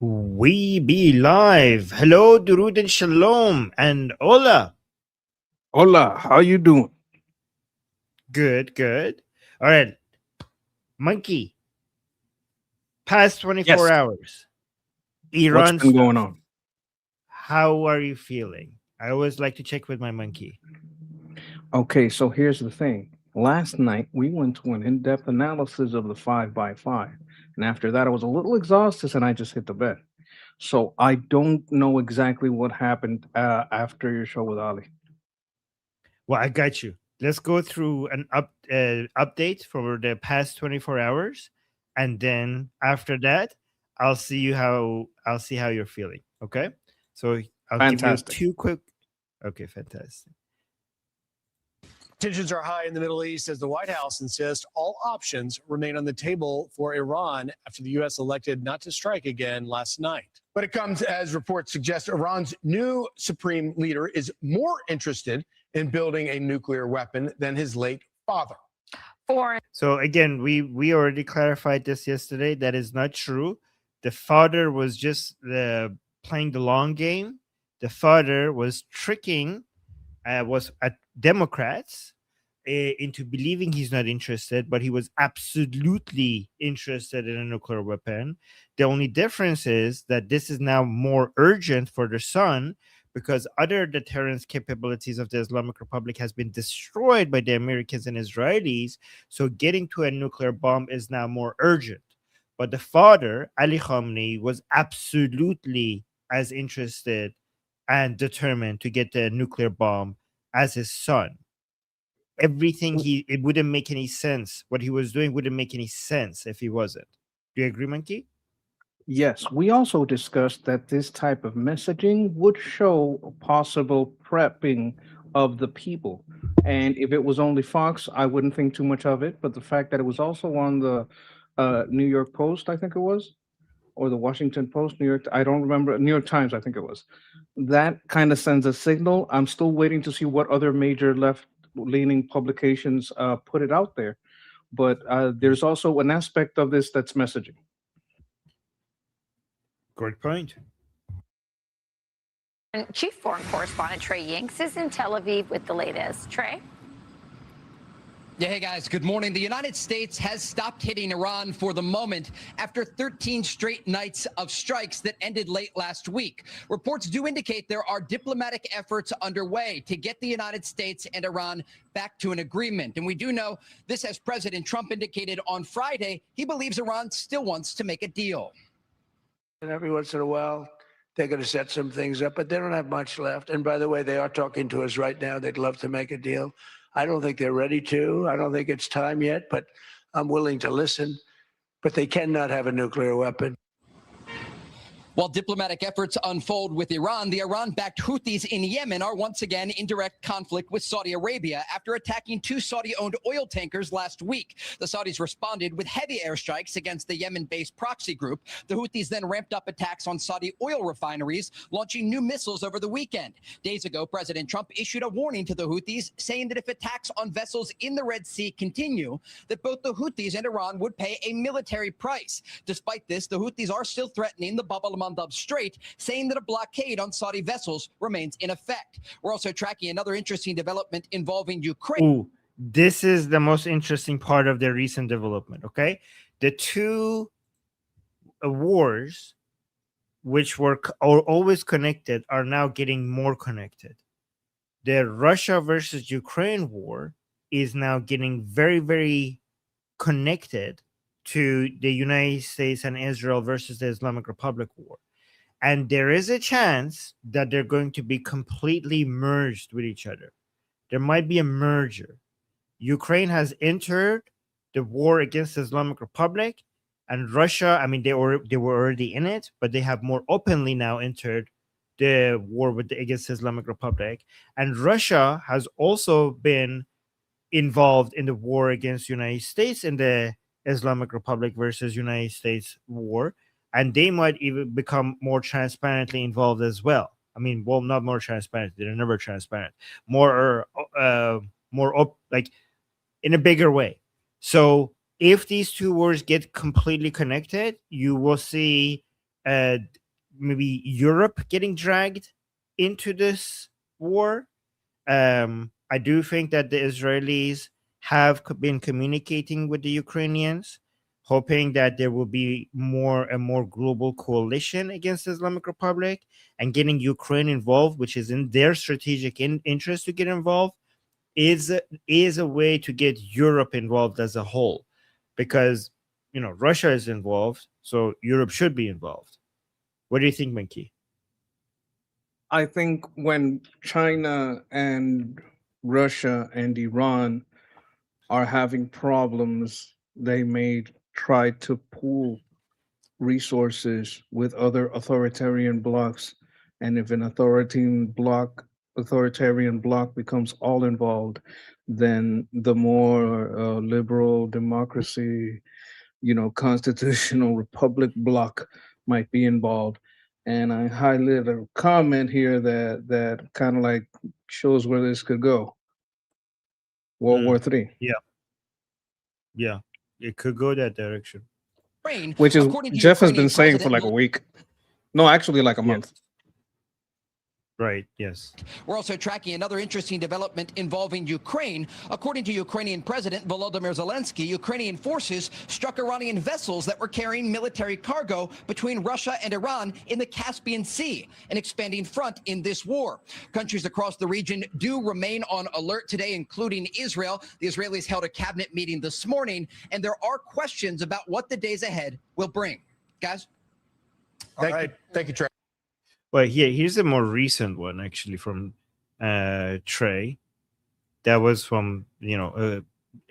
We be live. Hello, Durud and Shalom, and hola. Hola, how you doing? Good, good. All right, Monkey. Past 24 Yes. hours. What's Iran been stuff. going on? How are you feeling? I always like to check with my monkey. Okay, so here's the thing. Last night we went to an in-depth analysis of the 5x5. And after that I was a little exhausted and I just hit the bed. So I don't know exactly what happened after your show with Ali. Well, I got you. Let's go through an update for the past 24 hours, and then after that, I'll see how you're feeling. Okay, so I'll give you Fantastic. two quick. Okay, fantastic. Tensions are high in the Middle East as the White House insists all options remain on the table for Iran after the U.S. elected not to strike again last night. But it comes as reports suggest Iran's new supreme leader is more interested in building a nuclear weapon than his late father. So again, we already clarified this yesterday. That is not true. The father was just playing the long game. The father was tricking was Democrats into believing he's not interested, but he was absolutely interested in a nuclear weapon. The only difference is that this is now more urgent for the son because other deterrence capabilities of the Islamic Republic has been destroyed by the Americans and Israelis. So getting to a nuclear bomb is now more urgent. But the father, Ali Khamenei, was absolutely as interested and determined to get the nuclear bomb as his son. Everything it wouldn't make any sense. What he was doing wouldn't make any sense if he wasn't. Do you agree, Monkey? Yes, we also discussed that this type of messaging would show a possible prepping of the people. And if it was only Fox, I wouldn't think too much of it. But the fact that it was also on the New York Post, I think it was, or the Washington Post, New York, I don't remember, New York Times, I think it was. That kind of sends a signal. I'm still waiting to see what other major left leaning publications put it out there. But there's also an aspect of this that's messaging. Good point. And Chief Foreign Correspondent Trey Yinks is in Tel Aviv with the latest. Trey? Yeah, hey guys, good morning. The United States has stopped hitting Iran for the moment after 13 straight nights of strikes that ended late last week. Reports do indicate there are diplomatic efforts underway to get the United States and Iran back to an agreement. And we do know this, as President Trump indicated on Friday, he believes Iran still wants to make a deal. And every once in a while, they're going to set some things up, but they don't have much left. And by the way, they are talking to us right now. They'd love to make a deal. I don't think they're ready to. I don't think it's time yet, but I'm willing to listen. But they cannot have a nuclear weapon. While diplomatic efforts unfold with Iran, the Iran-backed Houthis in Yemen are once again in direct conflict with Saudi Arabia after attacking two Saudi-owned oil tankers last week. The Saudis responded with heavy airstrikes against the Yemen-based proxy group. The Houthis then ramped up attacks on Saudi oil refineries, launching new missiles over the weekend. Days ago, President Trump issued a warning to the Houthis, saying that if attacks on vessels in the Red Sea continue, that both the Houthis and Iran would pay a military price. Despite this, the Houthis are still threatening the Bab al-Mandab Strait, saying that a blockade on Saudi vessels remains in effect. We're also tracking another interesting development involving Ukraine. Ooh, this is the most interesting part of the recent development. Okay, the two wars, which were always connected, are now getting more connected. The Russia versus Ukraine war is now getting very, very connected to the United States and Israel versus the Islamic Republic war. And there is a chance that they're going to be completely merged with each other. There might be a merger. Ukraine has entered the war against the Islamic Republic, and Russia, I mean, they were already in it, but they have more openly now entered the war against the Islamic Republic. And Russia has also been involved in the war against the United States in the Islamic Republic versus United States war, and they might even become more transparently involved as well. I mean, well, not more transparent; they're never transparent. Like in a bigger way. So, if these two wars get completely connected, you will see uh, maybe Europe getting dragged into this war. I do think that the Israelis have been communicating with the Ukrainians, hoping that there will be a more global coalition against the Islamic Republic, and getting Ukraine involved, which is in their strategic interest to get involved, is a way to get Europe involved as a whole, because Russia is involved, so Europe should be involved. What do you think, Menki? I think when China and Russia and Iran are having problems, they may try to pool resources with other authoritarian blocs. And if an authoritarian bloc becomes all involved, then the more liberal democracy, constitutional republic bloc might be involved. And I highlighted a comment here that kind of like shows where this could go. World War III. Yeah, it could go that direction. Which is Jeff has been saying for like a week. No, actually like a month. Right, yes. We're also tracking another interesting development involving Ukraine. According to Ukrainian President Volodymyr Zelensky, Ukrainian forces struck Iranian vessels that were carrying military cargo between Russia and Iran in the Caspian Sea, an expanding front in this war. Countries across the region do remain on alert today, including Israel. The Israelis held a cabinet meeting this morning, and there are questions about what the days ahead will bring. Guys? Thank you, Trey. Well, here's a more recent one, actually, from Trey. That was from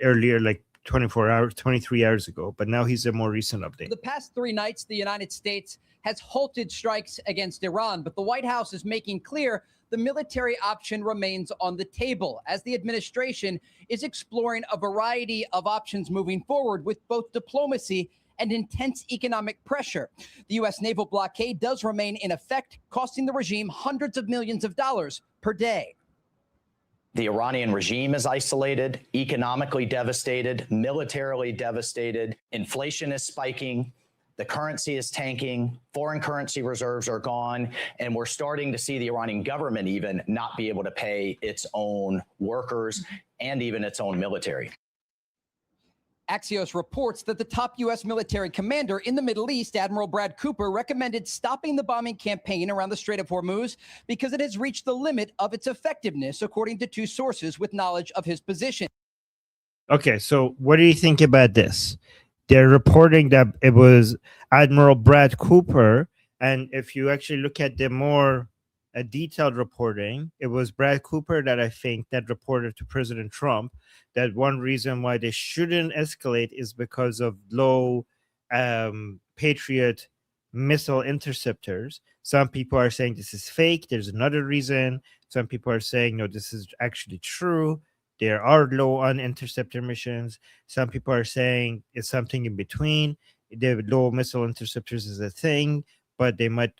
earlier, like 23 hours ago. But now he's a more recent update. The past 3 nights, the United States has halted strikes against Iran, but the White House is making clear the military option remains on the table as the administration is exploring a variety of options moving forward with both diplomacy and intense economic pressure. The U.S. naval blockade does remain in effect, costing the regime hundreds of millions of dollars per day. The Iranian regime is isolated, economically devastated, militarily devastated. Inflation is spiking. The currency is tanking. Foreign currency reserves are gone. And we're starting to see the Iranian government even not be able to pay its own workers and even its own military. Axios reports that the top U.S. military commander in the Middle East, Admiral Brad Cooper, recommended stopping the bombing campaign around the Strait of Hormuz because it has reached the limit of its effectiveness, according to 2 sources with knowledge of his position. Okay, so what do you think about this? They're reporting that it was Admiral Brad Cooper, and if you actually look at the more detailed reporting, it was Brad Cooper that reported to President Trump that one reason why they shouldn't escalate is because of low Patriot missile interceptors. Some people are saying this is fake. There's another reason. Some people are saying, no, this is actually true. There are low on interceptor missions. Some people are saying it's something in between. The low missile interceptors is a thing, but they might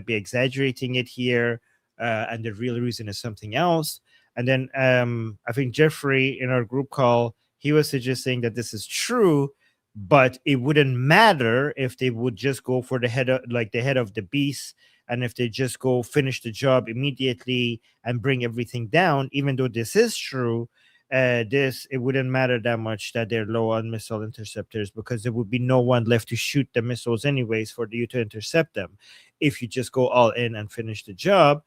be exaggerating it here, and the real reason is something else. And then I think Jeffrey in our group call, he was suggesting that this is true, but it wouldn't matter if they would just go for the head of the beast, and if they just go finish the job immediately and bring everything down. Even though this is true, it wouldn't matter that much that they're low on missile interceptors, because there would be no one left to shoot the missiles anyways for you to intercept them if you just go all in and finish the job.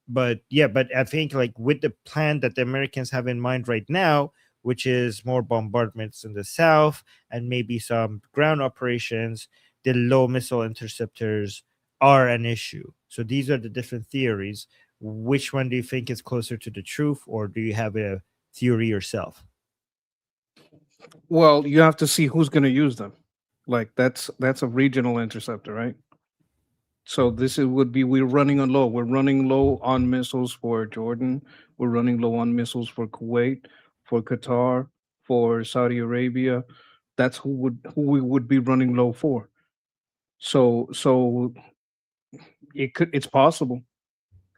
But I think like with the plan that the Americans have in mind right now, which is more bombardments in the south and maybe some ground operations, the low missile interceptors are an issue. So these are the different theories. Which one do you think is closer to the truth, or do you have a theory yourself? Well, you have to see who's going to use them. Like that's a regional interceptor, right? So we're running on low. We're running low on missiles for Jordan. We're running low on missiles for Kuwait, for Qatar, for Saudi Arabia. That's who we would be running low for. So it's possible.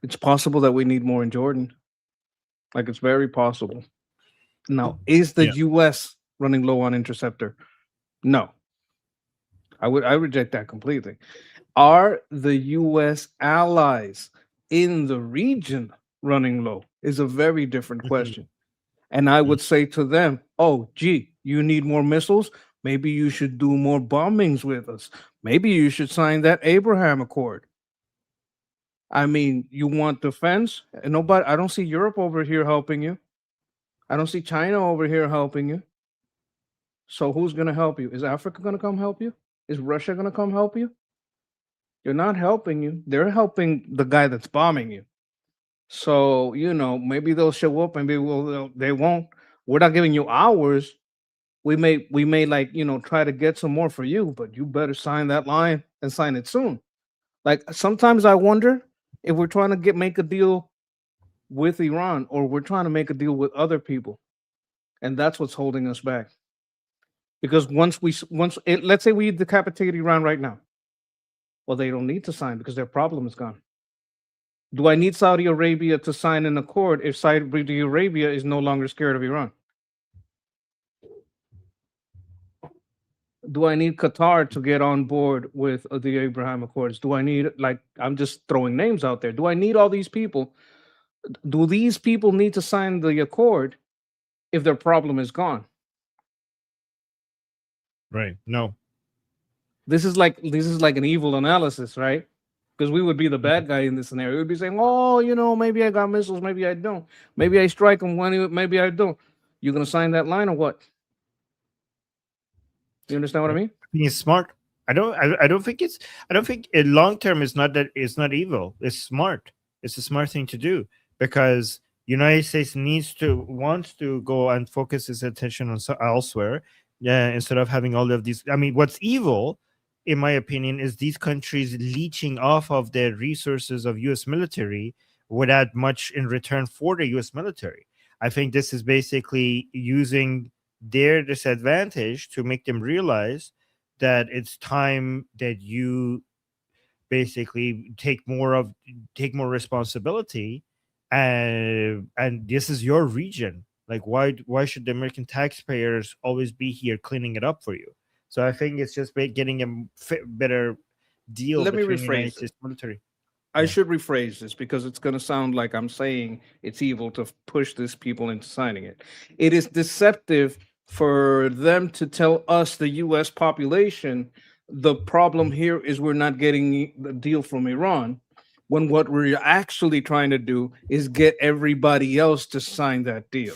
It's possible that we need more in Jordan. Like it's very possible. Now, is the US running low on interceptor? No. I reject that completely. Are the U.S. allies in the region running low? Is a very different question. And I would say to them, oh, gee, you need more missiles? Maybe you should do more bombings with us. Maybe you should sign that Abraham Accord. I mean, you want defense? And nobody, I don't see Europe over here helping you. I don't see China over here helping you. So who's going to help you? Is Africa going to come help you? Is Russia going to come help you? They're not helping you. They're helping the guy that's bombing you. So, maybe they'll show up, maybe they won't. We're not giving you ours. We may like, try to get some more for you, but you better sign that line and sign it soon. Like sometimes I wonder if we're trying to make a deal with Iran or we're trying to make a deal with other people. And that's what's holding us back. Because let's say we decapitate Iran right now. Well, they don't need to sign because their problem is gone. Do I need Saudi Arabia to sign an accord if Saudi Arabia is no longer scared of Iran? Do I need Qatar to get on board with the Abraham Accords? Do I need, I'm just throwing names out there. Do I need all these people? Do these people need to sign the accord if their problem is gone? Right. No. This is like an evil analysis, right? Because we would be the bad guy in this scenario. We'd be saying, oh, maybe I got missiles, maybe I don't. Maybe I strike them maybe I don't. You gonna sign that line or what? You understand what I mean? I think it's smart. I don't think in long term it's not not evil. It's smart. It's a smart thing to do because United States wants to go and focus its attention on elsewhere, instead of having all of these. I mean, what's evil, in my opinion, is these countries leeching off of the resources of U.S. military without much in return for the U.S. military. I think this is basically using their disadvantage to make them realize that it's time that you basically take more responsibility, and this is your region. Like, why should the American taxpayers always be here cleaning it up for you? So I think it's just getting a better deal. Let me between the United rephrase States military. I should rephrase this because it's going to sound like I'm saying it's evil to push these people into signing it. It is deceptive for them to tell us, the U.S. population, the problem here is we're not getting the deal from Iran, when what we're actually trying to do is get everybody else to sign that deal.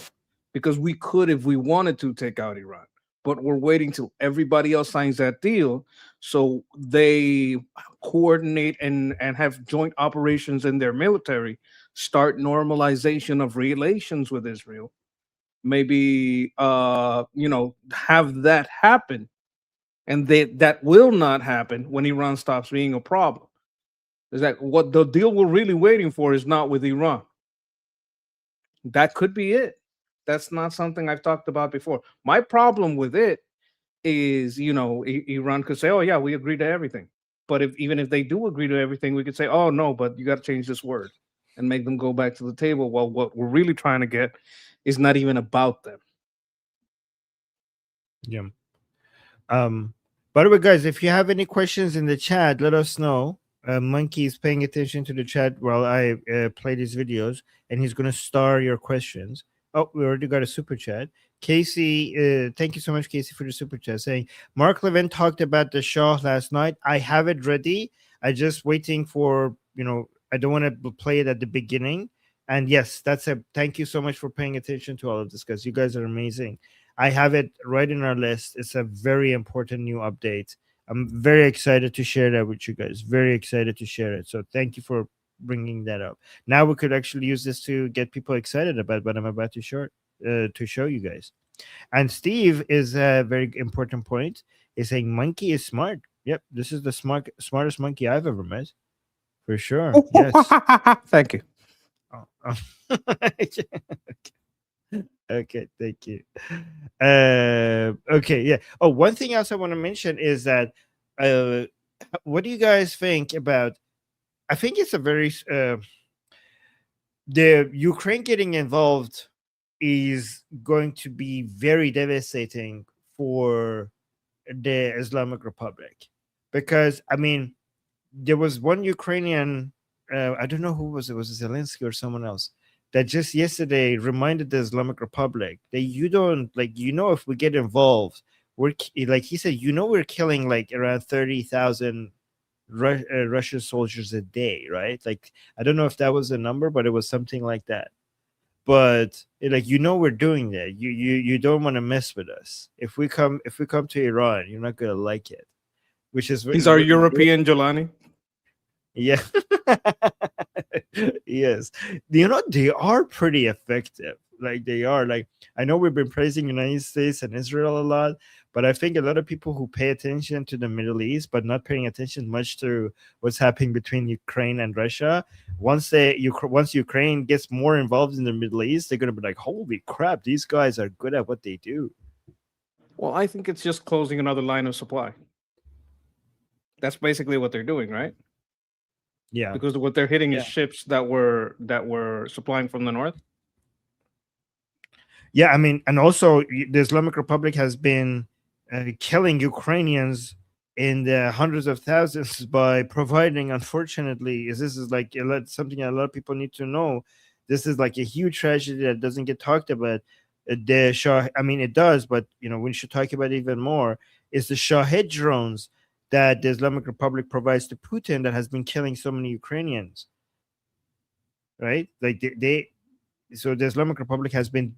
Because we could, if we wanted to, take out Iran. But we're waiting till everybody else signs that deal so they coordinate and have joint operations in their military, start normalization of relations with Israel, maybe have that happen. And that will not happen when Iran stops being a problem. Is that what the deal we're really waiting for is not with Iran. That could be it. That's not something I've talked about before. My problem with it is, Iran could say, oh, yeah, we agree to everything. But even if they do agree to everything, we could say, oh, no, but you got to change this word and make them go back to the table. Well, what we're really trying to get is not even about them. Yeah. By the way, guys, if you have any questions in the chat, let us know. Monkey is paying attention to the chat while I play these videos, and he's going to star your questions. Oh, we already got a super chat. Casey, thank you so much, Casey, for the super chat, saying Mark Levin talked about the Shah last night. I have it ready. I just waiting for, I don't want to play it at the beginning. And yes, thank you so much for paying attention to all of this, guys. You guys are amazing. I have it right in our list. It's a very important new update. I'm very excited to share that with you guys. Very excited to share it. So thank you for bringing that up. Now we could actually use this to get people excited about what I'm about to show you guys. And Steve is a very important point. Is saying monkey is smart. Yep, this is the smartest monkey I've ever met, for sure. Yes. Thank you. Okay, thank you. Okay, yeah. Oh, one thing else I want to mention is that what do you guys think about? I think it's a very the Ukraine getting involved is going to be very devastating for the Islamic Republic. because I mean, there was one Ukrainian, I don't know who was it, was it Zelensky or someone else, that just yesterday reminded the Islamic Republic that you don't like, if we get involved, like he said, we're killing like around 30,000 Russian soldiers a day, right? Like, I don't know if that was a number, but it was something like that. But like, we're doing that. You don't want to mess with us. If we come to Iran, you're not gonna like it. Which is He's our European Jelani. Yeah. Yes. They are pretty effective. Like, they are. Like, I know we've been praising United States and Israel a lot, but I think a lot of people who pay attention to the Middle East, but not paying attention much to what's happening between Ukraine and Russia, once Ukraine gets more involved in the Middle East, they're gonna be like, holy crap, these guys are good at what they do. Well, I think it's just closing another line of supply. That's basically what they're doing, right? Yeah. Because what they're hitting is ships that were supplying from the north. Yeah, I mean, and also the Islamic Republic has been killing Ukrainians in the hundreds of thousands by providing, unfortunately, this is like something a lot of people need to know. This is like a huge tragedy that doesn't get talked about. The Shah, I mean, it does, but we should talk about it even more. Is the Shahed drones that the Islamic Republic provides to Putin that has been killing so many Ukrainians, right? Like so the Islamic Republic has been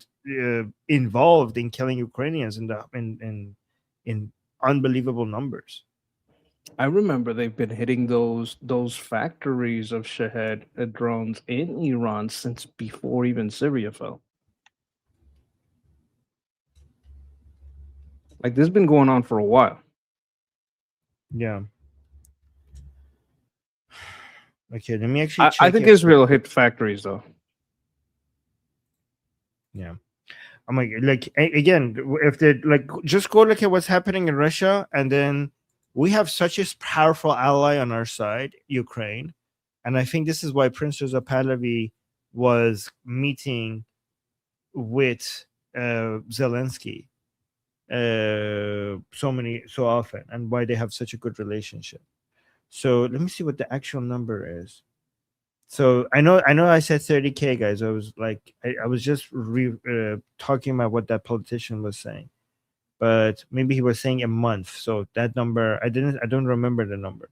involved in killing Ukrainians in unbelievable numbers. I remember they've been hitting those factories of Shahed drones in Iran since before even Syria fell. Like, this has been going on for a while. Yeah. Okay, let me actually check. I think Israel hit factories though. Yeah. I'm like again, if they just go look at what's happening in Russia, and then we have such a powerful ally on our side, Ukraine, and I think this is why Prince Reza Pahlavi was meeting with Zelensky so often, and why they have such a good relationship. So let me see what the actual number is. So I know I said 30K, guys. I was like, I was just talking about what that politician was saying, but maybe he was saying a month. So that number, I don't remember the number.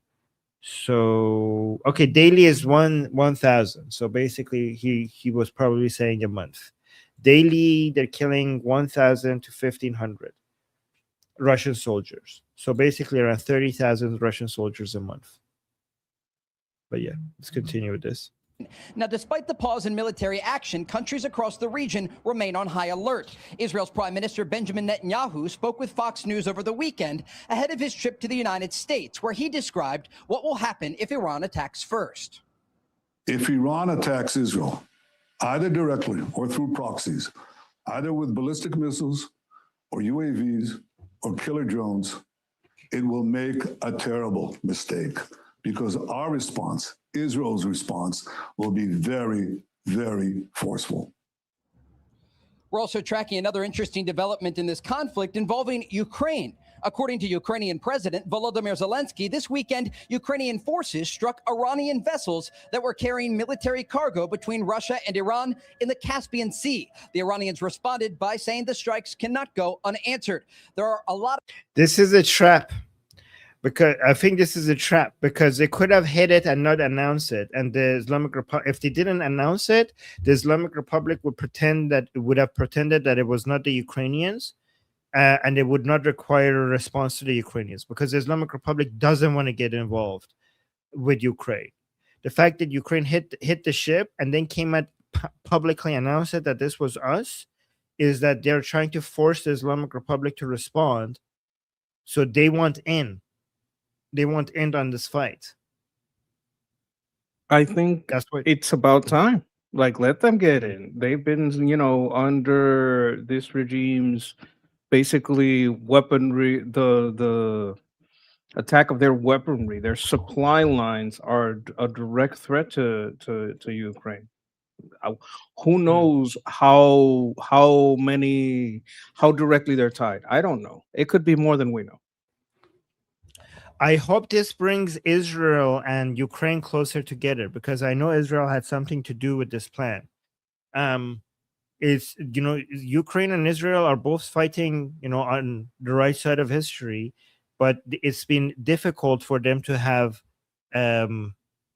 So okay, daily is 1,000. So basically, he was probably saying a month. Daily, they're killing 1,000 to 1,500 Russian soldiers. So basically, around 30,000 Russian soldiers a month. But yeah, let's continue with this. Now, despite the pause in military action, countries across the region remain on high alert. Israel's Prime Minister Benjamin Netanyahu spoke with Fox News over the weekend ahead of his trip to the United States, where he described what will happen if Iran attacks first. If Iran attacks Israel, either directly or through proxies, either with ballistic missiles or UAVs or killer drones, it will make a terrible mistake, because our response, Israel's response, will be very, very forceful. We're also tracking another interesting development in this conflict involving Ukraine. According to Ukrainian President Volodymyr Zelensky, this weekend, Ukrainian forces struck Iranian vessels that were carrying military cargo between Russia and Iran in the Caspian Sea. The Iranians responded by saying the strikes cannot go unanswered. There are a lot of... This is a trap. Because I think this is a trap, because they could have hit it and not announce it. And the Islamic Republic, if they didn't announce it, the Islamic Republic would have pretended that it was not the Ukrainians, and it would not require a response to the Ukrainians, because the Islamic Republic doesn't want to get involved with Ukraine. The fact that Ukraine hit the ship and then came out publicly announced it that this was us, is that they're trying to force the Islamic Republic to respond. So they want in. They won't end on this fight. I think That's what it's about time. Like, let them get in. They've been, under this regime's basically weaponry, the attack of their weaponry, their supply lines are a direct threat to Ukraine. Who knows how directly they're tied? I don't know. It could be more than we know. I hope this brings Israel and Ukraine closer together, because I know Israel had something to do with this plan. It's, Ukraine and Israel are both fighting, on the right side of history, but it's been difficult for them to have a,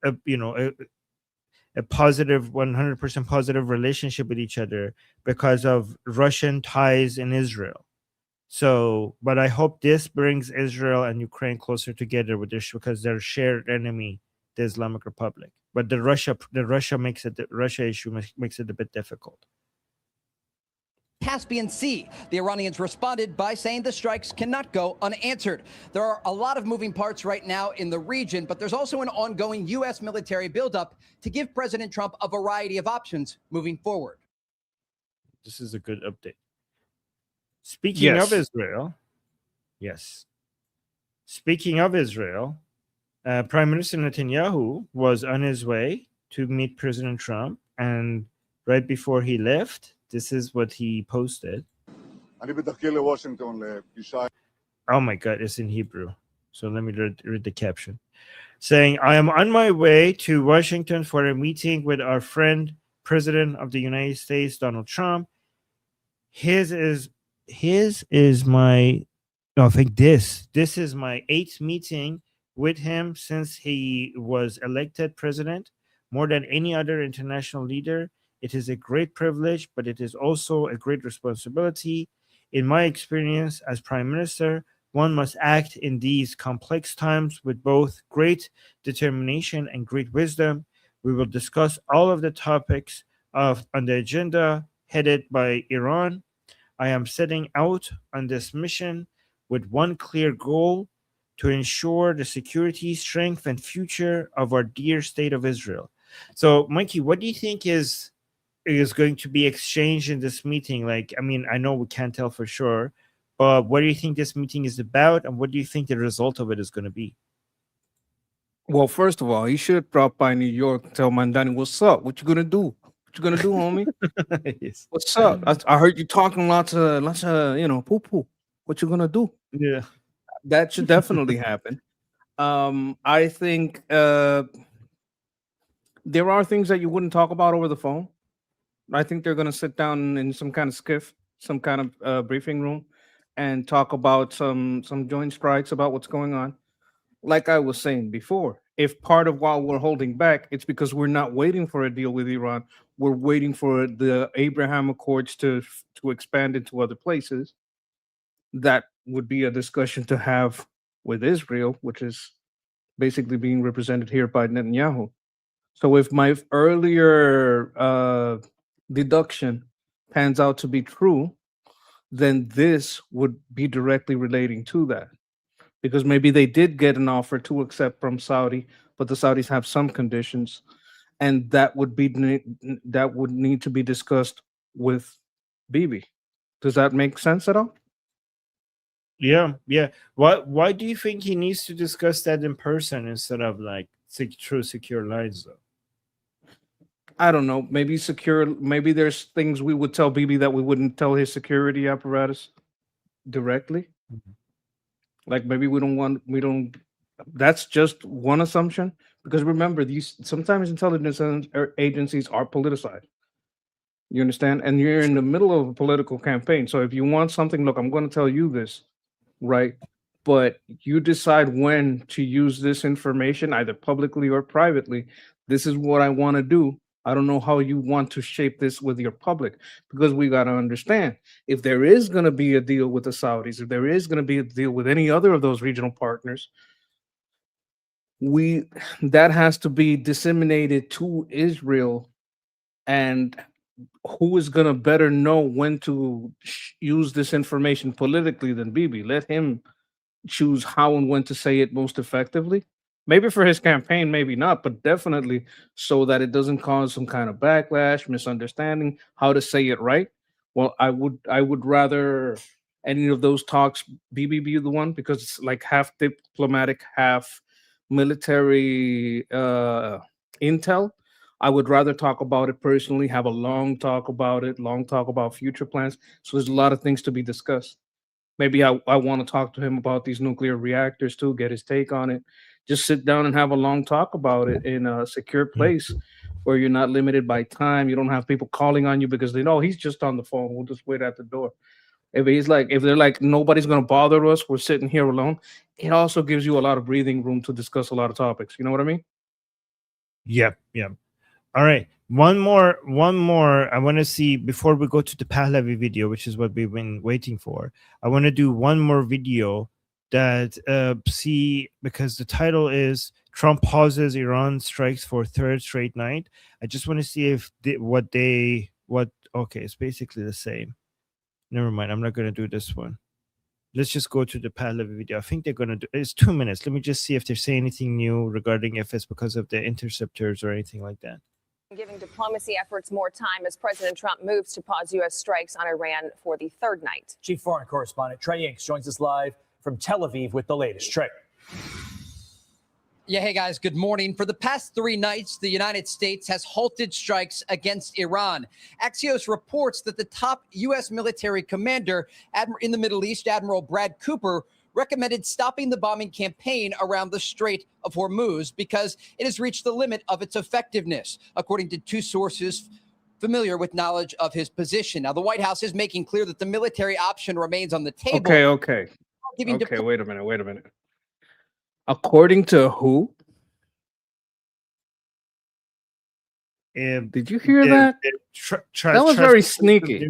a positive 100% positive relationship with each other because of Russian ties in Israel. So, but I hope this brings Israel and Ukraine closer together with this, because they're shared enemy, the Islamic Republic. But the Russia issue makes it a bit difficult. Caspian Sea. The Iranians responded by saying the strikes cannot go unanswered. There are a lot of moving parts right now in the region, but there's also an ongoing U.S. military buildup to give President Trump a variety of options moving forward. This is a good update. Speaking of Israel, Speaking of Israel, Prime Minister Netanyahu was on his way to meet President Trump, and right before he left, this is what he posted. Oh my God, it's in Hebrew. So let me read the caption. Saying, I am on my way to Washington for a meeting with our friend, President of the United States, Donald Trump. This is my 8th meeting with him since he was elected president. More than any other international leader, it is a great privilege, but it is also a great responsibility. In my experience as prime minister, one must act in these complex times with both great determination and great wisdom. We will discuss all of the topics on the agenda headed by Iran. I am setting out on this mission with one clear goal: to ensure the security, strength, and future of our dear state of Israel. So, Mikey, what do you think is going to be exchanged in this meeting? Like, I mean, I know we can't tell for sure, but what do you think this meeting is about, and what do you think the result of it is going to be? Well, first of all, he should drop by New York and tell Mandani, what's up? What you gonna do? What you gonna do, homie? Yes. What's up? I heard you talking lots of poo-poo. What you gonna do? Yeah. That should definitely happen. I think there are things that you wouldn't talk about over the phone. I think they're gonna sit down in some kind of skiff, some kind of briefing room, and talk about some joint strikes about what's going on. Like I was saying before, if part of why we're holding back, it's because we're not waiting for a deal with Iran. We're waiting for the Abraham Accords to expand into other places. That would be a discussion to have with Israel, which is basically being represented here by Netanyahu. So if my earlier deduction pans out to be true, then this would be directly relating to that. Because maybe they did get an offer to accept from Saudi, but the Saudis have some conditions, and that would need to be discussed with Bibi. Does that make sense at all? Yeah. Why do you think he needs to discuss that in person instead of like through secure lines, though? I don't know. Maybe there's things we would tell Bibi that we wouldn't tell his security apparatus directly. Mm-hmm. Like maybe we don't. That's just one assumption, because remember, sometimes intelligence agencies are politicized. You understand? And you're in the middle of a political campaign. So if you want something, look, I'm going to tell you this, right? But you decide when to use this information, either publicly or privately. This is what I want to do. I don't know how you want to shape this with your public, because we got to understand, if there is going to be a deal with the Saudis, if there is going to be a deal with any other of those regional partners, that has to be disseminated to Israel. And who is going to better know when to use this information politically than Bibi? Let him choose how and when to say it most effectively. Maybe for his campaign, maybe not, but definitely so that it doesn't cause some kind of backlash, misunderstanding, how to say it right. Well, I would rather any of those talks Bibi be the one, because it's like half diplomatic, half military intel. I would rather talk about it personally, have a long talk about future plans. So there's a lot of things to be discussed. Maybe I want to talk to him about these nuclear reactors too, get his take on it. Just sit down and have a long talk about it in a secure place where you're not limited by time. You don't have people calling on you because they know he's just on the phone. We'll just wait at the door. If they're like, nobody's gonna bother us, we're sitting here alone, it also gives you a lot of breathing room to discuss a lot of topics. You know what I mean? Yep. All right. One more. I want to see before we go to the Pahlavi video, which is what we've been waiting for. I want to do one more video that because the title is Trump pauses Iran strikes for third straight night. I just want to see if okay, it's basically the same. Never mind. I'm not going to do this one. Let's just go to the Pahlavi video. I think they're going to do it's 2 minutes. Let me just see if they say anything new regarding if it's because of the interceptors or anything like that. Giving diplomacy efforts more time as President Trump moves to pause U.S. strikes on Iran for the third night. Chief Foreign Correspondent Trey Yanks joins us live from Tel Aviv with the latest. Trey. Yeah, hey guys, good morning. For the past 3 nights, the United States has halted strikes against Iran. Axios reports that the top U.S. military commander in the Middle East, Admiral Brad Cooper, recommended stopping the bombing campaign around the Strait of Hormuz because it has reached the limit of its effectiveness, according to 2 sources familiar with knowledge of his position. Now, the White House is making clear that the military option remains on the table. Okay, wait a minute. According to who? Did you hear that? That was very sneaky.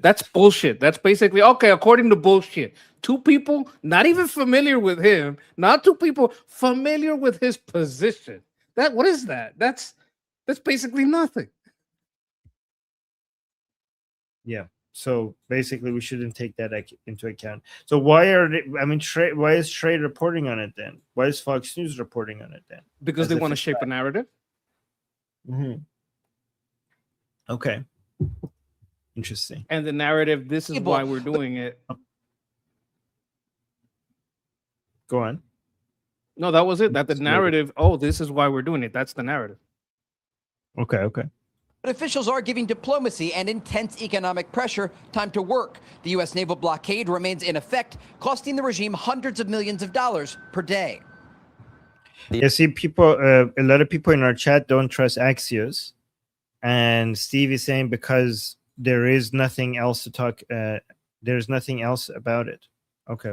That's bullshit. That's basically okay. According to bullshit, 2 people not even familiar with him, not 2 people familiar with his position. What is that? That's basically nothing. Yeah. So basically, we shouldn't take that into account. So why is Trade reporting on it then? Why is Fox News reporting on it then? Because they want to shape a narrative. Okay. Interesting. And the narrative, this is why we're doing it. Go on. No, that was it. That the narrative, this is why we're doing it. That's the narrative. Okay. But officials are giving diplomacy and intense economic pressure time to work. The U.S. naval blockade remains in effect, costing the regime hundreds of millions of dollars per day. Yeah, see, a lot of people in our chat don't trust Axios. And Steve is saying because there is nothing else to talk, there's nothing else about it. Okay.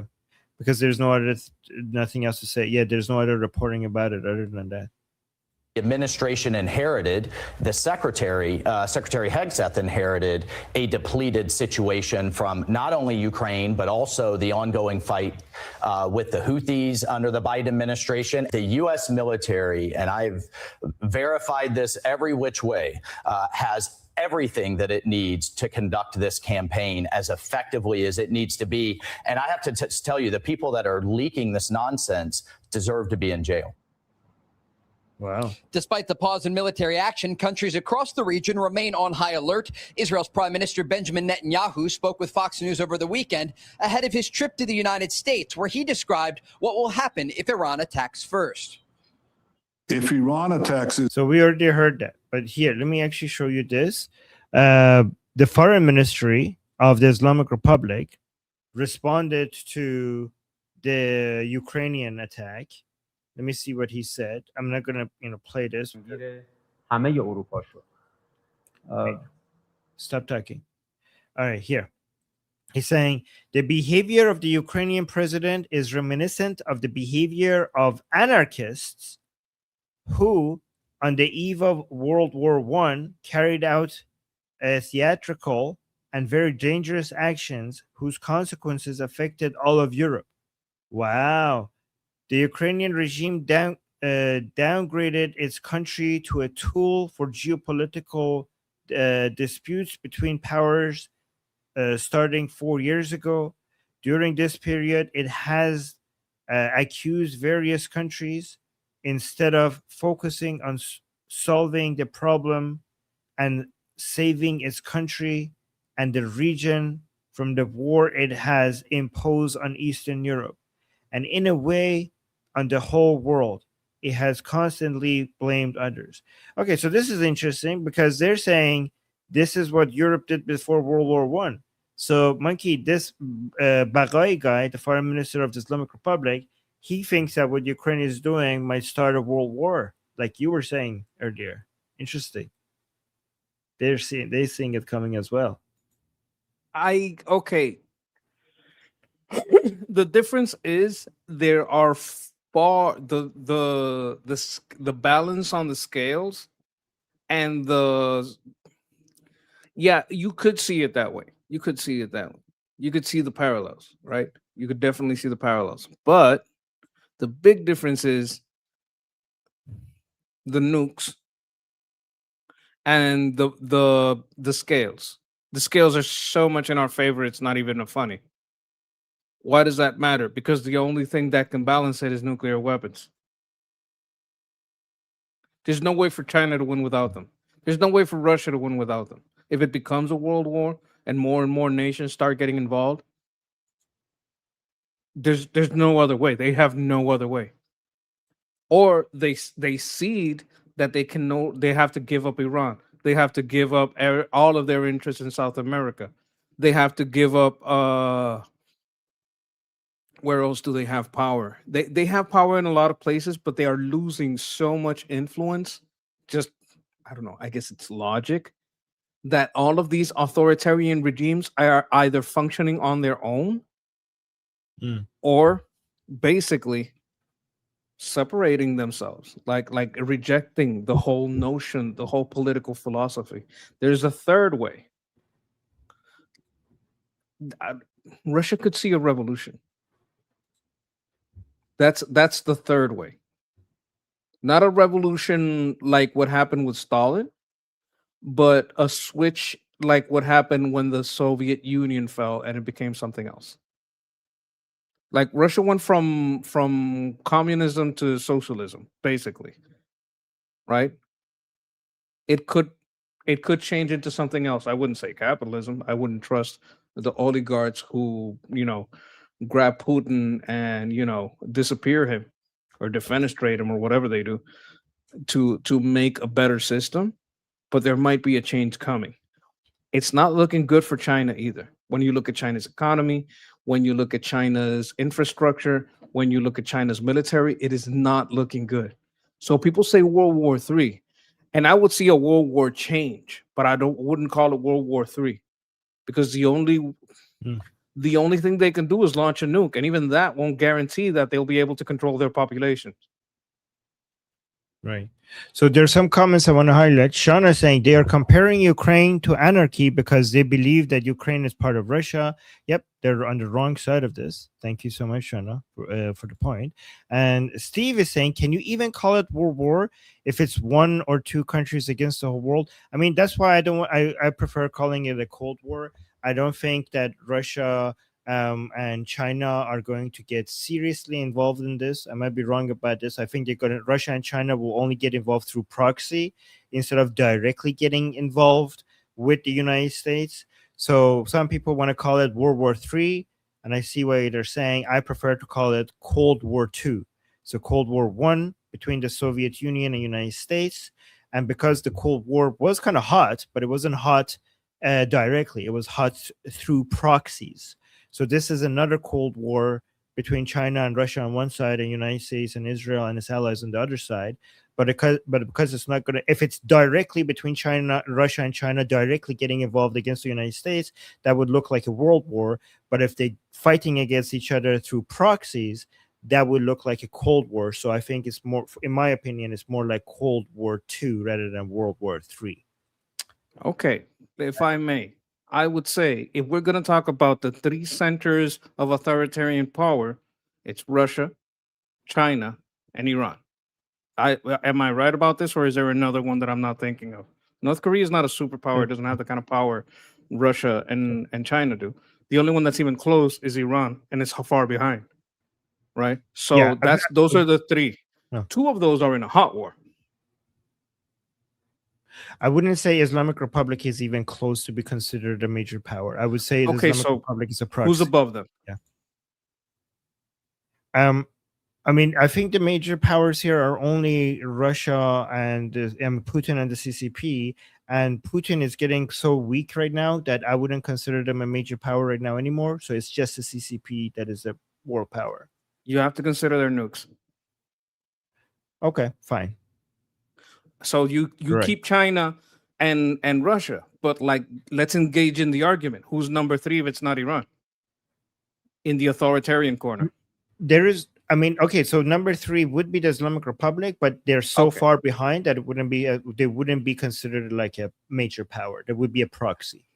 Because there's nothing else to say. Yeah, there's no other reporting about it other than that. Administration inherited, the Secretary Hegseth inherited a depleted situation from not only Ukraine, but also the ongoing fight with the Houthis under the Biden administration. The U.S. military, and I've verified this every which way, has everything that it needs to conduct this campaign as effectively as it needs to be. And I have to tell you, the people that are leaking this nonsense deserve to be in jail. Wow. Despite the pause in military action, countries across the region remain on high alert. Israel's Prime Minister Benjamin Netanyahu spoke with Fox News over the weekend ahead of his trip to the United States, where he described what will happen if Iran attacks first. If Iran attacks it. So we already heard that. But here, let me actually show you this. The Foreign Ministry of the Islamic Republic responded to the Ukrainian attack. Let me see what he said. I'm not going to play this. Stop talking. All right, here. He's saying the behavior of the Ukrainian president is reminiscent of the behavior of anarchists who, on the eve of World War I, carried out theatrical and very dangerous actions whose consequences affected all of Europe. Wow. The Ukrainian regime downgraded its country to a tool for geopolitical disputes between powers starting 4 years ago. During this period, it has accused various countries instead of focusing on solving the problem and saving its country and the region from the war it has imposed on Eastern Europe. And in a way, on the whole world, it has constantly blamed others. Okay, so this is interesting because they're saying this is what Europe did before World War I. So, Monkey, this Bagai guy, the foreign minister of the Islamic Republic, he thinks that what Ukraine is doing might start a world war, like you were saying earlier. Interesting. They're seeing it coming as well. Okay. The difference is there are the balance on the scales and you could see it that way. You could see it that way. You could see the parallels, right? You could definitely see the parallels. But the big difference is the nukes and the scales. The scales are so much in our favor, it's not even funny. Why does that matter? Because the only thing that can balance it is nuclear weapons. There's no way for China to win without them. There's no way for Russia to win without them. If it becomes a world war and more nations start getting involved, there's no other way. They have no other way. Or they cede that they have to give up Iran. They have to give up all of their interests in South America. They have to give up where else do they have power? They have power in a lot of places, but they are losing so much influence. Just, I don't know, I guess it's logic that all of these authoritarian regimes are either functioning on their own or basically separating themselves, like rejecting the whole notion, the whole political philosophy. There's a third way. Russia could see a revolution. That's the third way. Not a revolution like what happened with Stalin, but a switch like what happened when the Soviet Union fell and it became something else. Like Russia went from communism to socialism, basically. Right? It could change into something else. I wouldn't say capitalism. I wouldn't trust the oligarchs who, grab Putin and disappear him or defenestrate him or whatever they do to make a better system. But there might be a change coming. It's not looking good for China either. When you look at China's economy, when you look at China's infrastructure, when you look at China's military, it is not looking good. So people say World War III, and I would see a World War change, but I wouldn't call it World War III because the only thing they can do is launch a nuke, and even that won't guarantee that they'll be able to control their population. Right. So there's some comments I want to highlight. Shauna saying they are comparing Ukraine to anarchy because they believe that Ukraine is part of Russia. Yep, they're on the wrong side of this. Thank you so much, Shauna, for the point. And Steve is saying, can you even call it world war if it's one or two countries against the whole world? I mean, that's why I prefer calling it a Cold War. I don't think that Russia and China are going to get seriously involved in this. I might be wrong about this. I think Russia and China will only get involved through proxy instead of directly getting involved with the United States. So some people want to call it World War III, and I see why they're saying I prefer to call it Cold War II. So Cold War I between the Soviet Union and United States, and because the Cold War was kind of hot, but it wasn't hot directly. It was hot through proxies. So this is another Cold War between China and Russia on one side and United States and Israel and its allies on the other side. But because it's not going to, if it's directly between Russia and China directly getting involved against the United States, that would look like a world war. But if they're fighting against each other through proxies, that would look like a Cold War. So I think it's more, in my opinion, it's more like Cold War II rather than World War III. Okay, if I may. I would say if we're going to talk about the three centers of authoritarian power, it's Russia, China, and Iran. Am I right about this, or is there another one that I'm not thinking of? North Korea is not a superpower. It doesn't have the kind of power Russia and China do. The only one that's even close is Iran, and it's far behind. Right? So yeah, those are the three. No. Two of those are in a hot war. I wouldn't say Islamic Republic is even close to be considered a major power. I would say the Islamic Republic is a proxy. Who's above them? Yeah. I mean, I think the major powers here are only Russia and Putin and the CCP, and Putin is getting so weak right now that I wouldn't consider them a major power right now anymore. So it's just the CCP that is a world power. You have to consider their nukes. Okay, fine. So you Right. keep China and Russia, but like let's engage in the argument. Who's number 3 if it's not Iran? In the authoritarian corner. There is, I mean, okay, so number 3 would be the Islamic Republic, but they're so Okay. far behind that it wouldn't be they wouldn't be considered like a major power. There would be a proxy.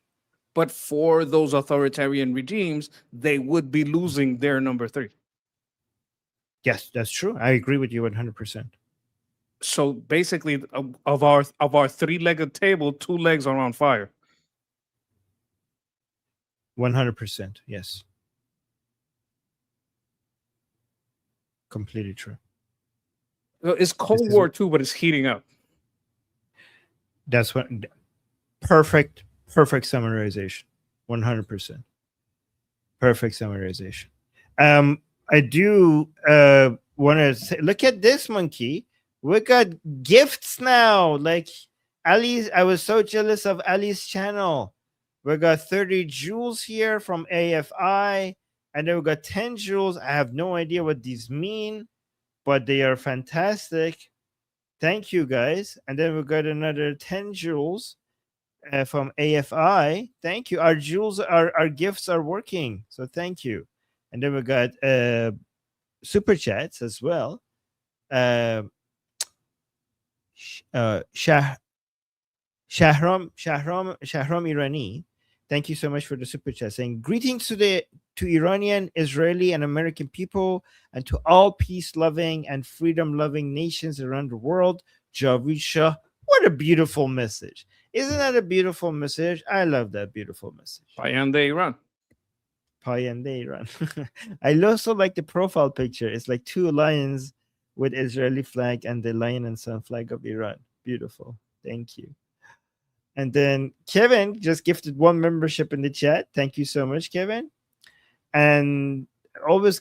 But for those authoritarian regimes, they would be losing their number 3. Yes, that's true. I agree with you 100%. So basically, of our 3-legged table, 2 legs are on fire. 100%. Yes. Completely true. It's Cold is War too, but it's heating up. That's what perfect summarization. 100%. Perfect summarization. I do want to say, look at this, Monkey. We got gifts now. Like Ali's, I was so jealous of Ali's channel. We got 30 jewels here from AFI, and then we got 10 jewels. I have no idea what these mean, but they are fantastic. Thank you, guys. And then we got another 10 jewels from AFI. Thank you. Our jewels, our gifts are working. So thank you. And then we got super chats as well. Shahram Irani, thank you so much for the super chat, saying greetings to Iranian, Israeli, and American people, and to all peace-loving and freedom-loving nations around the world. Javid Shah. What a beautiful message! Isn't that a beautiful message? I love that beautiful message. Payande Iran. Payande Iran. I also like the profile picture. It's like 2 lions with Israeli flag and the lion and sun flag of Iran. Beautiful. Thank you. And then Kevin just gifted 1 membership in the chat. Thank you so much, Kevin. And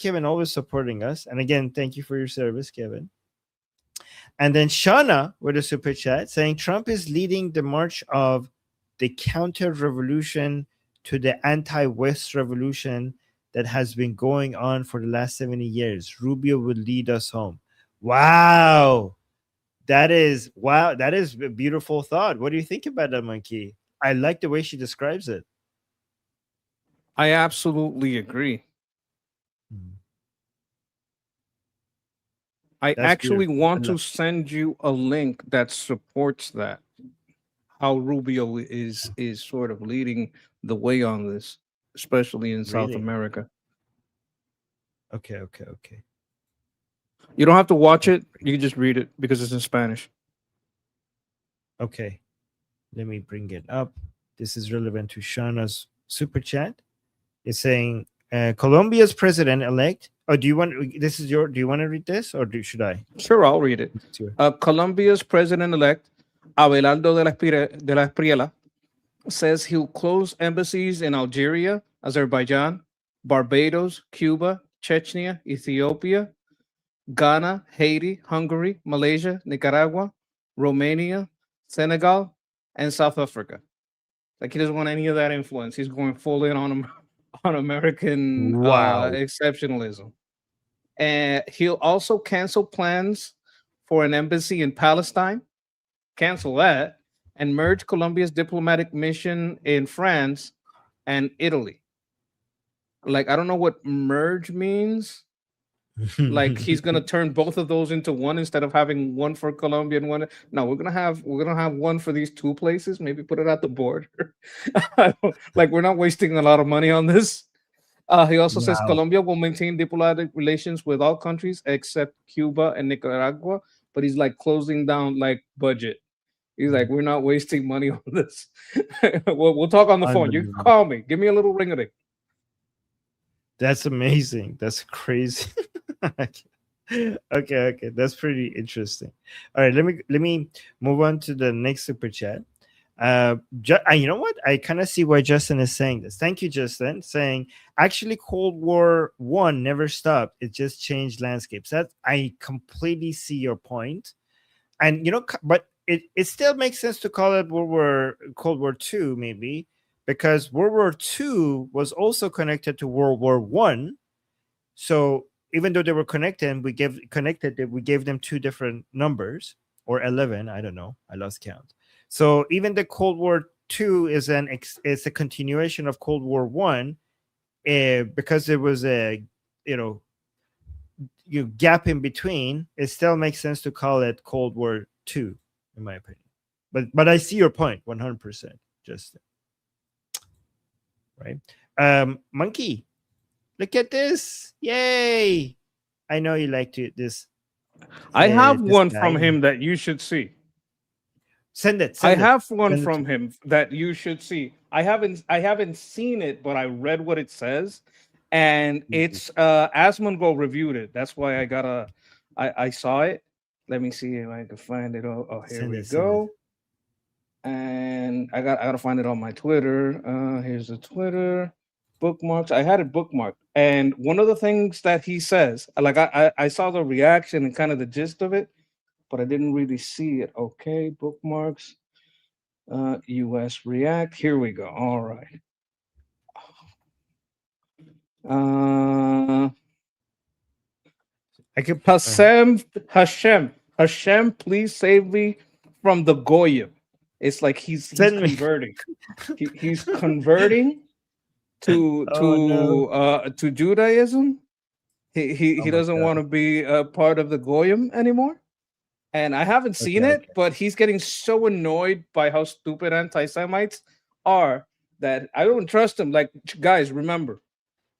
Kevin, always supporting us. And again, thank you for your service, Kevin. And then Shauna with a super chat saying Trump is leading the march of the counter-revolution to the anti-West revolution that has been going on for the last 70 years. Rubio will lead us home. Wow. That is a beautiful thought. What do you think about that, Monkey? I like the way she describes it. I absolutely agree. I That's actually beautiful. want to send you a link that supports that. How Rubio is sort of leading the way on this, especially in South Really? America. Okay. You don't have to watch it. You can just read it because it's in Spanish. Okay. Let me bring it up. This is relevant to Shauna's super chat. It's saying Colombia's president-elect. Oh, do you want to read this, or should I? Sure, I'll read it. Colombia's president-elect, Abelardo de la Espriella, says he'll close embassies in Algeria, Azerbaijan, Barbados, Cuba, Chechnya, Ethiopia, Ghana, Haiti, Hungary, Malaysia, Nicaragua, Romania, Senegal, and South Africa. Like, he doesn't want any of that influence. He's going full in on American exceptionalism. And he'll also cancel plans for an embassy in Palestine, cancel that, and merge Colombia's diplomatic mission in France and Italy. Like, I don't know what merge means. Like, he's gonna turn both of those into one instead of having one for Colombia and one. No, we're gonna have one for these 2 places. Maybe put it at the border. Like, we're not wasting a lot of money on this. He also says Colombia will maintain diplomatic relations with all countries except Cuba and Nicaragua, but he's like closing down like budget. He's like, we're not wasting money on this. We'll talk on the phone. You can call me. Give me a little ring-a-ding. That's amazing. That's crazy. Okay. That's pretty interesting. All right, let me move on to the next super chat. You know what? I kind of see why Justin is saying this. Thank you, Justin. Saying actually, Cold War I never stopped. It just changed landscapes. That I completely see your point. And but it still makes sense to call it Cold War II, maybe, because World War II was also connected to World War One. So even though they were connected, we gave them two different numbers, or 11. I don't know. I lost count. So even the Cold War II is a continuation of Cold War One, because there was a gap in between. It still makes sense to call it Cold War II, in my opinion. But I see your point 100%. Just right. Monkey, look at this! Yay! I know you like this. I have this one guy. from him that you should see. Send it. I have one from him that you should see. I haven't seen it, but I read what it says, and it's Asmongold reviewed it. That's why I saw it. Let me see if I can find it. Oh, here we go. And I gotta find it on my Twitter. Here's the Twitter bookmarks. I had it bookmarked, and one of the things that he says, like I saw the reaction and kind of the gist of it, but I didn't really see it. Okay, bookmarks. US React. Here we go. All right. I could Hashem, please save me from the Goyim. It's like he's converting. He's converting to Judaism. He doesn't want to be a part of the Goyim anymore. And I haven't seen it, but he's getting so annoyed by how stupid anti-Semites are that I don't trust him. Like, guys, remember,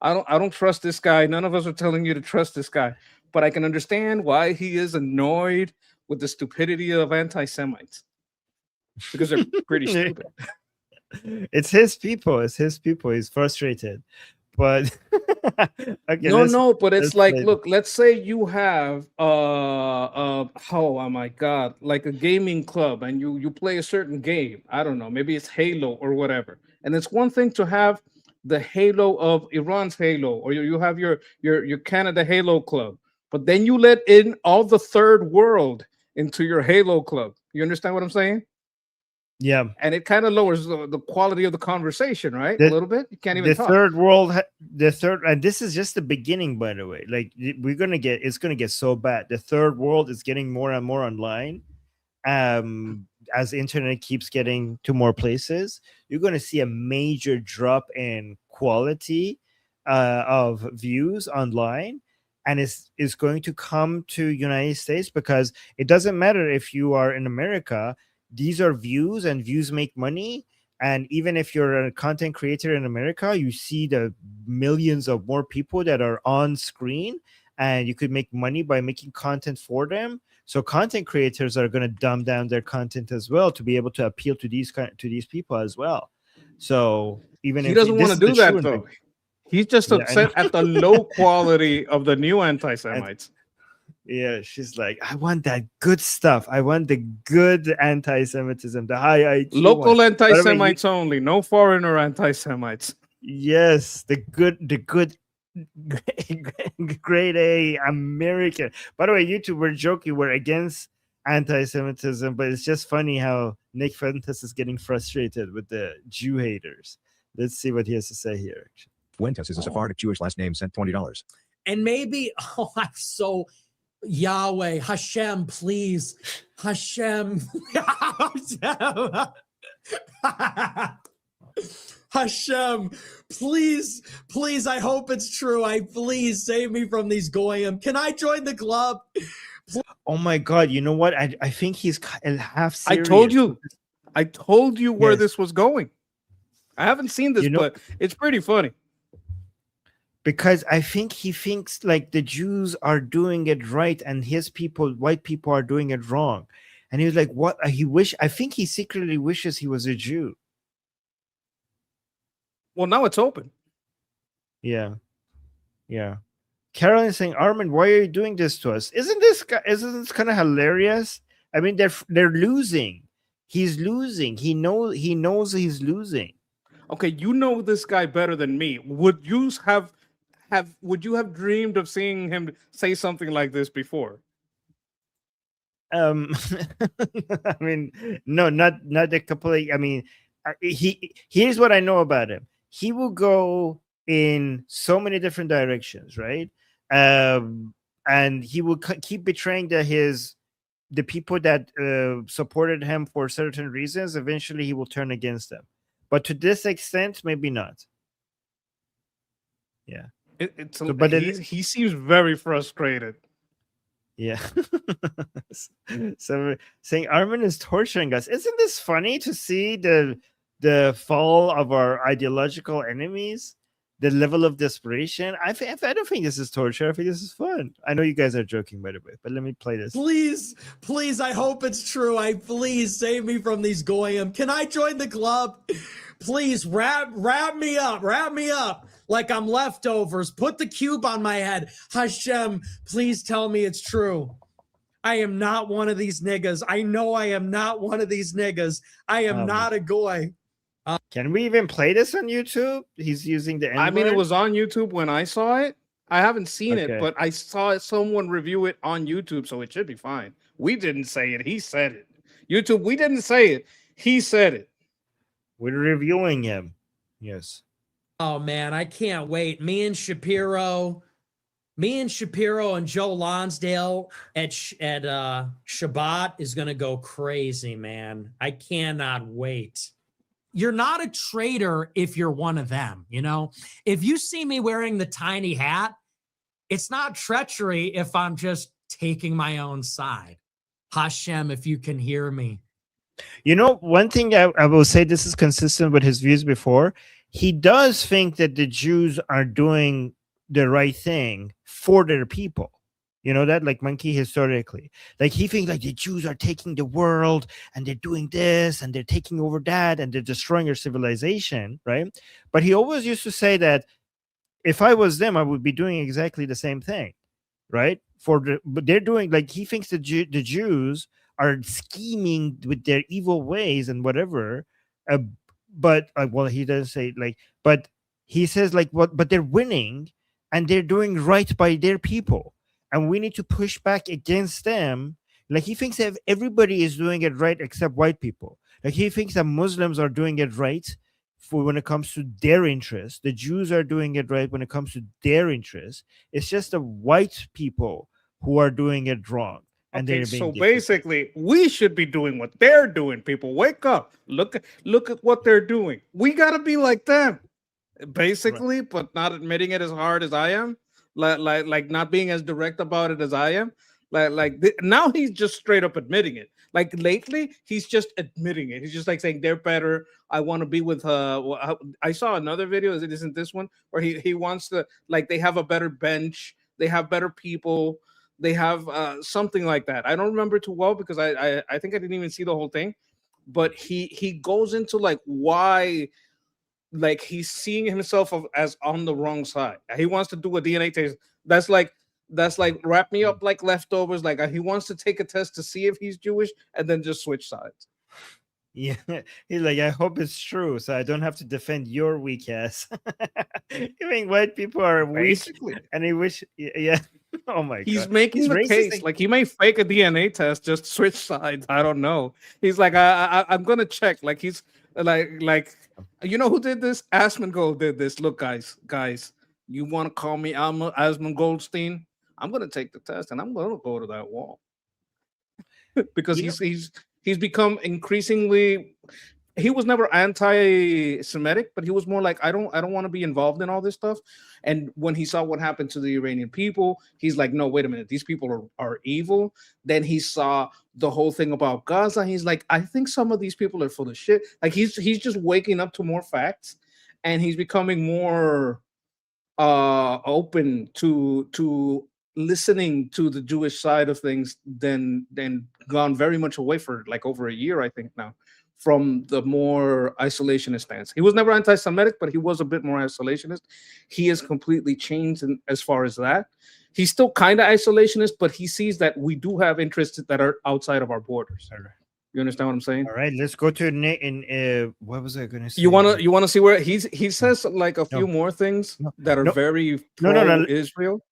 I don't trust this guy. None of us are telling you to trust this guy, but I can understand why he is annoyed with the stupidity of anti-Semites, because they're pretty stupid. It's his people. He's frustrated. But no, but it's like, look, let's say you have oh my god, like a gaming club, and you play a certain game. I don't know, maybe it's Halo or whatever. And it's one thing to have the Halo of Iran's Halo, or you have your Canada Halo club, but then you let in all the third world into your Halo club. You understand what I'm saying? Yeah, and it kind of lowers the quality of the conversation, right? A little bit. You can't even talk. The third, and this is just the beginning, by the way. Like, it's gonna get so bad. The third world is getting more and more online. As internet keeps getting to more places, you're gonna see a major drop in quality of views online, and is going to come to United States, because it doesn't matter if you are in America. These are views, and views make money. And even if you're a content creator in America, you see the millions of more people that are on screen, and you could make money by making content for them. So content creators are going to dumb down their content as well to be able to appeal to these people as well. So even he if doesn't want to do that, though, he's just upset at the low quality of the new anti-Semites. Yeah, she's like, I want that good stuff. I want the good anti-Semitism, the high IQ local one. anti-Semites only, no foreigner anti-Semites. Yes, the good grade A American. By the way, YouTube, we're joking, we're against anti-Semitism, but it's just funny how Nick Fuentes is getting frustrated with the Jew haters. Let's see what he has to say here. Fuentes is a Sephardic Jewish last name, sent $20. And maybe, I'm so Yahweh, Hashem, please, Hashem, Hashem, please, I hope it's true. Please save me from these goyim. Can I join the club? Oh my God! You know what? I think he's half serious. I told you where this was going. I haven't seen this, but it's pretty funny. Because I think he thinks like the Jews are doing it right and his people, white people, are doing it wrong. And he was like, what? I think he secretly wishes he was a Jew. Well, now it's open. Yeah. Carolyn is saying, Armin, why are you doing this to us? Isn't this kind of hilarious? I mean, they're losing. He's losing. He knows he's losing. Okay, you know this guy better than me. Would you have dreamed of seeing him say something like this before? I mean, no, not the complete. I mean, here's what I know about him. He will go in so many different directions, right? And he will keep betraying the people that supported him for certain reasons. Eventually, he will turn against them, but to this extent, maybe not. Yeah, he seems very frustrated. Yeah. So saying Armin is torturing us. Isn't this funny to see the fall of our ideological enemies? The level of desperation. I don't think this is torture. I think this is fun. I know you guys are joking, by the way, but let me play this. Please, I hope it's true. Please save me from these goyim. Can I join the club? Please wrap me up like I'm leftovers. Put the cube on my head. Hashem, please tell me it's true. I am not one of these niggas. I know I am not one of these niggas. I am not a goy. Can we even play this on YouTube? He's using the N-word? I mean, it was on YouTube when I saw it. I haven't seen it, but I saw someone review it on YouTube, so it should be fine. We didn't say it. He said it. YouTube, we didn't say it. He said it. We're reviewing him. Yes. Oh, man, I can't wait. Me and Shapiro and Joe Lonsdale at Shabbat is going to go crazy, man. I cannot wait. You're not a traitor if you're one of them, you know? If you see me wearing the tiny hat, it's not treachery if I'm just taking my own side. Hashem, if you can hear me. You know, one thing I will say, this is consistent with his views before. He does think that the Jews are doing the right thing for their people. You know that, like Monkey, historically, like he thinks like the Jews are taking the world and they're doing this and they're taking over that and they're destroying our civilization, right? But he always used to say that if I was them, I would be doing exactly the same thing, right? But they're doing, like, he thinks the Jews are scheming with their evil ways and whatever. But well, he doesn't say like, but he says like what? But they're winning and they're doing right by their people. And we need to push back against them. Like he thinks that everybody is doing it right except white people. Like he thinks that Muslims are doing it right for when it comes to their interests. The Jews are doing it right when it comes to their interests. It's just the white people who are doing it wrong. And okay, so basically, we should be doing what they're doing. People, wake up! Look at what they're doing. We gotta be like them, basically, right. But not admitting it as hard as I am. Like not being as direct about it as I am. Now he's just straight up admitting it. Like lately, he's just admitting it. He's just like saying they're better. I want to be with her. I saw another video. Isn't this one where he wants to, like, they have a better bench. They have better people. They have something like that. I don't remember too well because I think I didn't even see the whole thing. But he goes into like why. Like he's seeing himself as on the wrong side. He wants to do a DNA test. That's like wrap me up like leftovers. Like he wants to take a test to see if he's Jewish and then just switch sides. Yeah, he's like, I hope it's true, so I don't have to defend your weak ass. You mean white people are basically weak, and he wish, yeah. Oh my god, he's making the case. Like he may fake a DNA test, just switch sides. I don't know. He's like, I'm gonna check. Like he's like. You know who did this? Asmongold did this. Look, guys, you want to call me Asmund Goldstein? I'm going to take the test and I'm going to go to that wall because he's become increasingly. He was never anti-Semitic, but he was more like, I don't want to be involved in all this stuff. And when he saw what happened to the Iranian people, he's like, no, wait a minute, these people are evil. Then he saw the whole thing about Gaza. He's like, I think some of these people are full of shit. Like he's just waking up to more facts, and he's becoming more open to listening to the Jewish side of things than gone very much away for like over a year, I think now, from the more isolationist stance. He was never anti-Semitic, but he was a bit more isolationist. He has completely changed as far as that. He's still kind of isolationist, but he sees that we do have interests that are outside of our borders. All right. You understand what I'm saying? All right, let's go to Nick. And what was I going to say? You want to see where he says like a few more things that are very pro-Israel?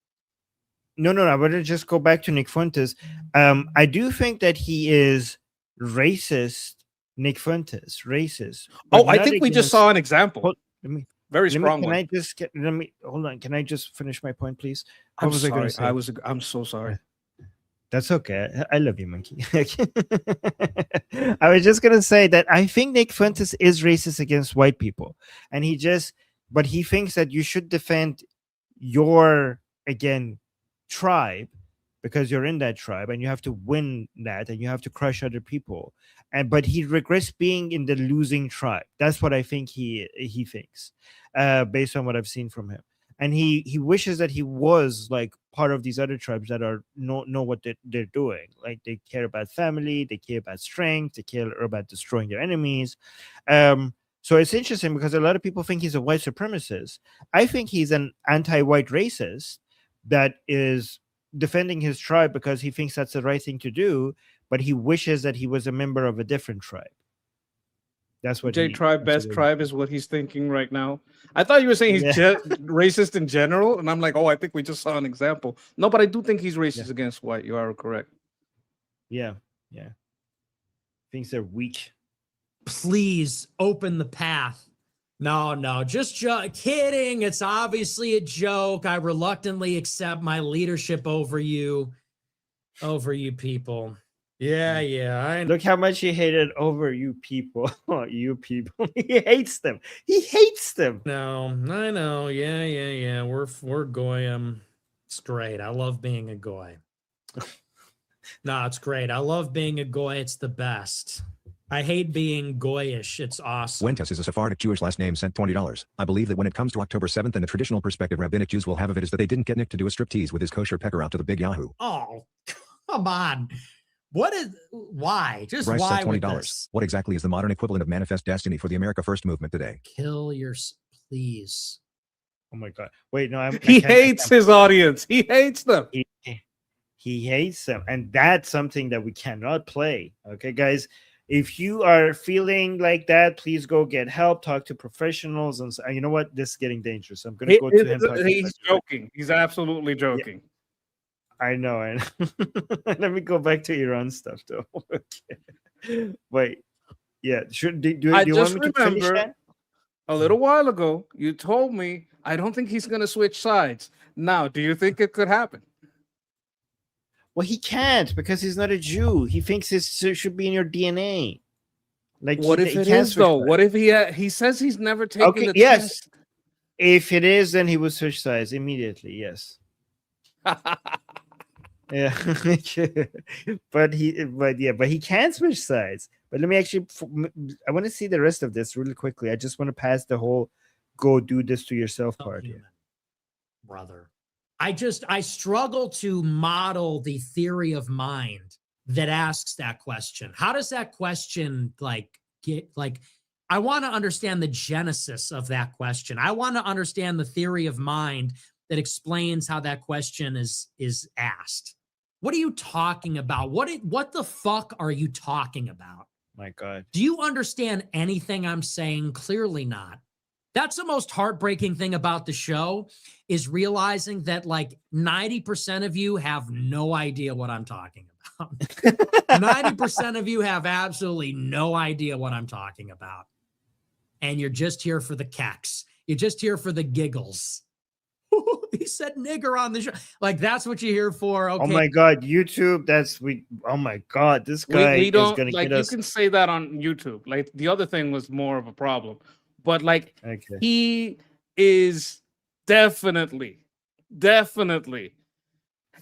No. I want to just go back to Nick Fuentes. I do think that he is racist, Nick Fuentes, racist. Oh, but I not think we just against- saw an example. Hold- let me, Very let me, strong can one. I just get, let me, hold on. Can I just finish my point, please? What I'm was I going sorry. to say? I'm so sorry. That's okay. I love you, monkey. I was just gonna say that I think Nick Fuentes is racist against white people, and but he thinks that you should defend your tribe because you're in that tribe and you have to win that and you have to crush other people. But he regrets being in the losing tribe. That's what I think he thinks, based on what I've seen from him. And he wishes that he was like part of these other tribes that are know what they're doing. Like they care about family, they care about strength, they care about destroying their enemies. So it's interesting because a lot of people think he's a white supremacist. I think he's an anti-white racist that is defending his tribe because he thinks that's the right thing to do, but he wishes that he was a member of a different tribe. That's what Tribe, best tribe is what he's thinking right now. I thought you were saying he's racist in general, and I'm like, oh, I think we just saw an example. No, but I do think he's racist against white. You are correct. Yeah. Thinks they're weak. Please open the path. No, just kidding. It's obviously a joke. I reluctantly accept my leadership over you people. Yeah. Look how much he hated over you people. You people. He hates them. No, I know. Yeah. We're goyim. It's great. I love being a goy. No, it's great. I love being a goy. It's the best. I hate being goyish. It's awesome. Fuentes is a Sephardic Jewish last name sent $20. I believe that when it comes to October 7th and the traditional perspective rabbinic Jews will have of it is that they didn't get Nick to do a striptease with his kosher pecker out to the big Yahoo. Oh, come on. Why? Just Bryce why sent with $20. this? What exactly is the modern equivalent of manifest destiny for the America First movement today? Kill your, please. Oh my God. Wait, no. He hates his audience. He hates them. He hates them. And that's something that we cannot play. Okay, guys? If you are feeling like that, please go get help, talk to professionals. And you know what? This is getting dangerous. I'm going to go to him. He's joking. He's absolutely joking. Yeah. I know. Let me go back to Iran stuff, though. Okay. Wait. Yeah. Do you want me to finish that? A little while ago, you told me, I don't think he's going to switch sides. Now, do you think it could happen? Well, he can't because he's not a Jew. He thinks it should be in your DNA. Like, what if it is though? What if he says he's never taken the test? If it is, then he will switch sides immediately. Yes. Yeah. but he can switch sides. But let me I want to see the rest of this really quickly. I just want to pass the whole "go do this to yourself" part here, brother. I struggle to model the theory of mind that asks that question. How does that question I want to understand the genesis of that question. I want to understand the theory of mind that explains how that question is asked. What are you talking about? What the fuck are you talking about? My God. Do you understand anything I'm saying? Clearly not. That's the most heartbreaking thing about the show is realizing that like 90% of you have no idea what I'm talking about. 90% of you have absolutely no idea what I'm talking about. And you're just here for the kecks. You're just here for the giggles. He said nigger on the show. Like, that's what you're here for. Okay. Oh my God, YouTube. Oh my God, this guy is going to get us. You can say that on YouTube. Like, the other thing was more of a problem. But like, he is definitely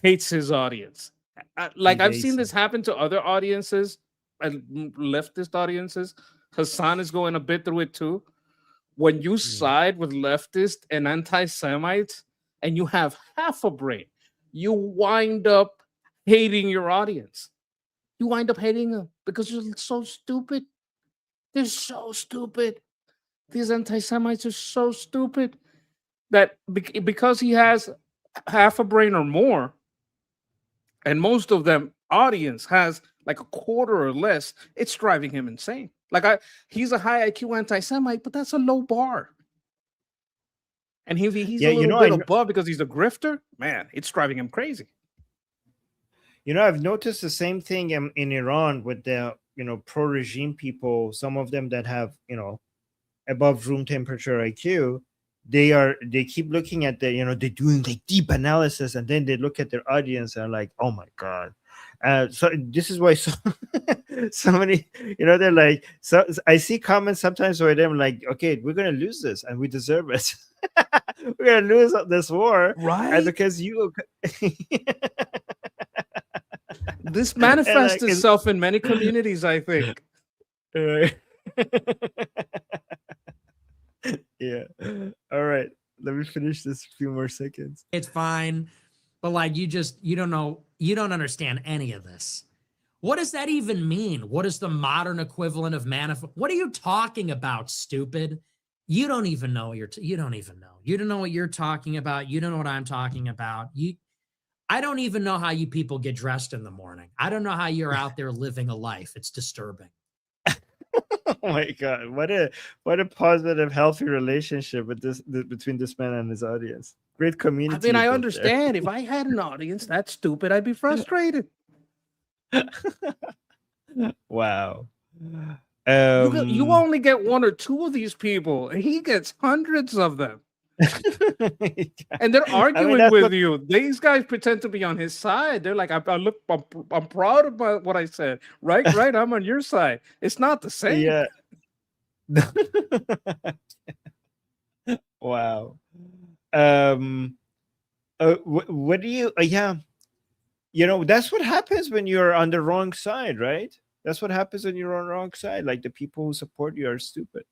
hates his audience. I've seen this happen to other audiences, leftist audiences. Hassan is going a bit through it too. When you side with leftists and anti-Semites and you have half a brain, you wind up hating your audience. You wind up hating them because you're so stupid. They're so stupid. These anti-Semites are so stupid that because he has half a brain or more, and most of them audience has like a quarter or less, it's driving him insane. Like he's a high IQ anti-Semite, but that's a low bar. And he's a little bit above because he's a grifter, man, it's driving him crazy. I've noticed the same thing in Iran with the pro-regime people. Some of them that have above room temperature IQ, they keep looking at they're doing like deep analysis, and then they look at their audience and are like, oh my god. So this is why so many, they're like, so I see comments sometimes where they're like, okay, we're gonna lose this and we deserve it. We're gonna lose this war, Right? and because you This manifests like, itself in many communities, I think. Yeah. All right. Let me finish this few more seconds. It's fine. But like you don't know, you don't understand any of this. What does that even mean? What is the modern equivalent of manifest? What are you talking about, stupid? You don't even know what you don't even know. You don't know what you're talking about. You don't know what I'm talking about. I don't even know how you people get dressed in the morning. I don't know how you're out there living a life. It's disturbing. Oh my god, what a positive, healthy relationship with between this man and his audience. Great community. I mean, I built understand. If I had an audience that stupid, I'd be frustrated. there. Wow. You only get one or two of these people, and he gets hundreds of them. And they're arguing with you. These guys pretend to be on his side. They're like, I'm proud of what I said. Right, I'm on your side. It's not the same. Yeah. Wow. What do you that's what happens when you're on the wrong side, right? That's what happens when you're on the wrong side. Like, the people who support you are stupid.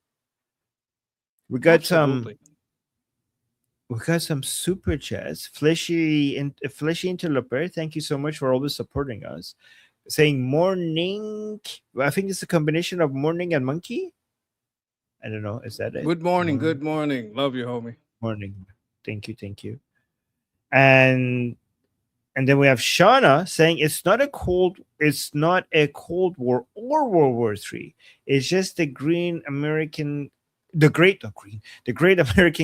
We got Absolutely. some super chats. Fleshy Interloper, thank you so much for always supporting us. Saying morning. I think it's a combination of morning and monkey. I don't know. Is that it? Good morning. Good morning. Love you, homie. Morning. Thank you. And then we have Shauna saying it's not a Cold War or World War III. It's just the Great American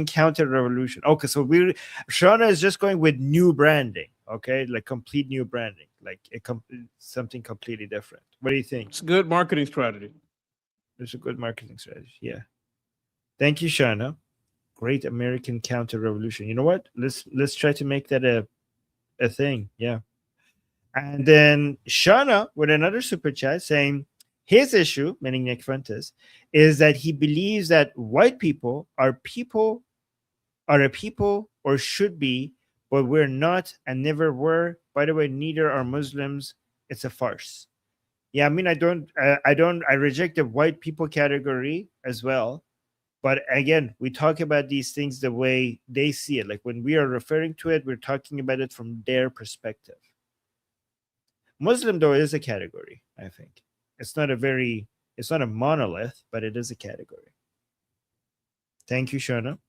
Counter Revolution. Okay, so Shauna is just going with new branding. Okay, like complete new branding, like something completely different. What do you think? It's a good marketing strategy. It's a good marketing strategy. Yeah. Thank you, Shauna. Great American Counter Revolution. You know what? Let's try to make that a thing. Yeah. And then Shauna with another super chat saying his issue, meaning Nick Fuentes, is that he believes that white people are a people or should be, but we're not and never were. By the way, neither are Muslims. It's a farce. Yeah, I mean, I reject the white people category as well. But again, we talk about these things the way they see it. Like, when we are referring to it, we're talking about it from their perspective. Muslim, though, is a category, I think. It's not a monolith, but it is a category. Thank you, Shona.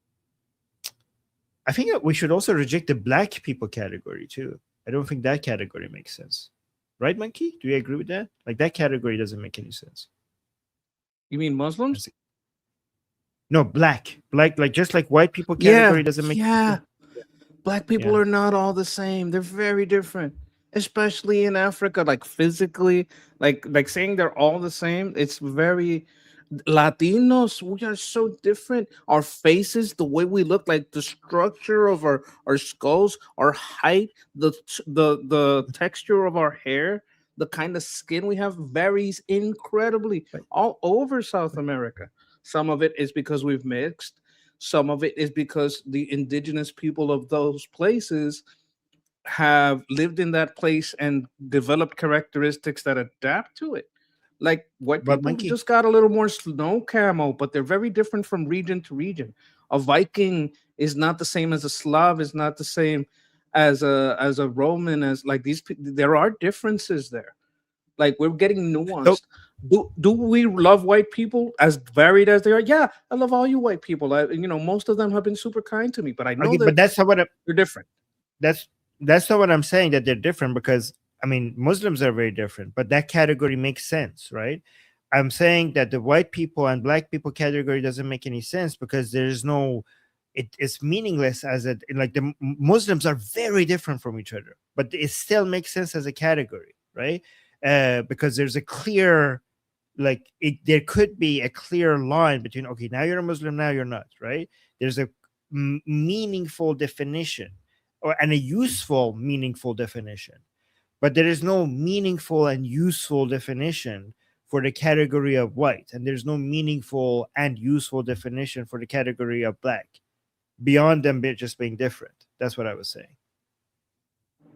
I think we should also reject the black people category too. I don't think that category makes sense. Right, Monkey? Do you agree with that? Like, that category doesn't make any sense. You mean Muslims? No, black, like just like white people category doesn't make sense. Black people are not all the same. They're very different, especially in Africa. Like, physically, like saying they're all the same. It's very Latinos. We are so different. Our faces, the way we look, like the structure of our skulls, our height, the texture of our hair, the kind of skin we have varies incredibly all over South America. Some of it is because we've mixed. Some of it is because the indigenous people of those places have lived in that place and developed characteristics that adapt to it. Like, white people just got a little more snow camo, but they're very different from region to region. A Viking is not the same as a Slav, is not the same as a Roman, as like these people. There are differences there. Like, we're getting nuanced. Do we love white people as varied as they are? Yeah, I love all you white people. Most of them have been super kind to me, but I know but that's not what they're different. That's not what I'm saying, that they're different, because I mean, Muslims are very different, but that category makes sense, right? I'm saying that the white people and black people category doesn't make any sense because there's no it is meaningless as it like the Muslims are very different from each other, but it still makes sense as a category, right? Because there's a clear there could be a clear line between, okay, now you're a Muslim, now you're not, right? There's a meaningful definition and a useful meaningful definition, but there is no meaningful and useful definition for the category of white, and there's no meaningful and useful definition for the category of black beyond them just being different. That's what I was saying.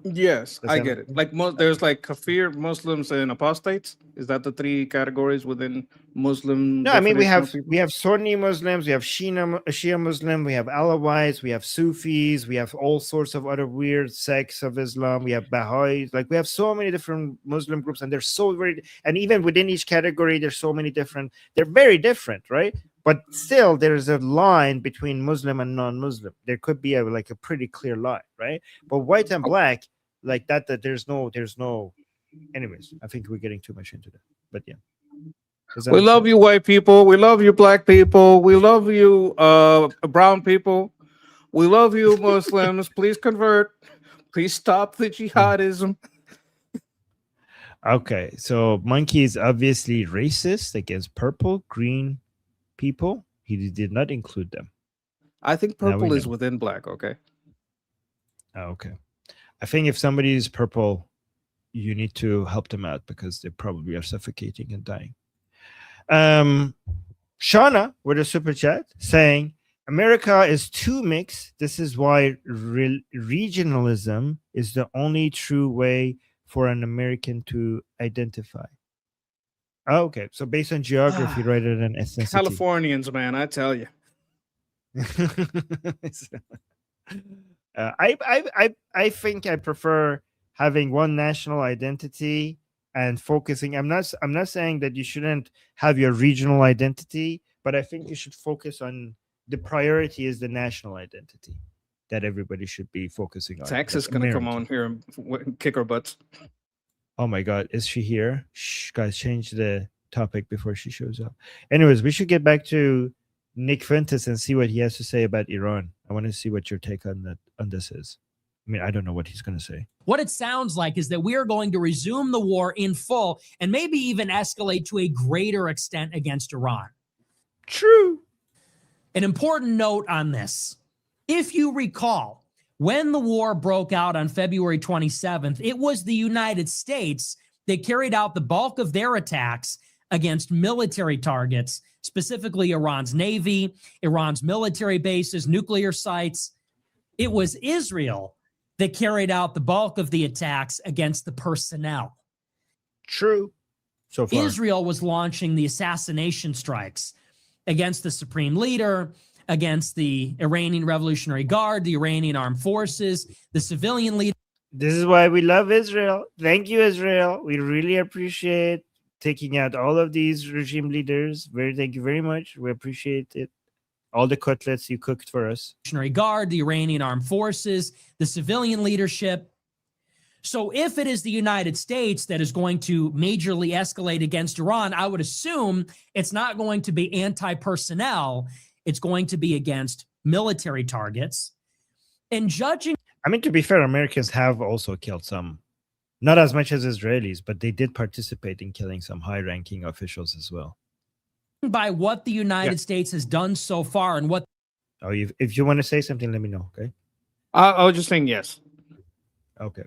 Yes, I get it. Like there's like kafir, Muslims, and apostates. Is that the three categories within Muslim? No, I mean we definition of have people? Sunni Muslims, we have Shia Muslim, we have Alawites, we have Sufis, we have all sorts of other weird sects of Islam. We have Baha'is. Like we have so many different Muslim groups, and they're so very. And even within each category, there's so many different. They're very different, right? But still, there's a line between Muslim and non-Muslim. There could be a pretty clear line, right? But white and black, like that there's no. Anyways, I think we're getting too much into that. But yeah. We love you, white people. We love you, black people. We love you, brown people. We love you, Muslims. Please convert. Please stop the jihadism. Okay, so Monkey is obviously racist against purple, green people. He did not include them. I think purple is within black. Okay. Okay. I think if somebody is purple, you need to help them out because they probably are suffocating and dying. Shauna with a super chat saying America is too mixed. This is why regionalism is the only true way for an American to identify. Oh, okay, so based on geography rather than ethnicity. Californians, man, I tell you. I think I prefer having one national identity and focusing. I'm not saying that you shouldn't have your regional identity, but I think you should focus on the priority is the national identity that everybody should be focusing on. Texas is gonna come on here and kick our butts. Oh my God, is she here? Shh, guys, change the topic before she shows up. Anyways, we should get back to Nick Fuentes and see what he has to say about Iran. I want to see what your take on this is. I mean, I don't know what he's going to say. What it sounds like is that we are going to resume the war in full and maybe even escalate to a greater extent against Iran. True. An important note on this. If you recall, when the war broke out on February 27th, it was the United States that carried out the bulk of their attacks against military targets, specifically Iran's navy, Iran's military bases, nuclear sites. It was Israel that carried out the bulk of the attacks against the personnel. True. So far. Israel was launching the assassination strikes against the supreme leader, against the Iranian Revolutionary Guard, the Iranian Armed Forces, the civilian leader. This is why we love Israel. Thank you, Israel. We really appreciate taking out all of these regime leaders. Thank you very much. We appreciate it. All the cutlets you cooked for us. Revolutionary Guard, the Iranian Armed Forces, the civilian leadership. So if it is the United States that is going to majorly escalate against Iran, I would assume it's not going to be anti-personnel. It's going to be against military targets. And judging... I mean, to be fair, Americans have also killed some, not as much as Israelis, but they did participate in killing some high-ranking officials as well. By what the United States has done so far and what... Oh, if you want to say something, let me know, okay? I was just saying yes. Okay.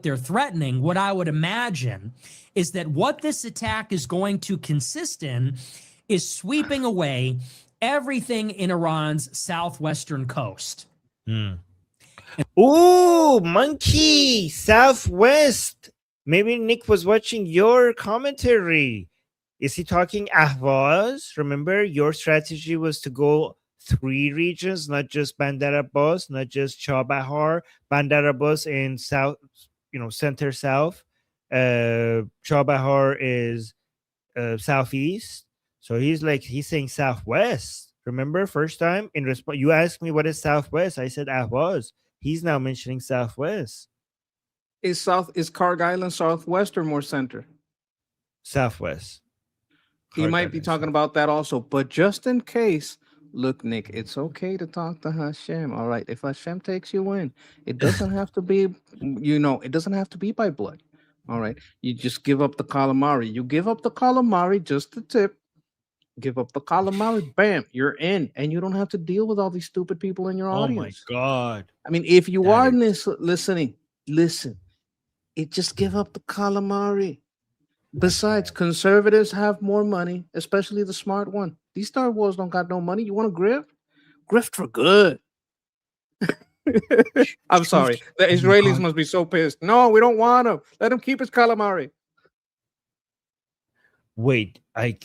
They're threatening, what I would imagine is that what this attack is going to consist in is sweeping away everything in Iran's southwestern coast. Ooh, Monkey, Southwest. Maybe Nick was watching your commentary. Is he talking Ahvaz? Remember, your strategy was to go 3 regions, not just Bandar Abbas, not just Chabahar, Bandar Abbas in south, center south. Chabahar is southeast. So he's saying southwest. Remember, first time in response, you asked me what is southwest. I said Ahvaz. He's now mentioning southwest. Is Karg Island southwest or more center? Southwest. He might be talking about that also, but just in case Look, Nick, it's okay to talk to Hashem. All right. If Hashem takes you in, it doesn't have to be, it doesn't have to be by blood. All right. You just give up the calamari. You give up the calamari, just the tip. Give up the calamari, bam, you're in. And you don't have to deal with all these stupid people in your Oh my audience. God. I mean, if you That are is- listening, listen. Just give up the calamari. Besides, conservatives have more money, especially the smart one. These Star Wars don't got no money. You want to grift? Grift for good. I'm sorry. The Israelis must be so pissed. No, we don't want him. Let him keep his calamari. Wait, I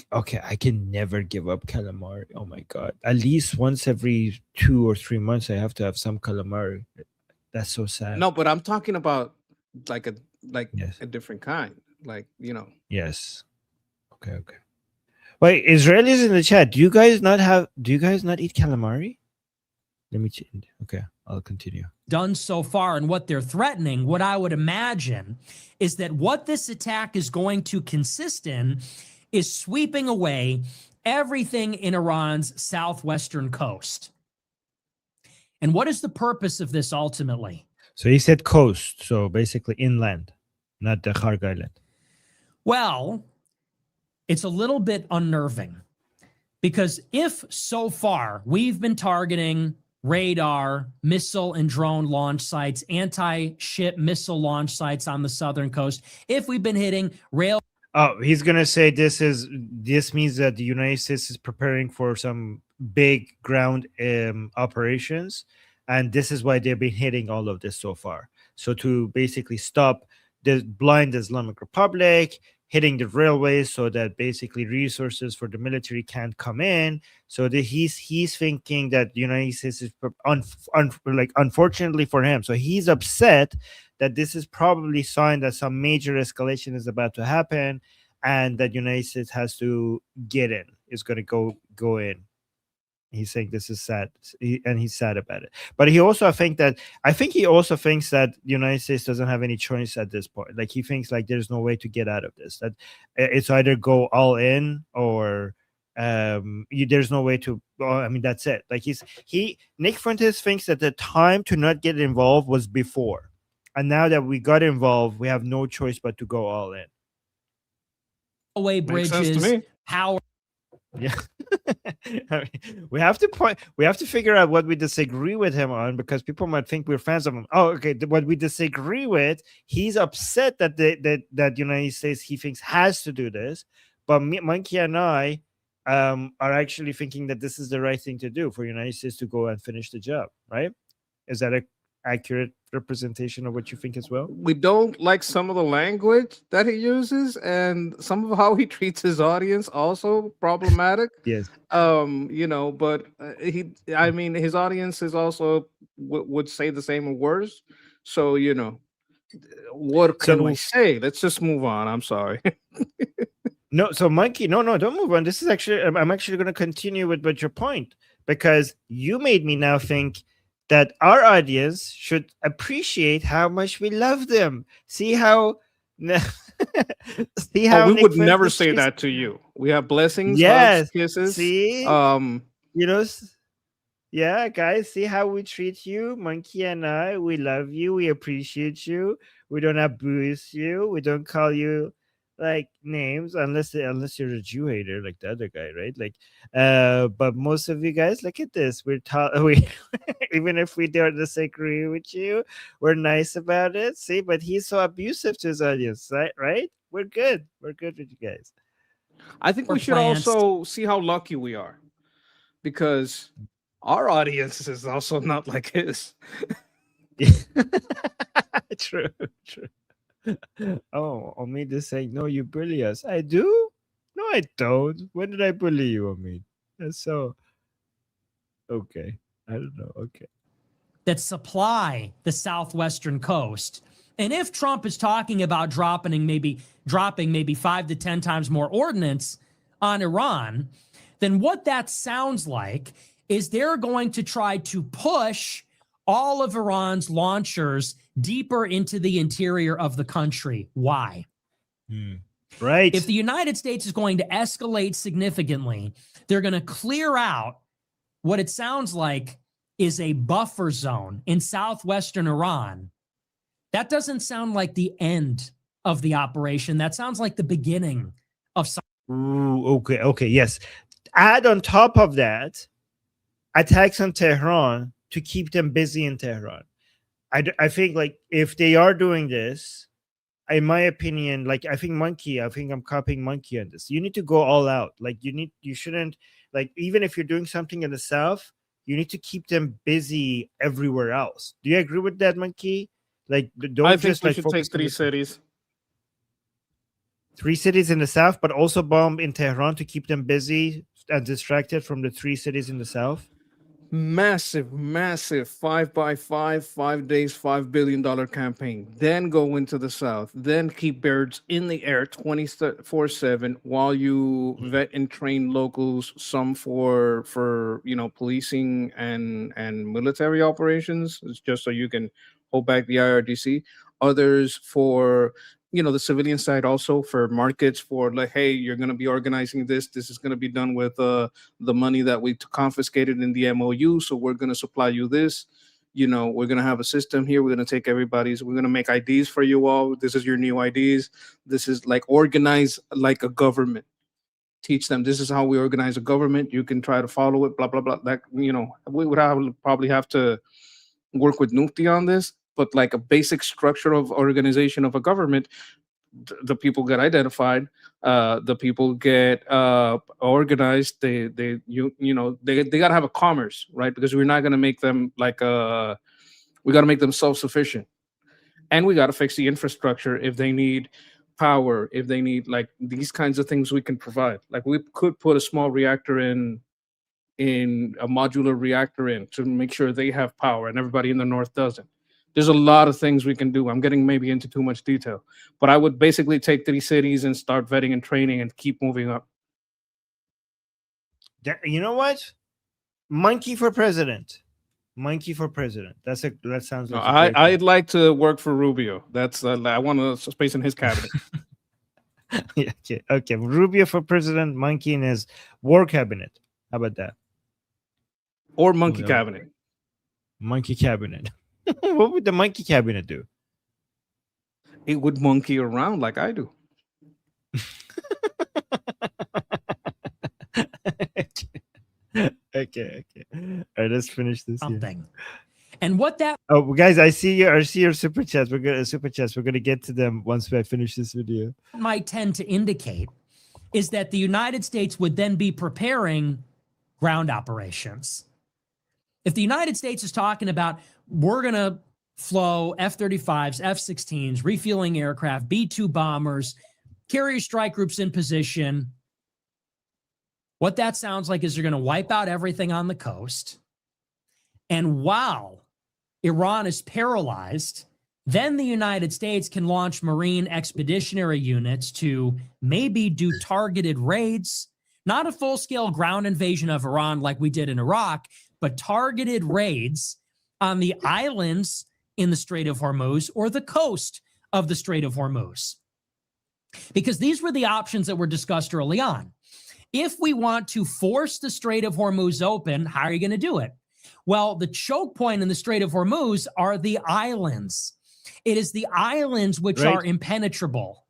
can never give up calamari. Oh my God. At least once every 2 or 3 months, I have to have some calamari. That's so sad. No, but I'm talking about like Yes. a different kind. Like, Yes. Okay. Wait, Israelis in the chat. Do you guys not eat calamari? Let me change. Okay, I'll continue. Done so far and what they're threatening, what I would imagine is that what this attack is going to consist in is sweeping away everything in Iran's southwestern coast. And what is the purpose of this ultimately? So he said coast, so basically inland, not the Kharg Island. Well, it's a little bit unnerving because if so far we've been targeting radar, missile and drone launch sites, anti-ship missile launch sites on the southern coast, if we've been hitting rail. Oh, he's gonna say this means that the United States is preparing for some big ground operations, and this is why they've been hitting all of this so far. So to basically stop the blind Islamic Republic, hitting the railways so that basically resources for the military can't come in. So that he's thinking that the United States is unfortunately for him. So he's upset that this is probably a sign that some major escalation is about to happen, and that United States has to get in. Is going to go in. He's saying this is sad, and he's sad about it. But he also think that the United States doesn't have any choice at this point. Like he thinks like there's no way to get out of this. That it's either go all in or there's no way to. Well, I mean that's it. Like Nick Fuentes thinks that the time to not get involved was before, and now that we got involved, we have no choice but to go all in. Away bridges, power. Yeah. I mean, we have to figure out what we disagree with him on, because people might think we're fans of him. Oh, okay. What we disagree with, he's upset that that United States he thinks has to do this, but Monkey and I are actually thinking that this is the right thing to do for United States to go and finish the job. Right? Is that a accurate representation of what you think as well? We don't like some of the language that he uses, and some of how he treats his audience also problematic. Yes. But his audience is also would say the same or worse. So, what can we say? Let's just move on. I'm sorry. No, so Monkey, no, don't move on. This is actually, I'm actually going to continue with your point, because you made me now think that our audience should appreciate how much we love them. See how we would never say that to you. We have blessings, yes, hugs, kisses. See, yeah, guys, see how we treat you, Monkey and I. We love you. We appreciate you. We don't abuse you. We don't call you like names unless you're a Jew hater like the other guy, right? Like, but most of you guys, look at this. We even if we don't disagree with you, we're nice about it. See, but he's so abusive to his audience, right? We're good. We're good with you guys. I think we should also see how lucky we are, because our audience is also not like his. True. Oh, Omid is saying, no, you bully us. I do? No, I don't. When did I bully you, Omid? That's so... Okay. I don't know. Okay. That supply the southwestern coast. And if Trump is talking about dropping maybe 5 to 10 times more ordnance on Iran, then what that sounds like is they're going to try to push all of Iran's launchers deeper into the interior of the country. Why? Right. If the United States is going to escalate significantly, they're going to clear out what it sounds like is a buffer zone in southwestern Iran. That doesn't sound like the end of the operation. That sounds like the beginning of something. Ooh, okay, yes. Add on top of that attacks on Tehran to keep them busy in Tehran. I think like if they are doing this, in my opinion, like I think I'm copying Monkey on this. You need to go all out. Like you shouldn't, like, even if you're doing something in the south, you need to keep them busy everywhere else. Do you agree with that, Monkey? Like, don't I think just we like should focus take on 3 the- cities. 3 cities in the south, but also bomb in Tehran to keep them busy and distracted from the 3 cities in the south. Massive 5x5, 5 days, $5 billion campaign. Then go into the south. Then keep birds in the air 24/7 while you vet and train locals. Some for policing and military operations, just so you can hold back the IRGC. Others for the civilian side, also for markets, for like, hey, you're going to be organizing this. This is going to be done with the money that we confiscated in the MOU. So we're going to supply you this. We're going to have a system here. We're going to take everybody's. We're going to make IDs for you all. This is your new IDs. This is like organize like a government. Teach them this is how we organize a government. You can try to follow it. Blah blah blah. That we would probably have to work with Nufti on this. But like a basic structure of organization of a government, the people get identified, the people get organized. They gotta have a commerce, right? Because we're not gonna make them like we gotta make them self-sufficient, and we gotta fix the infrastructure if they need power, if they need like these kinds of things we can provide. Like we could put a small reactor in a modular reactor in to make sure they have power and everybody in the north doesn't. There's a lot of things we can do. I'm getting maybe into too much detail, but I would basically take 3 cities and start vetting and training and keep moving up. You know what? Monkey for president. Monkey for president. That sounds No, like I'd like to work for Rubio. That's I want a space in his cabinet. Yeah, okay. Rubio for president, Monkey in his war cabinet. How about that? Or monkey cabinet. Monkey cabinet. What would the monkey cabinet do? It would monkey around like I do. Okay. All right, let's finish this. Something. And what that Oh, guys, I see your super chats. We're gonna get to them once I finish this video. might tend to indicate is that the United States would then be preparing ground operations. If the United States is talking about we're going to flow F-35s, F-16s, refueling aircraft, B-2 bombers, carrier strike groups in position, what that sounds like is they're going to wipe out everything on the coast. And while Iran is paralyzed, then the United States can launch Marine expeditionary units to maybe do targeted raids, not a full-scale ground invasion of Iran like we did in Iraq, but targeted raids on the islands in the Strait of Hormuz or the coast of the Strait of Hormuz. Because these were the options that were discussed early on. If we want to force the Strait of Hormuz open, how are you going to do it? Well, the choke point in the Strait of Hormuz are the islands. It is the islands which are impenetrable.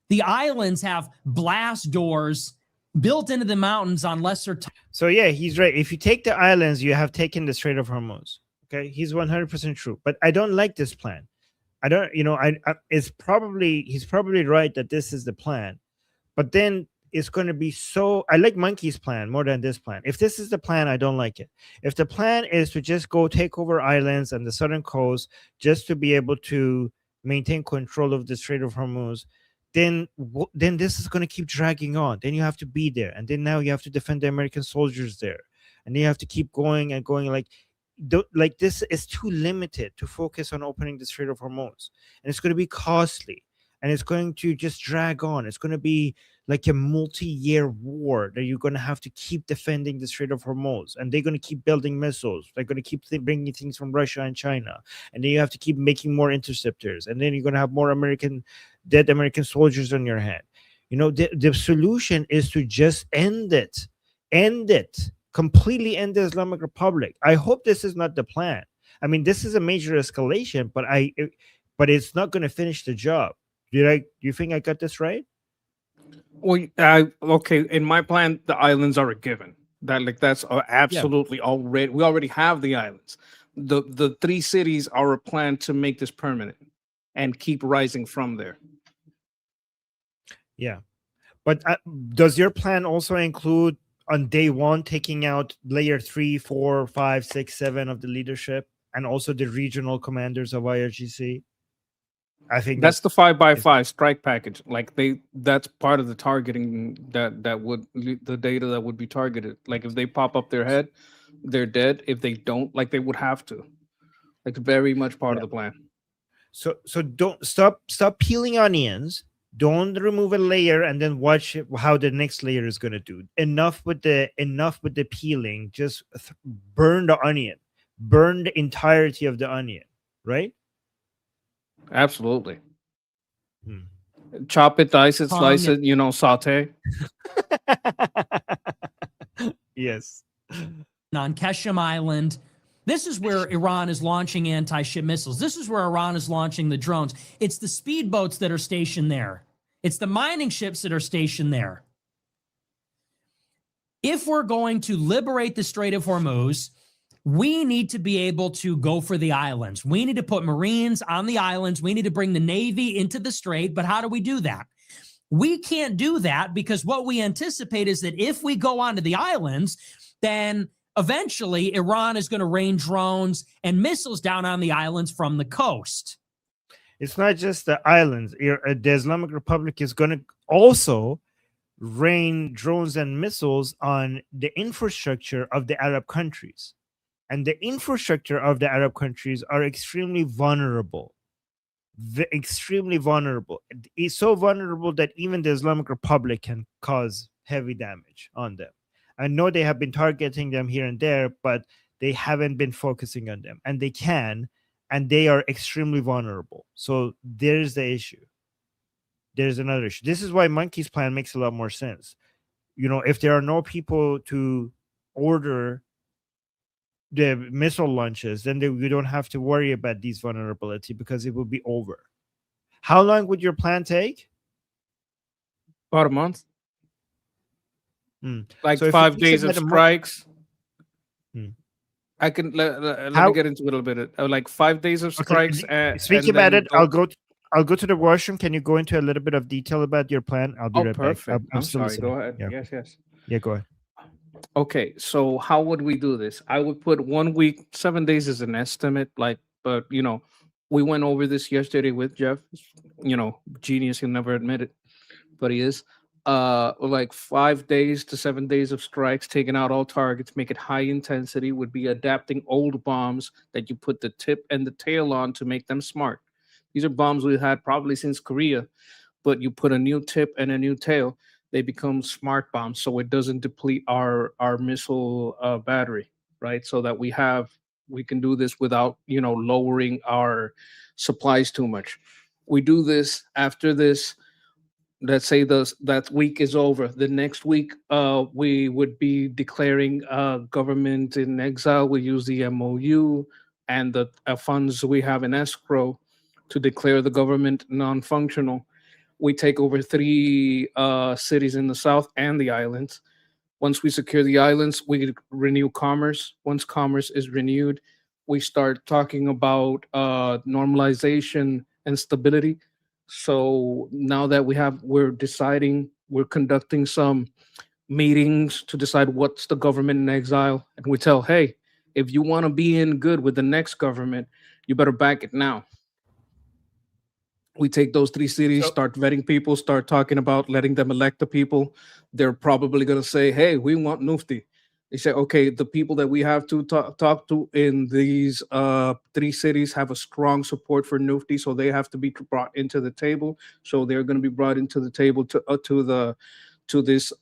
The islands have blast doors built into the mountains on lesser time. So yeah, he's right. If you take the islands, you have taken the Strait of Hormuz. Okay, he's 100% true. But I don't like this plan. I don't. He's probably right that this is the plan. But then it's going to be so. I like Monkey's plan more than this plan. If this is the plan, I don't like it. If the plan is to just go take over islands and the southern coast just to be able to maintain control of the Strait of Hormuz, then this is going to keep dragging on. Then you have to be there, and then now you have to defend the American soldiers there, and then you have to keep going and going. Like this is too limited to focus on opening the Strait of Hormuz, and it's going to be costly, and it's going to just drag on. It's going to be like a multi-year war that you're going to have to keep defending the Strait of Hormuz, and they're going to keep building missiles. They're going to keep bringing things from Russia and China, and then you have to keep making more interceptors, and then you're going to have more dead American soldiers on your hand. The solution is to just end it. completely end the Islamic Republic. I hope this is not the plan. I mean, this is a major escalation, but it's not going to finish the job. Do you think I got this right? Well, okay. In my plan, the islands are a given. That's absolutely already. We already have the islands. The three cities are a plan to make this permanent and keep rising from there. Yeah, but does your plan also include on day one taking out layer 3, 4, 5, 6, 7 of the leadership and also the regional commanders of IRGC? I think that's the 5x5 strike package. That's part of the targeting that would the data that would be targeted. Like if they pop up their head, they're dead. If they don't, like they would have to. Like very much part of the plan. So don't stop peeling onions. Don't remove a layer and then watch how the next layer is going to do. Enough with the peeling. Just burn the onion. Burn the entirety of the onion, right? Absolutely. Chop it, dice it, slice it, saute. Yes. On Keshem Island, this is where Iran is launching anti-ship missiles. This is where Iran is launching the drones. It's the speedboats that are stationed there. It's the mining ships that are stationed there. If we're going to liberate the Strait of Hormuz, we need to be able to go for the islands. We need to put Marines on the islands. We need to bring the Navy into the Strait. But how do we do that? We can't do that because what we anticipate is that if we go onto the islands, then eventually Iran is going to rain drones and missiles down on the islands from the coast. It's not just the islands. The Islamic Republic is going to also rain drones and missiles on the infrastructure of the Arab countries. And the infrastructure of the Arab countries are extremely vulnerable. Extremely vulnerable. It's so vulnerable that even the Islamic Republic can cause heavy damage on them. I know they have been targeting them here and there, but they haven't been focusing on them. And they can, and they are extremely vulnerable. So there's the issue. There's another issue. This is why Monkey's plan makes a lot more sense. If there are no people to order the missile launches, then we don't have to worry about these vulnerability because it will be over. How long would your plan take? About a month. Like so 5 days of strikes. I can let me get into a little bit. Like 5 days of strikes. Speaking about it, I'll go to the washroom. Can you go into a little bit of detail about your plan? I'll be right perfect. back. I'm still sorry. listening. Go ahead. Yeah. Yes. Yeah, go ahead. Okay, so how would we do this? I would put 1 week, 7 days is an estimate. But we went over this yesterday with Jeff. Genius. He'll never admit it, but he is. Like 5 days to 7 days of strikes, taking out all targets, make it high intensity. Would be adapting old bombs that you put the tip and the tail on to make them smart. These are bombs we've had probably since Korea, but you put a new tip and a new tail. They become smart bombs, so it doesn't deplete our missile battery, right? So that we can do this without lowering our supplies too much. We do this after this. Let's say that week is over. The next week, we would be declaring government in exile. We use the MOU and the funds we have in escrow to declare the government non-functional. We take over 3 cities in the south and the islands. Once we secure the islands, we renew commerce. Once commerce is renewed, we start talking about normalization and stability. So now that we're conducting some meetings to decide what's the government in exile. And we tell, hey, if you want to be in good with the next government, you better back it now. We take those 3 cities, start vetting people, start talking about letting them elect the people. They're probably going to say, hey, we want Mufti. They say, okay, the people that we have to talk to in these 3 cities have a strong support for Mufti, so they have to be brought into the table. So they're going to be brought into the table to this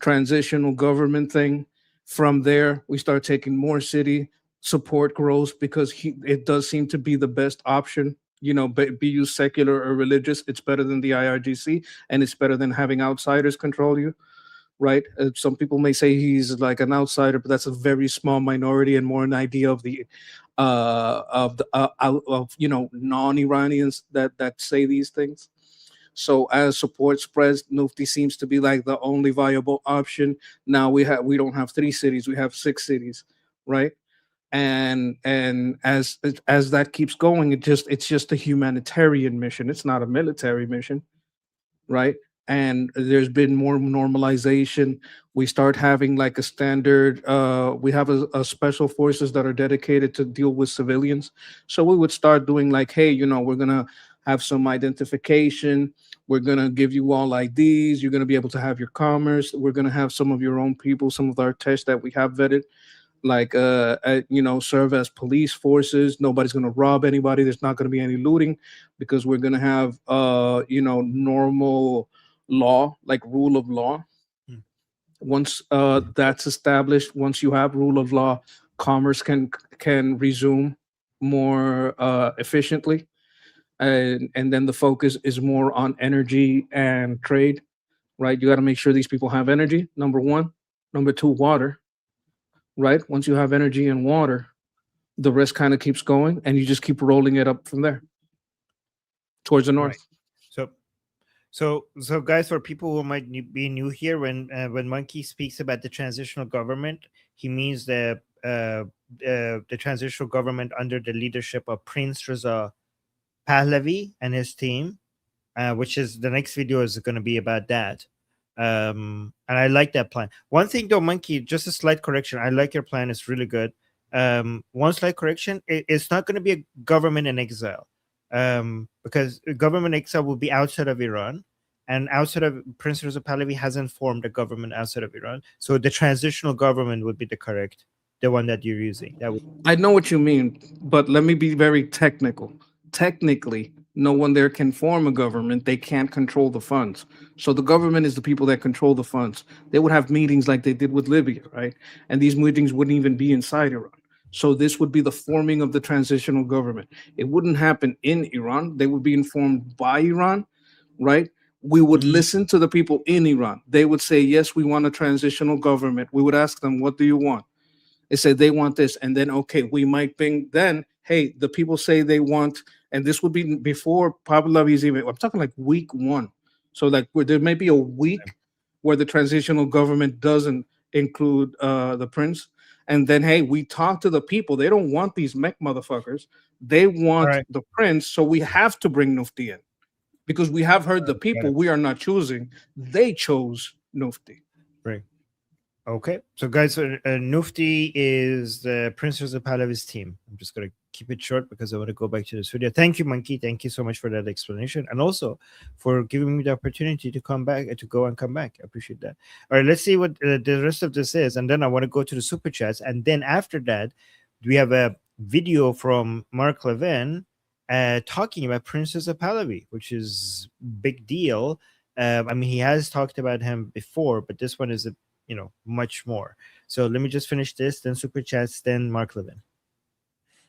transitional government thing. From there, we start taking more city support grows because it does seem to be the best option. Be you secular or religious, it's better than the IRGC, and it's better than having outsiders control you. right? Some people may say he's like an outsider, but that's a very small minority and more an idea of the non-Iranians that say these things. So as support spreads, Nufti seems to be like the only viable option. Now we don't have 3 cities, we have 6 cities, right? And as that keeps going, it's just a humanitarian mission. It's not a military mission, right? And there's been more normalization. We start having like a standard. We have a special forces that are dedicated to deal with civilians. So we would start doing like, hey, we're gonna have some identification. We're gonna give you all IDs. You're gonna be able to have your commerce. We're gonna have some of your own people, some of our tests that we have vetted, like serve as police forces. Nobody's going to rob anybody. There's not going to be any looting, because we're going to have normal law, like rule of law. Once that's established, once you have rule of law, commerce can resume more efficiently, and then the focus is more on energy and trade, right? You got to make sure these people have energy, number one. Number two, water. Right? Once you have energy and water, the rest kind of keeps going, and you just keep rolling it up from there towards the north. Right. So guys, for people who might be new here, when Monkey speaks about the transitional government, he means the transitional government under the leadership of Prince Reza Pahlavi and his team, which is the next video is going to be about that. And I like that plan. One thing though, Monkey, just a slight correction. I like your plan. It's really good. One slight correction. It's not going to be a government in exile, because government exile will be outside of Iran, and outside of Prince Reza Pahlavi hasn't formed a government outside of Iran. So the transitional government would be the one that you're using. I know what you mean, but let me be very technical. Technically, no one there can form a government. They can't control the funds. So the government is the people that control the funds. They would have meetings like they did with Libya, right? And these meetings wouldn't even be inside Iran. So this would be the forming of the transitional government. It wouldn't happen in Iran. They would be informed by Iran, right? We would listen to the people in Iran. They would say, yes, we want a transitional government. We would ask them, what do you want? They say they want this. And then, okay, we might bring then, hey, the people say they want, and this would be before Pahlavi's even, I'm talking like week 1. So like there may be a week where the transitional government doesn't include the prince. And then, hey, we talk to the people. They don't want these mech motherfuckers. They want the prince. So we have to bring Nufti in, because we have heard the people we are not choosing. They chose Nufti. Right. Okay. So guys, Nufti is the Prince Reza Pahlavi's team. I'm just going to keep it short because I want to go back to this video. Thank you, Monkey. Thank you so much for that explanation, and also for giving me the opportunity to come back, to go and come back. I appreciate that. All right, let's see what the rest of this is, and then I want to go to the super chats, and then after that, we have a video from Mark Levin talking about Prince Reza Pahlavi, which is big deal. I mean, he has talked about him before, but this one is much more. So let me just finish this, then super chats, then Mark Levin.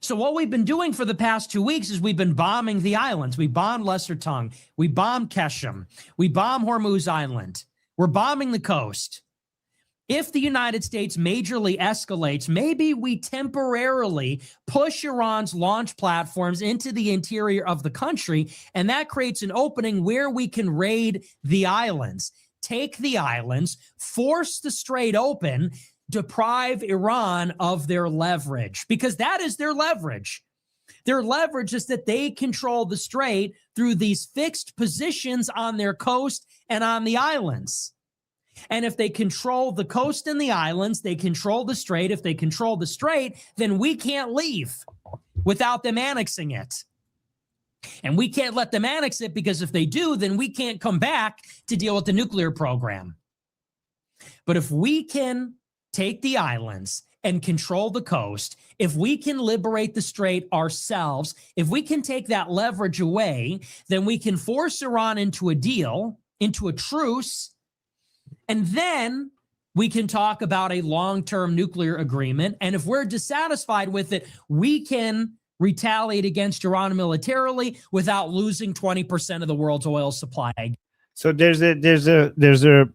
So what we've been doing for the past 2 weeks is we've been bombing the islands. We bombed Lesser Tongue. We bombed Keshem. We bombed Hormuz Island. We're bombing the coast. If the United States majorly escalates, maybe we temporarily push Iran's launch platforms into the interior of the country, and that creates an opening where we can raid the islands, take the islands, force the strait open, deprive Iran of their leverage, because that is their leverage. Their leverage is that they control the strait through these fixed positions on their coast and on the islands. And if they control the coast and the islands, they control the strait. If they control the strait, then we can't leave without them annexing it. And we can't let them annex it, because if they do, then we can't come back to deal with the nuclear program. But if we can take the islands and control the coast, if we can liberate the strait ourselves, if we can take that leverage away, then we can force Iran into a deal, into a truce, and then we can talk about a long-term nuclear agreement. And if we're dissatisfied with it, we can retaliate against Iran militarily without losing 20% of the world's oil supply. So there's a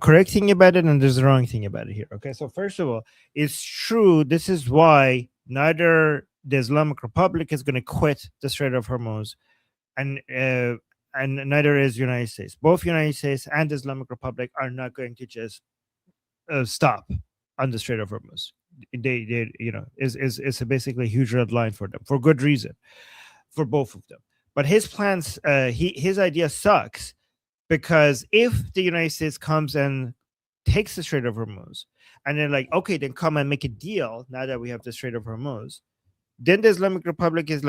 correct thing about it and there's a wrong thing about it here. Okay, so first of all, it's true. This is why neither the Islamic Republic is going to quit the Strait of Hormuz, and neither is United States. Both United States and the Islamic Republic are not going to just stop on the Strait of Hormuz. They it's basically a huge red line for them for good reason, for both of them. But his plans, his idea sucks. Because if the United States comes and takes the Strait of Hormuz, and they're like, okay, then come and make a deal now that we have the Strait of Hormuz, then the Islamic Republic is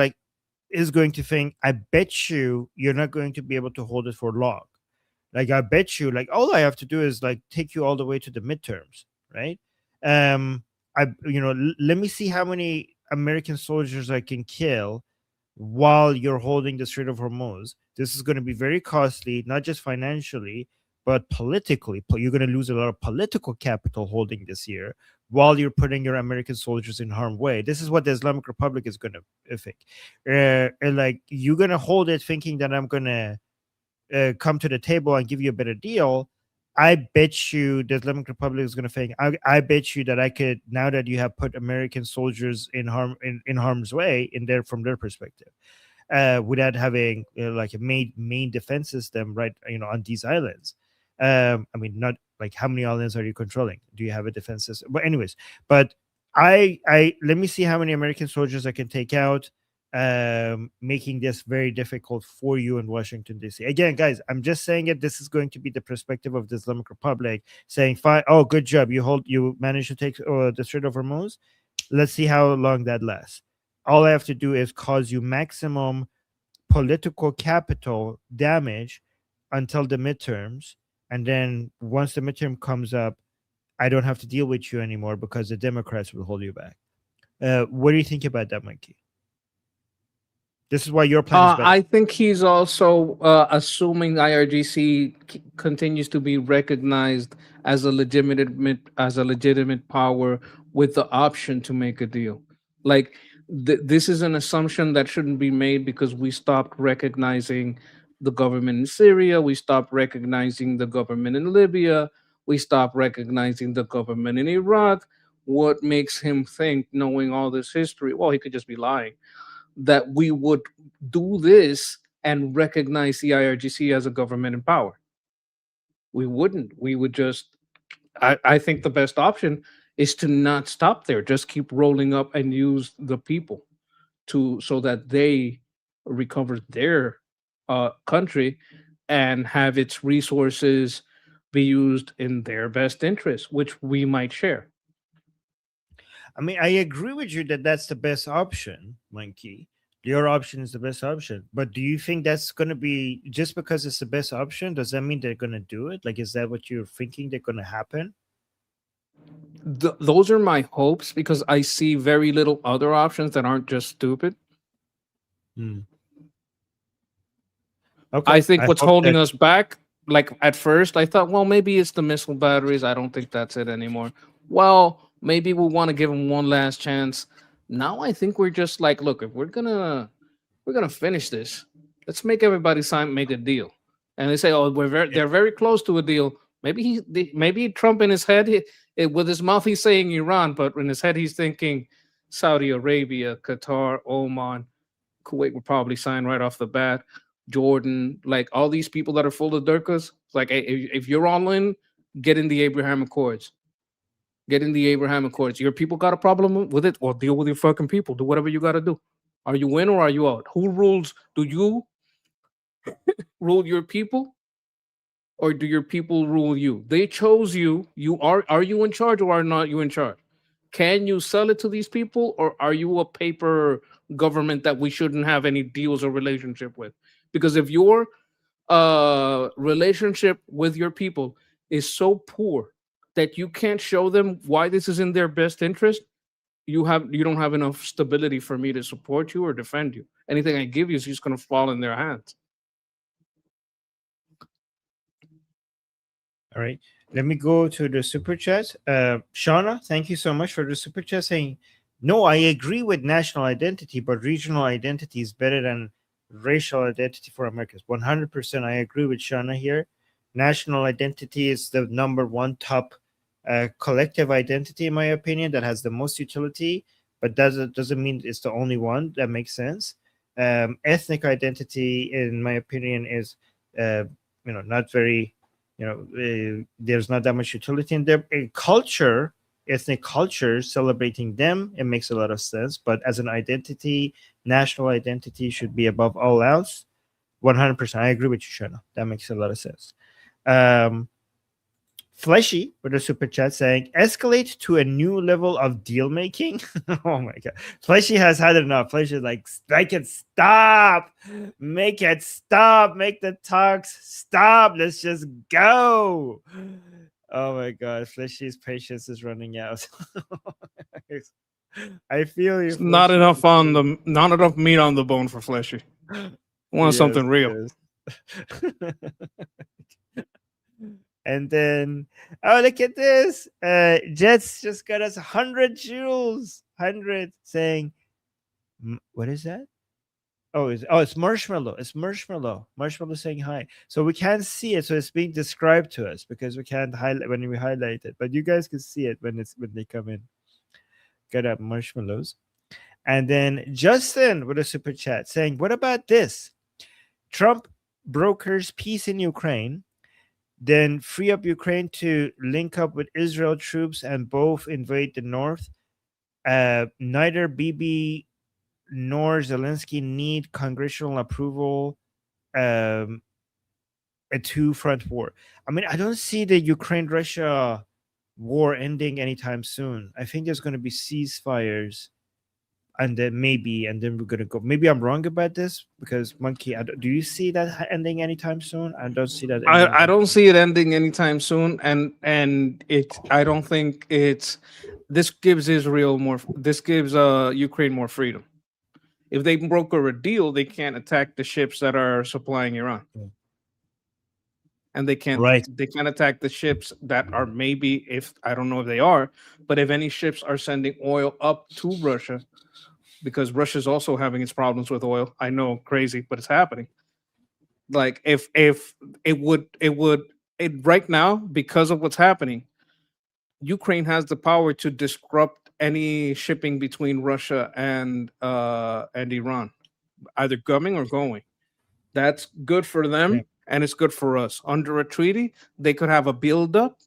going to think, I bet you're not going to be able to hold it for long. Like, I bet you, like, all I have to do is like take you all the way to the midterms, right? Let me see how many American soldiers I can kill while you're holding the Strait of Hormuz. This is going to be very costly, not just financially, but politically. You're going to lose a lot of political capital holding this here while you're putting your American soldiers in harm's way. This is what the Islamic Republic is going to think. Like, you're going to hold it thinking that I'm going to come to the table and give you a better deal. I bet you the Islamic Republic is going to think, I bet you that I could, now that you have put American soldiers in harm's way from their perspective, without having like a main defense system right on these islands. I mean, not like, how many islands are you controlling? Do you have a defense system? But anyways, I let me see how many American soldiers I can take out, making this very difficult for you in Washington, D.C. Again, guys, I'm just saying it. This is going to be the perspective of the Islamic Republic saying, fine, oh, good job. You managed to take the Strait of Hormuz. Let's see how long that lasts. All I have to do is cause you maximum political capital damage until the midterms. And then once the midterm comes up, I don't have to deal with you anymore because the Democrats will hold you back. What do you think about that, Mikey? This is why your plan is better. I think he's also assuming IRGC continues to be recognized as a legitimate power with the option to make a deal. Like, this is an assumption that shouldn't be made because we stopped recognizing the government in Syria, we stopped recognizing the government in Libya, we stopped recognizing the government in Iraq. What makes him think, knowing all this history, well, he could just be lying, that we would do this and recognize the IRGC as a government in power? We wouldn't. We would just, I think the best option is to not stop there. Just keep rolling up and use the people so that they recover their country and have its resources be used in their best interest, which we might share. I mean, I agree with you that that's the best option, Monkey. Your option is the best option. But do you think that's going to be, just because it's the best option, does that mean they're going to do it? Like, is that what you're thinking they're going to happen? Those are my hopes because I see very little other options that aren't just stupid. Okay. I think what's holding us back, like at first I thought, well, maybe it's the missile batteries. I don't think that's it anymore. Well, maybe we want to give them one last chance. Now I think we're just like, look, if we're gonna finish this, let's make everybody make a deal. And they say, oh, they're very close to a deal. Maybe Trump in his head, with his mouth he's saying Iran, but in his head he's thinking Saudi Arabia, Qatar, Oman, Kuwait would probably sign right off the bat. Jordan, like all these people that are full of dirkas. Like, hey, if you're all in, get in the Abraham Accords. Get in the Abraham Accords. Your people got a problem with it? Well, deal with your fucking people. Do whatever you got to do. Are you in or are you out? Who rules? Do you rule your people? Or do your people rule you? They chose you. Are you in charge or are not you in charge? Can you sell it to these people, or are you a paper government that we shouldn't have any deals or relationship with? Because if your relationship with your people is so poor that you can't show them why this is in their best interest, you don't have enough stability for me to support you or defend you. Anything I give you is just going to fall in their hands. All right. Let me go to the super chat. Shauna, thank you so much for the super chat saying, no, I agree with national identity, but regional identity is better than racial identity for Americans. 100%. I agree with Shauna here. national identity is the number one top collective identity, in my opinion, that has the most utility, but doesn't mean it's the only one that makes sense. Ethnic identity, in my opinion, is not very, there's not that much utility in there. Culture, ethnic culture, celebrating them, it makes a lot of sense. But as an identity, national identity should be above all else. 100%. I agree with you, Shana. That makes a lot of sense. Fleshy with a super chat saying, escalate to a new level of deal making. Oh my God. Fleshy has had enough. Fleshy is like, make it stop. Make it stop. Make the talks stop. Let's just go. Oh my God. Fleshy's patience is running out. I feel you. It's not enough not enough meat on the bone for Fleshy. Want something real. Yes. And then, oh, look at this. Jets just got us 100 jewels. 100 saying, what is that? It's Marshmallow. It's Marshmallow. Marshmallow saying hi. So we can't see it. So it's being described to us because we can't highlight when we highlight it. But you guys can see it when they come in. Got up marshmallows. And then Justin with a super chat saying, what about this? Trump brokers peace in Ukraine, then free up Ukraine to link up with Israel troops and both invade the north. Neither Bibi nor Zelensky need congressional approval. A two-front war. I mean, I don't see the Ukraine-Russia war ending anytime soon. I think there's going to be ceasefires, and then we're going to go. Maybe I'm wrong about this because Monkey, do you see that ending anytime soon? I don't see that. I don't see it ending anytime soon, and I don't think this gives Israel more. This gives Ukraine more freedom. If they broker a deal, they can't attack the ships that are supplying Iran, and they can't attack the ships that are maybe, if I don't know if they are, but if any ships are sending oil up to Russia, because Russia's also having its problems with oil. I know, crazy, but it's happening. Like if it would right now, because of what's happening, Ukraine has the power to disrupt any shipping between Russia and Iran, either coming or going. That's good for them, and it's good for us. Under a treaty, they could have a buildup,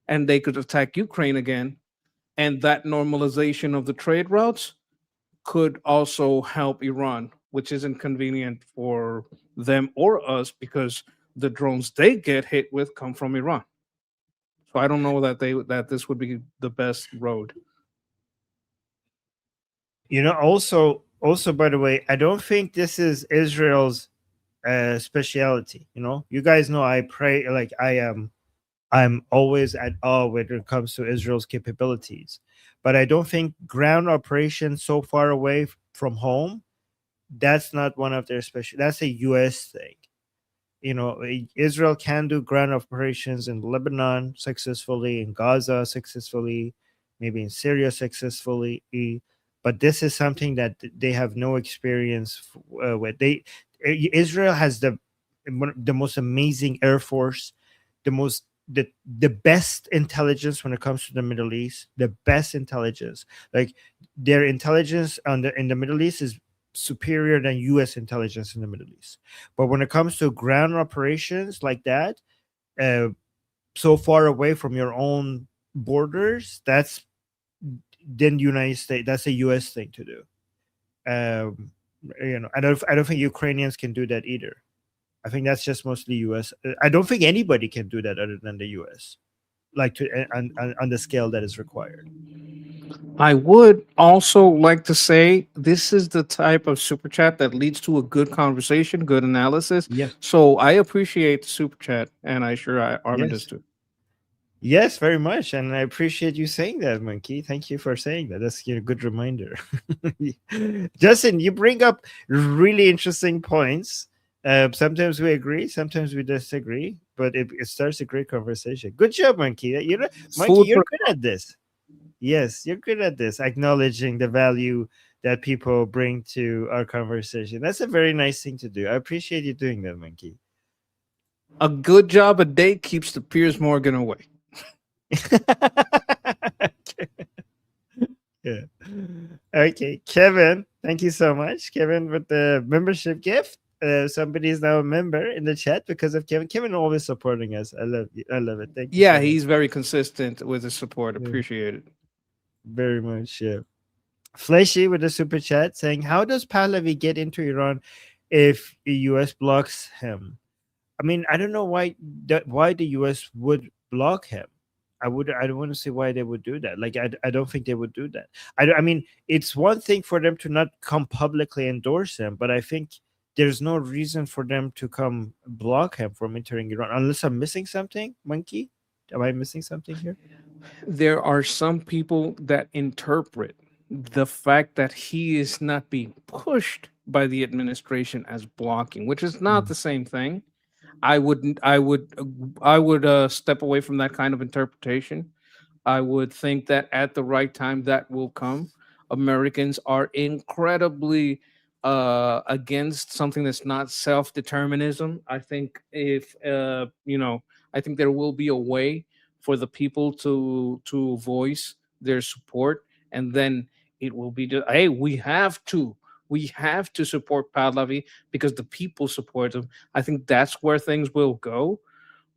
and they could attack Ukraine again, and that normalization of the trade routes could also help Iran, which isn't convenient for them or us because the drones they get hit with come from Iran. So I don't know that this would be the best road. Also, by the way, I don't think this is Israel's speciality. You guys know I pray, like I'm always at awe when it comes to Israel's capabilities. But I don't think ground operations so far away from home, that's not one of their special. That's a U.S. thing. Israel can do ground operations in Lebanon successfully, in Gaza successfully, maybe in Syria successfully. But this is something that they have no experience with. Israel has the most amazing air force, the best intelligence when it comes to the Middle East, the best intelligence. Like their intelligence in the Middle East is superior than U.S. intelligence in the Middle East. But when it comes to ground operations like that, so far away from your own borders, that's then United States. That's a U.S. thing to do. I don't think Ukrainians can do that either. I think that's just mostly U.S. I don't think anybody can do that other than the U.S. Like on the scale that is required. I would also like to say this is the type of super chat that leads to a good conversation, good analysis. Yes. So I appreciate the super chat, and Armin does too. Yes, very much, and I appreciate you saying that, Monkey. Thank you for saying that. That's a good reminder. Justin, you bring up really interesting points. Sometimes we agree, sometimes we disagree, but it starts a great conversation. Good job, Monkey. Monkey, you're good at this. Yes, you're good at this, acknowledging the value that people bring to our conversation. That's a very nice thing to do. I appreciate you doing that, Monkey. A good job a day keeps the Piers Morgan away. Yeah. Okay, Kevin, thank you so much. Kevin with the membership gift. Somebody is now a member in the chat because of Kevin. Kevin always supporting us. I love you. I love it. Thank you. Yeah, so much. he's very consistent with his support. Appreciate it. Very much. Yeah. Fleshy with a super chat saying, "How does Pahlavi get into Iran if the U.S. blocks him?" I mean, I don't know why the U.S. would block him. I don't want to say why they would do that. Like, I don't think they would do that. I mean, it's one thing for them to not come publicly endorse him, but I think there's no reason for them to come block him from entering Iran, unless I'm missing something. Monkey, am I missing something here? There are some people that interpret the fact that he is not being pushed by the administration as blocking, which is not the same thing. I would step away from that kind of interpretation. I would think that at the right time that will come. Americans are incredibly against something that's not self-determinism. I think if I think there will be a way for the people to voice their support, and then it will be just, hey, we have to support Pahlavi because the people support him. I think that's where things will go.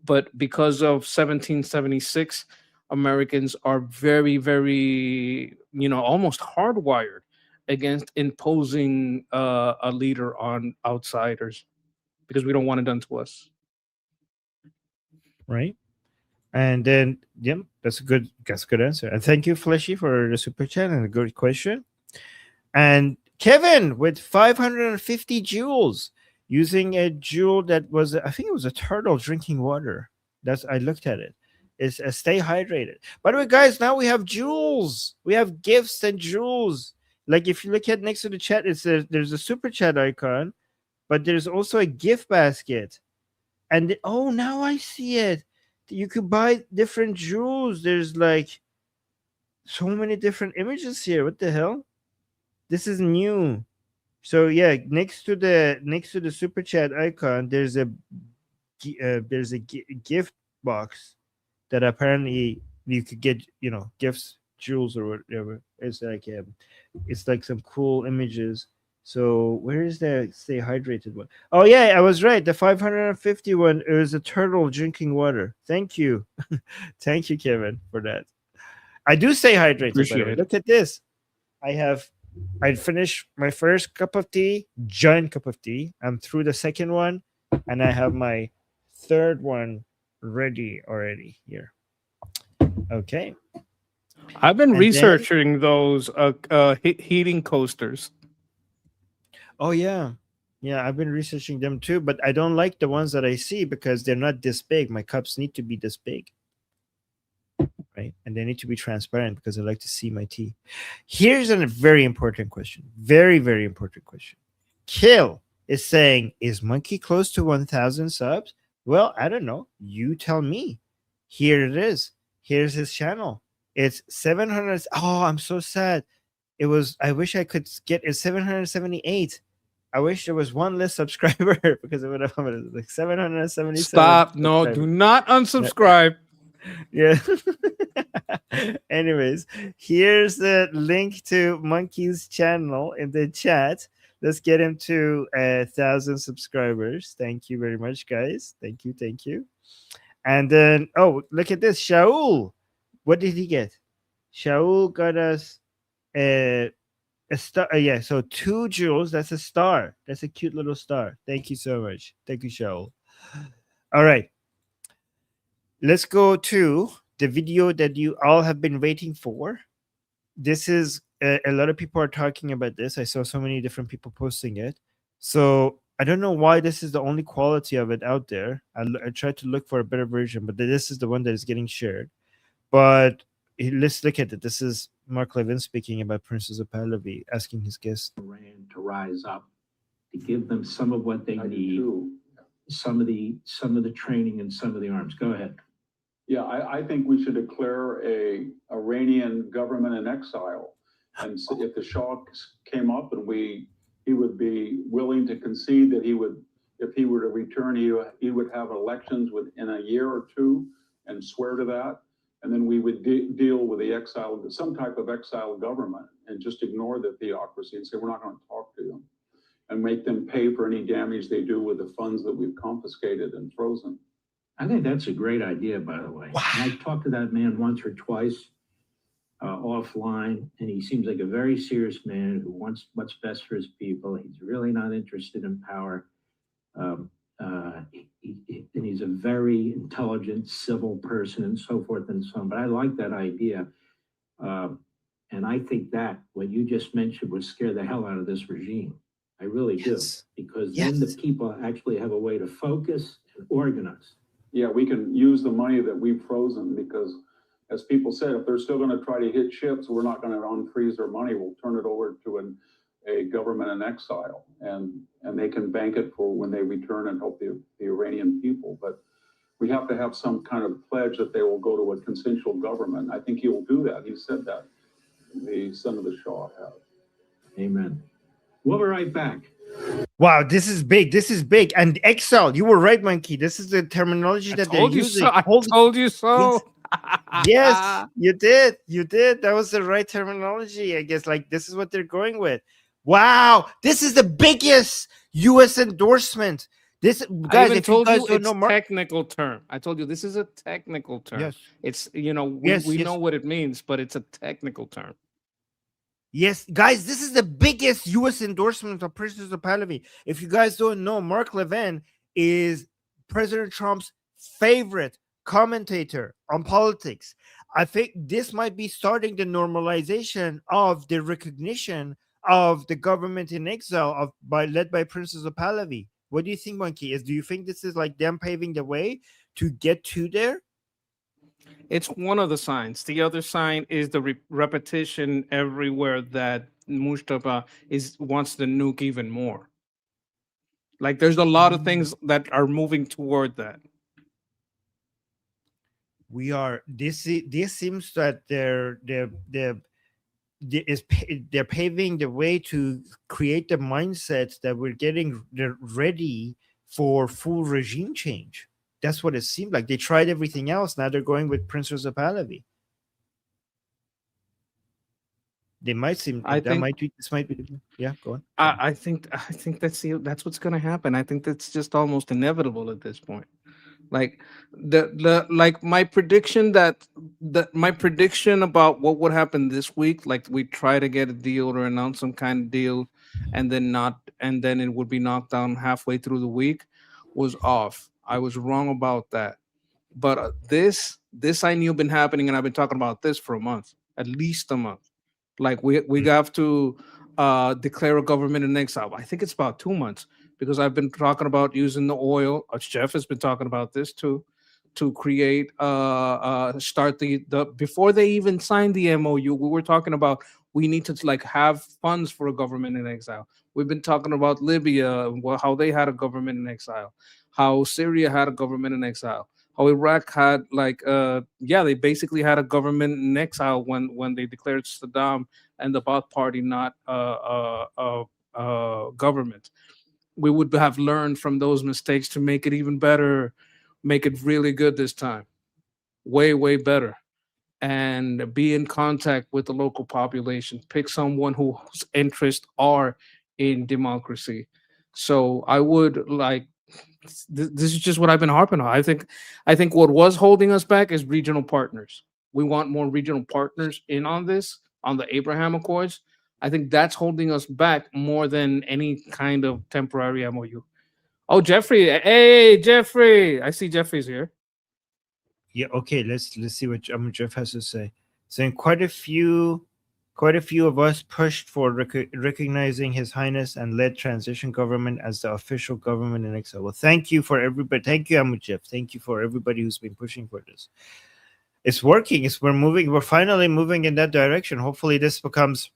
But because of 1776, Americans are very, very, almost hardwired against imposing a leader on outsiders because we don't want it done to us. Right. And then, yeah, that's a good answer. And thank you, Fleshy, for the super chat and a good question. And Kevin with 550 joules, using a jewel that was, I think it was a turtle drinking water. I looked at it. It's a stay hydrated. By the way, guys, now we have jewels. We have gifts and jewels. Like if you look at next to the chat, there's a super chat icon, but there's also a gift basket. And oh, now I see it. You could buy different jewels. There's like so many different images here. What the hell? This is new. So yeah, next to the super chat icon, there's a gift box that apparently you could get, gifts, jewels, or whatever. It's like some cool images. So where is the stay hydrated one? Oh yeah, I was right. The 550 one is a turtle drinking water. Thank you. Thank you, Kevin, for that. I do stay hydrated. Appreciate it. Look at this. I finished my first cup of tea, giant cup of tea. I'm through the second one, and I have my third one ready already here. Okay. I've been researching those heating coasters. Oh yeah. Yeah, I've been researching them too, but I don't like the ones that I see because they're not this big. My cups need to be this big. Right? And they need to be transparent because I like to see my tea. Here's a very important question. Very, very important question. Kill is saying, is Monkey close to 1,000 subs? Well, I don't know. You tell me. Here it is. Here's his channel. It's 700. Oh, I'm so sad. I wish I could get it 778. I wish there was one less subscriber because it would have been like 777. Stop. No, do not unsubscribe. Yeah. Anyways, here's the link to Monkey's channel in the chat. Let's get him to 1,000 subscribers. Thank you very much, guys. Thank you. And then, oh, look at this. Shaul. What did he get? Shaul got us a star. Yeah, so 2 jewels. That's a star. That's a cute little star. Thank you so much. Thank you, Shaul. All right. Let's go to the video that you all have been waiting for. This is a lot of people are talking about this. I saw so many different people posting it. So I don't know why this is the only quality of it out there. I tried to look for a better version, but this is the one that is getting shared. But let's look at it. This is Mark Levin speaking about Princess of Pahlavi, asking his guest to rise up, to give them some of what they need, some of the training and some of the arms. Go ahead. Yeah, I think we should declare a Iranian government in exile. And if the Shah came up and he would be willing to concede that he would if he were to return, he would have elections within a year or two and swear to that. And then we would deal with the exile, some type of exile government, and just ignore the theocracy and say, we're not going to talk to them, and make them pay for any damage they do with the funds that we've confiscated and frozen. I think that's a great idea, by the way. And I've talked to that man once or twice offline, and he seems like a very serious man who wants what's best for his people. He's really not interested in power. And he's a very intelligent, civil person and so forth and so on. But I like that idea. And I think that what you just mentioned would scare the hell out of this regime. I really do. Because then the people actually have a way to focus and organize. Yeah, we can use the money that we've frozen because, as people said, if they're still going to try to hit ships, we're not going to unfreeze their money. We'll turn it over to a government in exile, and they can bank it for when they return and help the Iranian people. But we have to have some kind of pledge that they will go to a consensual government. I think he will do that. He said that. The son of the Shah has. Amen. We'll be right back. Wow, this is big. This is big. And exile, you were right, Monkey. This is the terminology that they're using. I told you so. Yes, you did. You did. That was the right terminology, I guess. Like, this is what they're going with. Wow, this is the biggest U.S. endorsement. This, guys, if you guys don't know, technical term. I told you this is a technical term. Yes. It's, we know what it means, but it's a technical term. Yes, guys, this is the biggest U.S. endorsement of Princess of Pahlavi. If you guys don't know, Mark Levin is President Trump's favorite commentator on politics. I think this might be starting the normalization of the recognition of the government in exile led by Princess of Pahlavi. What do you think, Monkey? Do you think this is like them paving the way to get to there? It's one of the signs. The other sign is the repetition everywhere that Mustafa wants to nuke even more. Like, there's a lot of things that are moving toward that. We are. This seems that they're paving the way to create the mindset that we're getting ready for full regime change. That's what it seemed like. They tried everything else. Now they're going with Princess of Pahlavi. They might seem. This might be. Yeah, go on. I think that's what's going to happen. I think that's just almost inevitable at this point. Like my prediction about what would happen this week, like we try to get a deal or announce some kind of deal, and then it would be knocked down halfway through the week, was off. I was wrong about that. But this I knew been happening, and I've been talking about this for a month, at least a month. Like we have to declare a government in exile. I think it's about 2 months, because I've been talking about using the oil. Jeff has been talking about this too, to create start the before they even signed the MOU. We were talking about we need to have funds for a government in exile. We've been talking about Libya, how they had a government in exile, how Syria had a government in exile, how Iraq had they basically had a government in exile when they declared Saddam and the Ba'ath Party not government. We would have learned from those mistakes to make it even better, make it really good this time, way, way better, and be in contact with the local population. Pick someone whose interests are in democracy. So I would this is just what I've been harping on. I think what was holding us back is regional partners. We want more regional partners in on this, on the Abraham Accords. I think that's holding us back more than any kind of temporary MOU. Oh, Jeffrey. Hey, Jeffrey. I see Jeffrey's here. Yeah, okay. Let's see what Jeff has to say. So quite a few of us pushed for recognizing His Highness and led transition government as the official government in exile. Well, thank you for everybody. Thank you, Jeff. Thank you for everybody who's been pushing for this. It's working. We're finally moving in that direction. Hopefully this becomes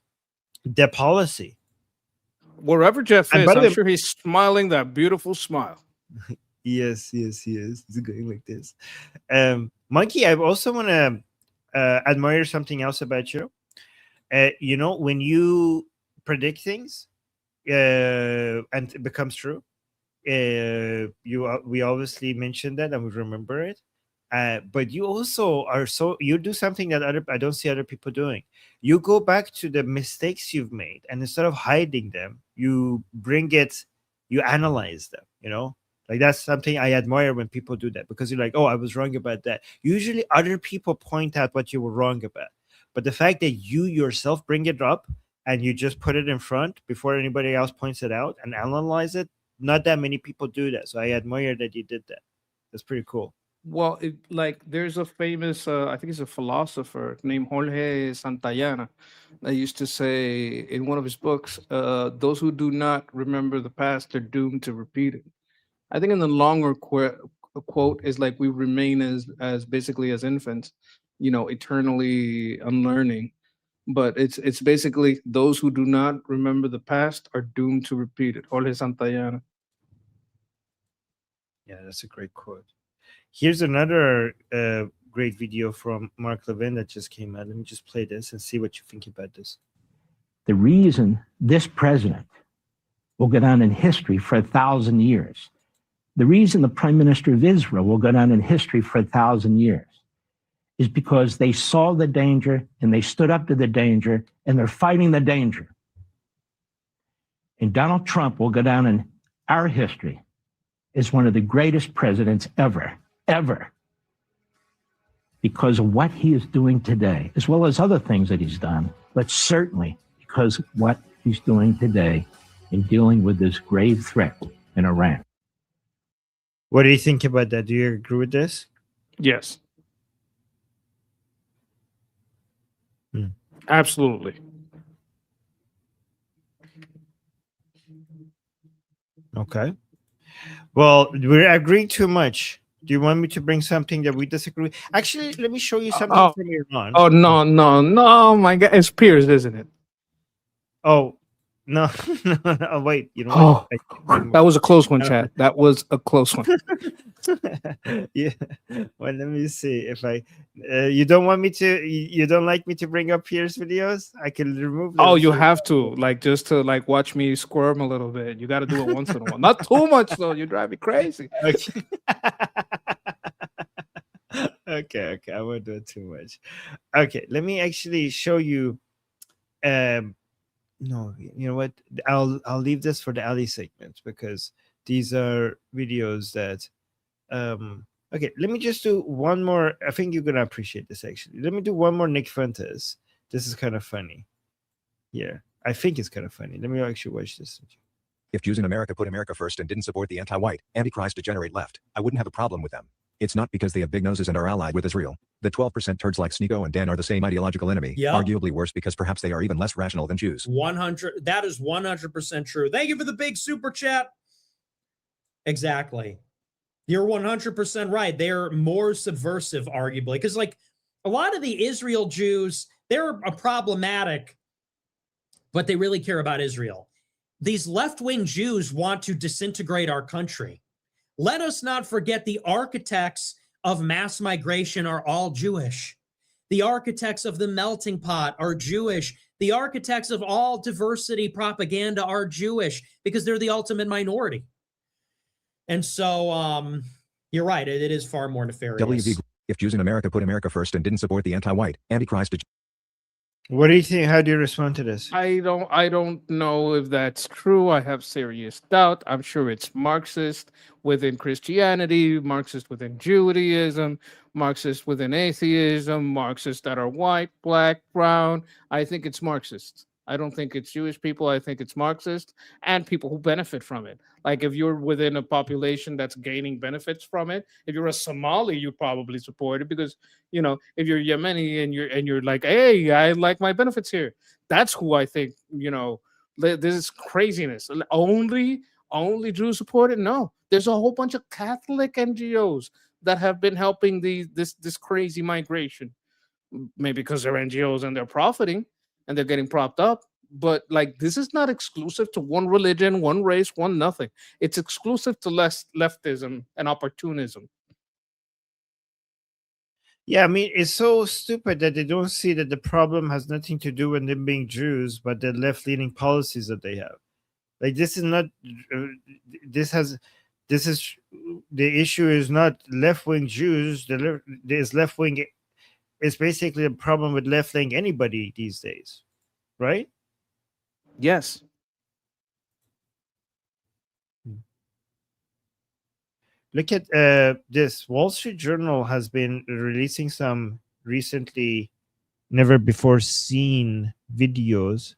the policy. Wherever Jeff is, I'm sure he's smiling that beautiful smile. Yes, he is. He's going like this. Monkey, I also want to admire something else about you. When you predict things and it becomes true, we obviously mentioned that and we remember it. But you also you do something that I don't see other people doing. You go back to the mistakes you've made, and instead of hiding them, you analyze them. Like that's something I admire when people do that, because you're like, oh, I was wrong about that. Usually other people point out what you were wrong about, but the fact that you yourself bring it up and you just put it in front before anybody else points it out and analyze it, not that many people do that. So I admire that you did that. That's pretty cool. Well, there's a famous, I think he's a philosopher named Jorge Santayana that used to say in one of his books, those who do not remember the past are doomed to repeat it. I think in the longer quote is like we remain as basically as infants, eternally unlearning. But it's basically those who do not remember the past are doomed to repeat it. Jorge Santayana. Yeah, that's a great quote. Here's another great video from Mark Levin that just came out. Let me just play this and see what you think about this. The reason this president will go down in history for 1,000 years, the reason the Prime Minister of Israel will go down in history for 1,000 years is because they saw the danger and they stood up to the danger and they're fighting the danger. And Donald Trump will go down in our history as one of the greatest presidents ever, because of what he is doing today, as well as other things that he's done, but certainly because of what he's doing today in dealing with this grave threat in Iran. What do you think about that? Do you agree with this? Yes. Absolutely. Okay. Well, we're agreeing too much. Do you want me to bring something that we disagree? Actually, let me show you something from Iran. Oh, no, my God. It's Piers, isn't it? Oh, no. Oh, wait. You know what? That was a close one, Chad. That was a close one. Yeah. Well, let me see if you don't want me to, you don't like me to bring up Pierce videos? I can remove them. Oh, you have to, just to watch me squirm a little bit. You got to do it once in a while. Not too much, though. You drive me crazy. Okay. Okay. I won't do it too much. Okay. Let me actually show you. No, you know what? I'll leave this for the alley segment, because these are videos that okay, let me just do one more. I think you're gonna appreciate this actually. Let me do one more Nick Fuentes. This is kind of funny. Yeah, I think it's kind of funny. Let me actually watch this. If Jews in America put America first and didn't support the anti-white, anti-Christ degenerate left, I wouldn't have a problem with them. It's not because they have big noses and are allied with Israel. The 12% turds like Sneeko and Dan are the same ideological enemy. Yeah. Arguably worse because perhaps they are even less rational than Jews. 100. That is 100% true. Thank you for the big super chat. Exactly. You're 100% right. They're more subversive, arguably, because a lot of the Israel Jews, they're problematic, but they really care about Israel. These left-wing Jews want to disintegrate our country. Let us not forget the architects of mass migration are all Jewish. The architects of the melting pot are Jewish. The architects of all diversity propaganda are Jewish, because they're the ultimate minority. And so you're right. It is far more nefarious. WV, if Jews in America put America first and didn't support the anti-white, anti-Christ. What do you think? How do you respond to this? I don't know if that's true. I have serious doubt. I'm sure it's Marxist within Christianity, Marxist within Judaism, Marxist within atheism, Marxists that are white, black, brown. I think it's Marxist. I don't think it's Jewish people. I think it's Marxist and people who benefit from it. Like if you're within a population that's gaining benefits from it, if you're a Somali, you probably support it because, if you're Yemeni and you're like, hey, I like my benefits here. That's who I think, this is craziness. Only Jews support it? No. There's a whole bunch of Catholic NGOs that have been helping this crazy migration. Maybe because they're NGOs and they're profiting and they're getting propped up. But this is not exclusive to one religion, one race, one nothing. It's exclusive to leftism and opportunism. Yeah, I mean, it's so stupid that they don't see that the problem has nothing to do with them being Jews, but the left-leaning policies that they have. Like this is not. This has. This is the issue. Is not left-wing Jews. There's left-wing. It's basically a problem with left-wing anybody these days, right? Yes. Look at this. Wall Street Journal has been releasing some recently never before seen videos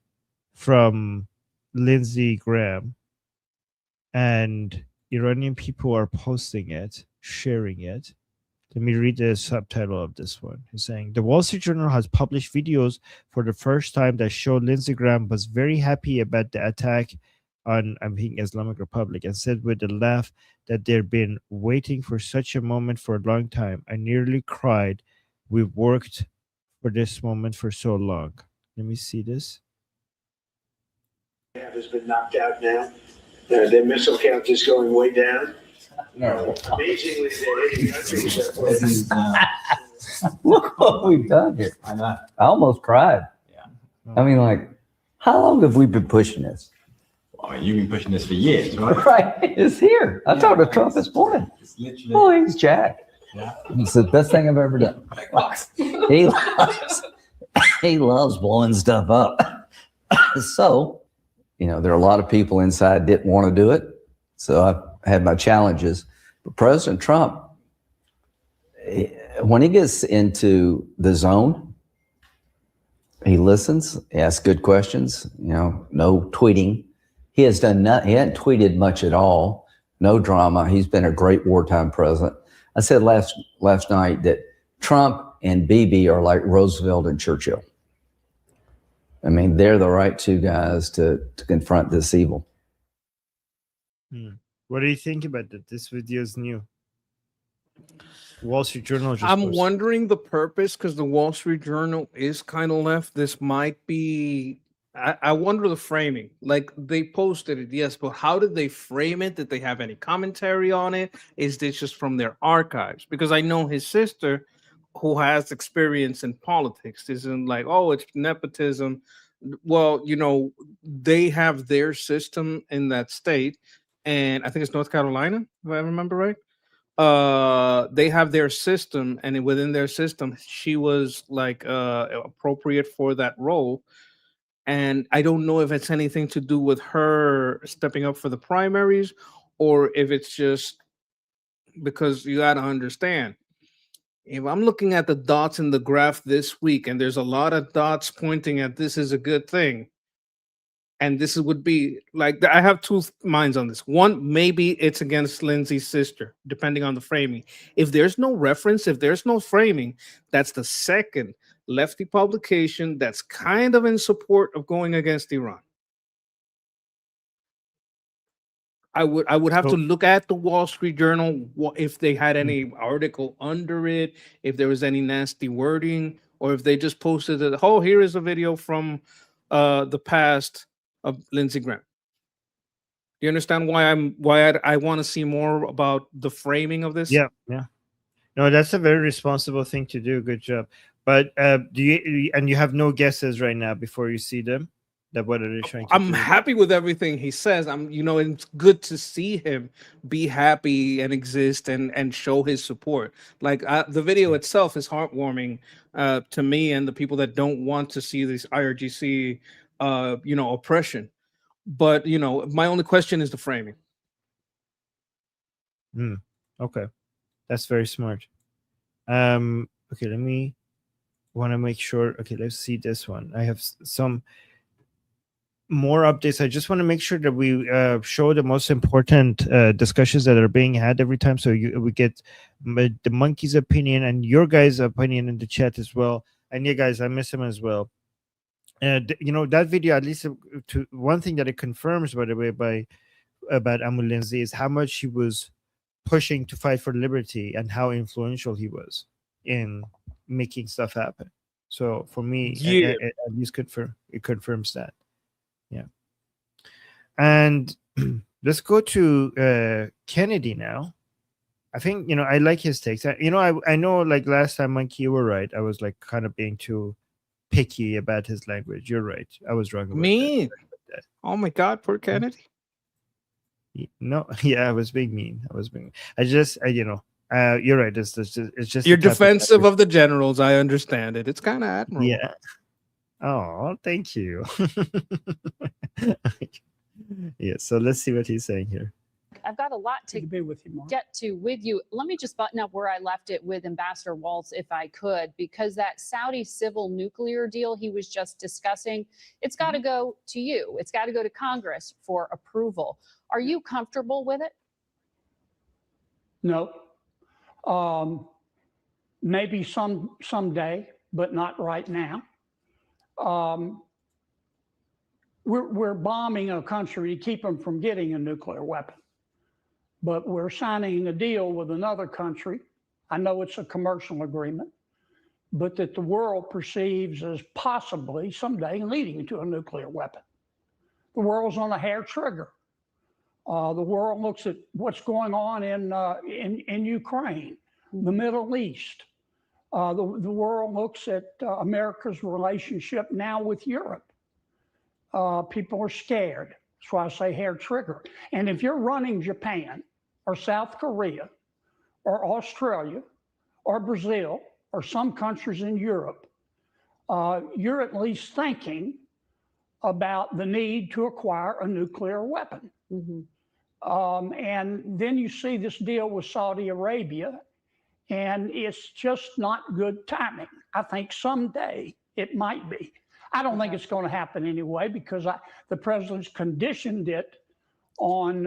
from Lindsey Graham, and Iranian people are posting it, sharing it. Let me read the subtitle of this one. He's saying the Wall Street Journal has published videos for the first time that show Lindsey Graham was very happy about the attack on Islamic Republic and said with a laugh that they've been waiting for such a moment for a long time. I nearly cried. We've worked for this moment for so long. Let me see this. Has been knocked out now. Their missile count is going way down. No. Amazingly, they're hitting countries. Look what we've done here. I know. I almost cried. Yeah. I mean, like, how long have we been pushing this? I mean, you've been pushing this for years, right? Right. It's here. I talked to Trump this morning. It's literally. Oh, he's jacked. Yeah. It's the best thing I've ever done. He loves blowing stuff up. So, there are a lot of people inside didn't want to do it. So I had my challenges. But President Trump, when he gets into the zone, he listens, he asks good questions, no tweeting. He has done nothing. He hasn't tweeted much at all. No drama. He's been a great wartime president. I said last night that Trump and Bibi are like Roosevelt and Churchill. I mean, they're the right two guys to confront this evil. What do you think about that? This video is new. Wall Street Journal just I'm posted. wondering the purpose, because the Wall Street Journal is kind of left. This might be, I wonder the framing. Like, they posted it, yes, but how did they frame it? Did they have any commentary on it? Is this just from their archives? Because I know his sister, who has experience in politics, isn't like, oh, it's nepotism. Well, they have their system in that state, and I think it's North Carolina, if I remember right. They have their system, and within their system, she was like appropriate for that role. And I don't know if it's anything to do with her stepping up for the primaries, or if it's just because you got to understand. If I'm looking at the dots in the graph this week, and there's a lot of dots pointing at this is a good thing, and this would be like, I have two minds on this. One, maybe it's against Lindsay's sister, depending on the framing. If there's no reference, if there's no framing, that's the second lefty publication that's kind of in support of going against Iran. I would have to look at the Wall Street Journal, if they had any article under it, if there was any nasty wording, or if they just posted it. Oh, here is a video from the past of Lindsey Graham. Do you understand why I want to see more about the framing of this? Yeah. No, that's a very responsible thing to do. Good job. But you have no guesses right now before you see them? That what are they trying to I'm do? happy with everything he says. It's good to see him be happy and exist and show his support. Like the video itself is heartwarming to me and the people that don't want to see this IRGC, oppression. But my only question is the framing. Okay, that's very smart. Okay, let me want to make sure. Okay, let's see this one. I have some more updates. I just want to make sure that we show the most important discussions that are being had every time, so we get the monkey's opinion and your guys' opinion in the chat as well. And yeah, guys, I miss him as well. That video, at least to one thing that it confirms, by the way, about Amu Lindsay, is how much he was pushing to fight for liberty and how influential he was in making stuff happen. So for me, at least it confirms that. Yeah. And let's go to Kennedy now. I think, I like his takes. I know, like last time, Monkey, you were right. I was like kind of being too picky about his language. You're right. I was wrong about Me? that. Oh my God, poor Kennedy. No, yeah, I was being mean. You're right. It's just You're the type defensive of the generals. I understand it. It's kind of admirable. Yeah. Oh, thank you. Yeah. So let's see what he's saying here. I've got a lot to get to with you. Let me just button up where I left it with Ambassador Waltz, if I could, because that Saudi civil nuclear deal he was just discussing, it's got to go to you. It's got to go to Congress for approval. Are you comfortable with it? No. Maybe someday, but not right now. We're bombing a country to keep them from getting a nuclear weapon. But we're signing a deal with another country. I know it's a commercial agreement, but that the world perceives as possibly someday leading to a nuclear weapon. The world's on a hair trigger. The world looks at what's going on in Ukraine, the Middle East. The world looks at America's relationship now with Europe. People are scared. That's why I say hair trigger. And if you're running Japan or South Korea or Australia or Brazil or some countries in Europe, you're at least thinking about the need to acquire a nuclear weapon. And then you see this deal with Saudi Arabia, and it's just not good timing. I think someday it might be. I don't think it's going to happen anyway, because the president's conditioned it on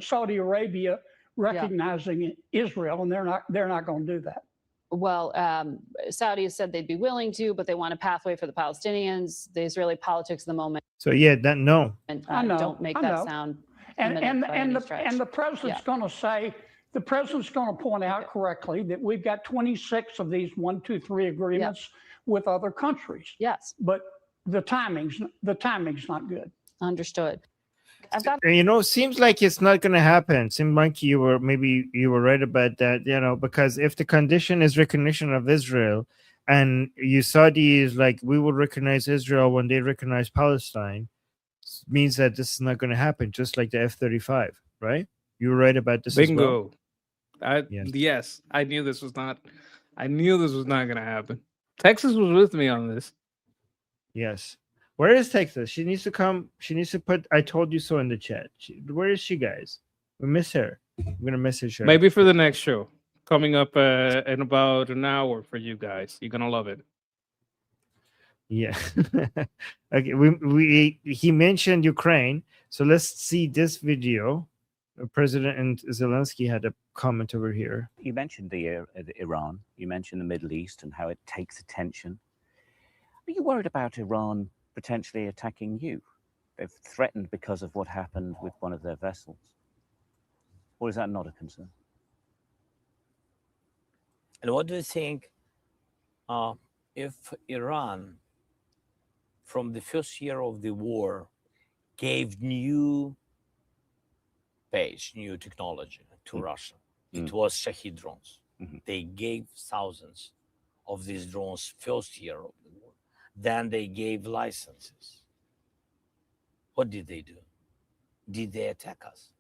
Saudi Arabia recognizing Israel, and they're not going to do that. Well, Saudi has said they'd be willing to, but they want a pathway for the Palestinians. The Israeli politics at the moment. So yeah, no. And I know, don't make I that know. sound. And imminent by the any stretch. president's going to say, the president's going to point out correctly that we've got 26 of these 1, 2, 3 agreements with other countries. Yes. But the timing's not good. Understood. I've got. Seems like it's not going to happen. Seems like you were right about that. Because if the condition is recognition of Israel, and Saudi is like, we will recognize Israel when they recognize Palestine, means that this is not going to happen. Just like the F-35, right? You were right about this. Bingo. As well. Yes, I knew this was not. I knew this was not going to happen. Texas was with me on this. Yes. Where is Texas? She needs to come. She needs to put "I told you so" in the chat. Where is she, guys? We miss her. We're gonna message her. Maybe for the next show, coming up in about an hour for you guys. You're gonna love it. Yeah. Okay. He mentioned Ukraine, so let's see this video. President Zelensky had a comment over here. You mentioned the Iran. You mentioned the Middle East and how it takes attention. Are you worried about Iran potentially attacking you? They've threatened because of what happened with one of their vessels. Or is that not a concern? And what do you think if Iran, from the first year of the war, gave new technology to Russia? It was Shahid drones. They gave thousands of these drones first year of the war. Then they gave licenses. What did they do? Did they attack us?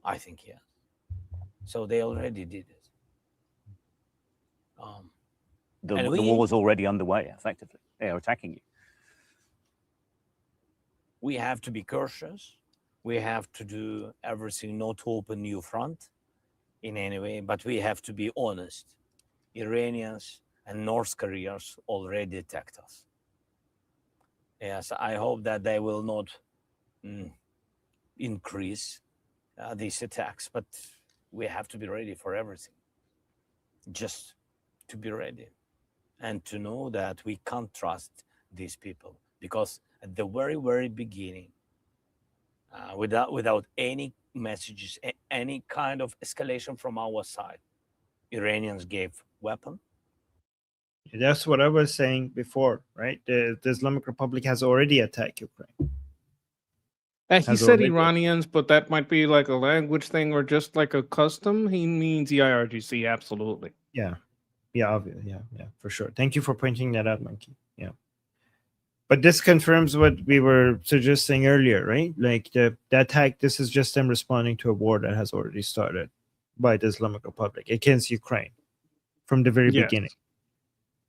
I think yes. So they already did it. The war was already underway, effectively. They are attacking you. We have to be cautious. We have to do everything not to open new front in any way, but we have to be honest. Iranians and North Koreans already attacked us. Yes, I hope that they will not increase these attacks, but we have to be ready for everything. Just to be ready and to know that we can't trust these people, because at the very, very beginning, without any messages, any kind of escalation from our side, Iranians gave weapon. That's what I was saying before, right? The Islamic Republic has already attacked Ukraine. He said Iranians, but that might be like a language thing or just like a custom. He means the IRGC, absolutely. Yeah, obviously, yeah, for sure. Thank you for pointing that out, Monkey. Yeah. But this confirms what we were suggesting earlier, right? Like the attack, this is just them responding to a war that has already started by the Islamic Republic against Ukraine from the very Yes. beginning.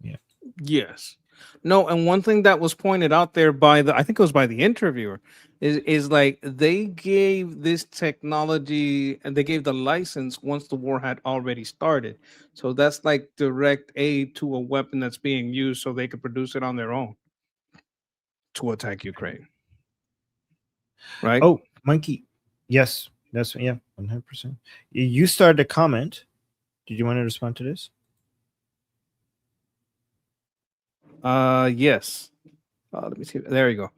Yeah. Yes. No, and one thing that was pointed out there by I think it was by the interviewer, is like they gave this technology and they gave the license once the war had already started. So that's like direct aid to a weapon that's being used so they could produce it on their own to attack Ukraine. Right? Oh, Monkey. Yes, that's 100%. You started a comment. Did you want to respond to this? Yes. Let me see. There you go.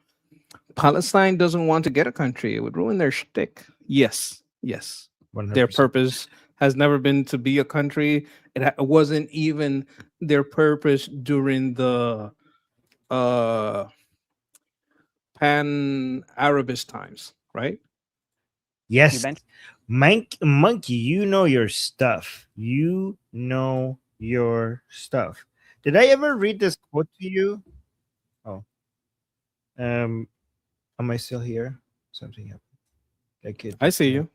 Palestine doesn't want to get a country. It would ruin their shtick. Yes. Yes. 100%. Their purpose has never been to be a country. It wasn't even their purpose during the pan-Arabist times, right? Yes. Monkey, you know your stuff. You know your stuff. Did I ever read this quote to you? Oh. Am I still here? Something happened. I see you.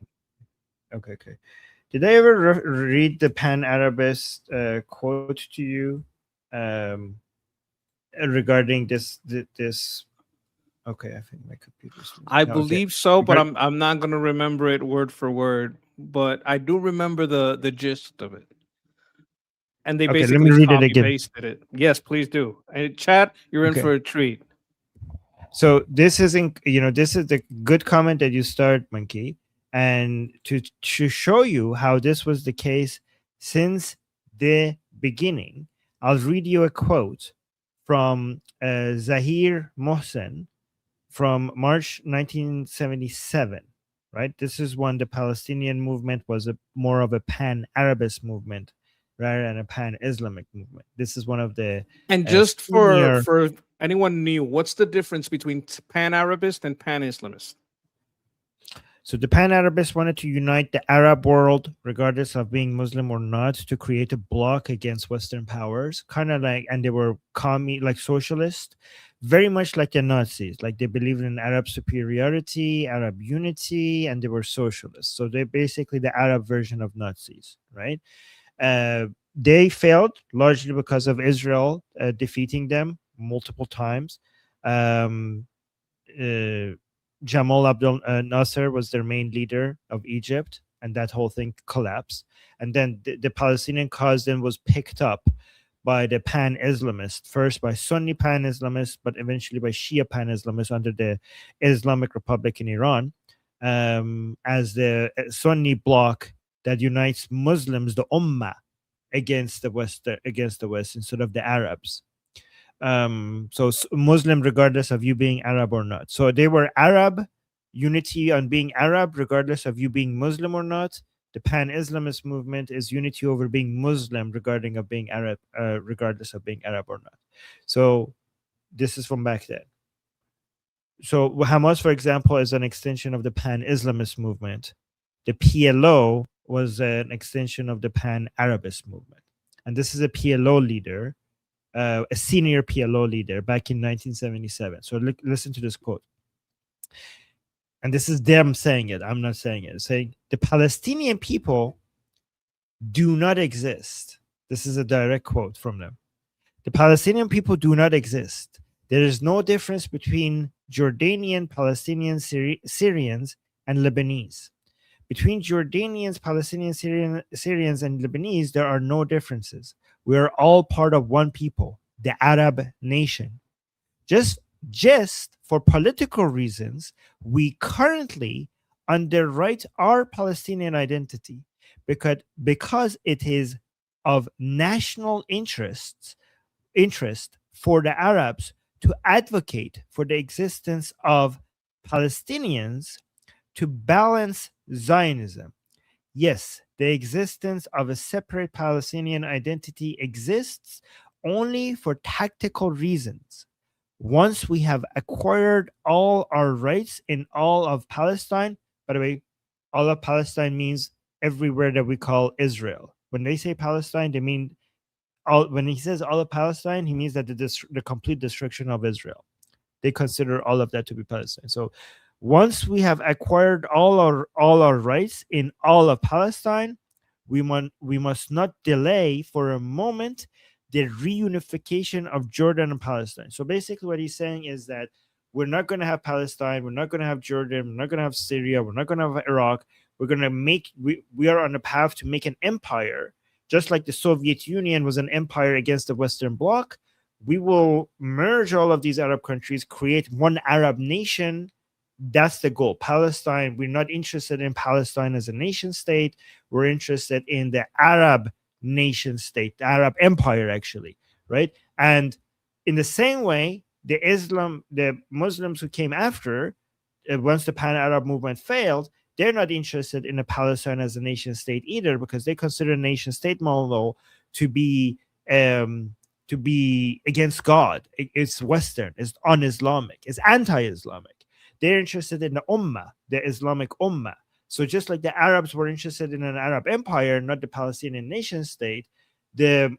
Okay. Did I ever read the Pan-Arabist quote to you regarding this? Okay, I think my computer's. I Okay. believe so, but I'm not gonna remember it word for word. But I do remember the gist of it. And they Okay, let basically me read it copy again. pasted it. Yes, please do. And chat, you're in Okay. for a treat. So this isn't, this is the good comment that you start, Monkey, and to show you how this was the case since the beginning, I'll read you a quote from Zahir Mohsen from March 1977. Right, this is when the Palestinian movement was more of a pan-Arabist movement rather than a pan-Islamic movement. This is one of the And just for senior- anyone new, what's the difference between pan-Arabist and pan-Islamist? So the Pan-Arabists wanted to unite the Arab world, regardless of being Muslim or not, to create a bloc against Western powers, kind of like, and they were like socialist, very much like the Nazis. Like they believed in Arab superiority, Arab unity, and they were socialists. So they're basically the Arab version of Nazis, right? They failed largely because of Israel defeating them multiple times. Jamal Abdel Nasser was their main leader of Egypt, and that whole thing collapsed. And then the Palestinian cause then was picked up by the Pan-Islamists, first by Sunni Pan-Islamists, but eventually by Shia Pan-Islamists under the Islamic Republic in Iran, as the Sunni bloc that unites Muslims, the Ummah, against the West, instead of the Arabs. So Muslim regardless of you being Arab or not. So they were Arab, unity on being Arab regardless of you being Muslim or not. The Pan-Islamist movement is unity over being Muslim regarding of being Arab, regardless of being Arab or not. So this is from back then. So Hamas, for example, is an extension of the Pan-Islamist movement. The PLO was an extension of the Pan-Arabist movement. And this is a PLO leader, a senior PLO leader back in 1977. So listen to this quote. And this is them saying it. I'm not saying it. It's saying the Palestinian people do not exist. This is a direct quote from them. The Palestinian people do not exist. There is no difference between Jordanian, Palestinian, Syrians, and Lebanese. Between Jordanians, Palestinians, Syrians, and Lebanese, there are no differences. We are all part of one people, the Arab nation. Just for political reasons, we currently underwrite our Palestinian identity because it is of national interest for the Arabs to advocate for the existence of Palestinians to balance Zionism. Yes, the existence of a separate Palestinian identity exists only for tactical reasons. Once we have acquired all our rights in all of Palestine, by the way, all of Palestine means everywhere that we call Israel. When they say Palestine, they mean all. When he says all of Palestine, he means that the complete destruction of Israel. they consider all of that to be Palestine. So once we have acquired all our rights in all of Palestine, we must not delay for a moment the reunification of Jordan and Palestine. So basically what he's saying is that we're not going to have Palestine, we're not going to have Jordan, we're not going to have Syria, we're not going to have Iraq. We're going to we are on a path to make an empire, just like the Soviet Union was an empire against the Western Bloc. We will merge all of these Arab countries, create one Arab nation. That's the goal. Palestine, we're not interested in Palestine as a nation state. We're interested in the Arab nation state, the Arab empire, actually, right? And in the same way, the Muslims who came after, once the Pan-Arab movement failed, they're not interested in a Palestine as a nation state either, because they consider nation state model to be against God. It's Western, it's un-Islamic, it's anti-Islamic. They're interested in the Ummah, the Islamic Ummah. So just like the Arabs were interested in an Arab empire, not the Palestinian nation state, the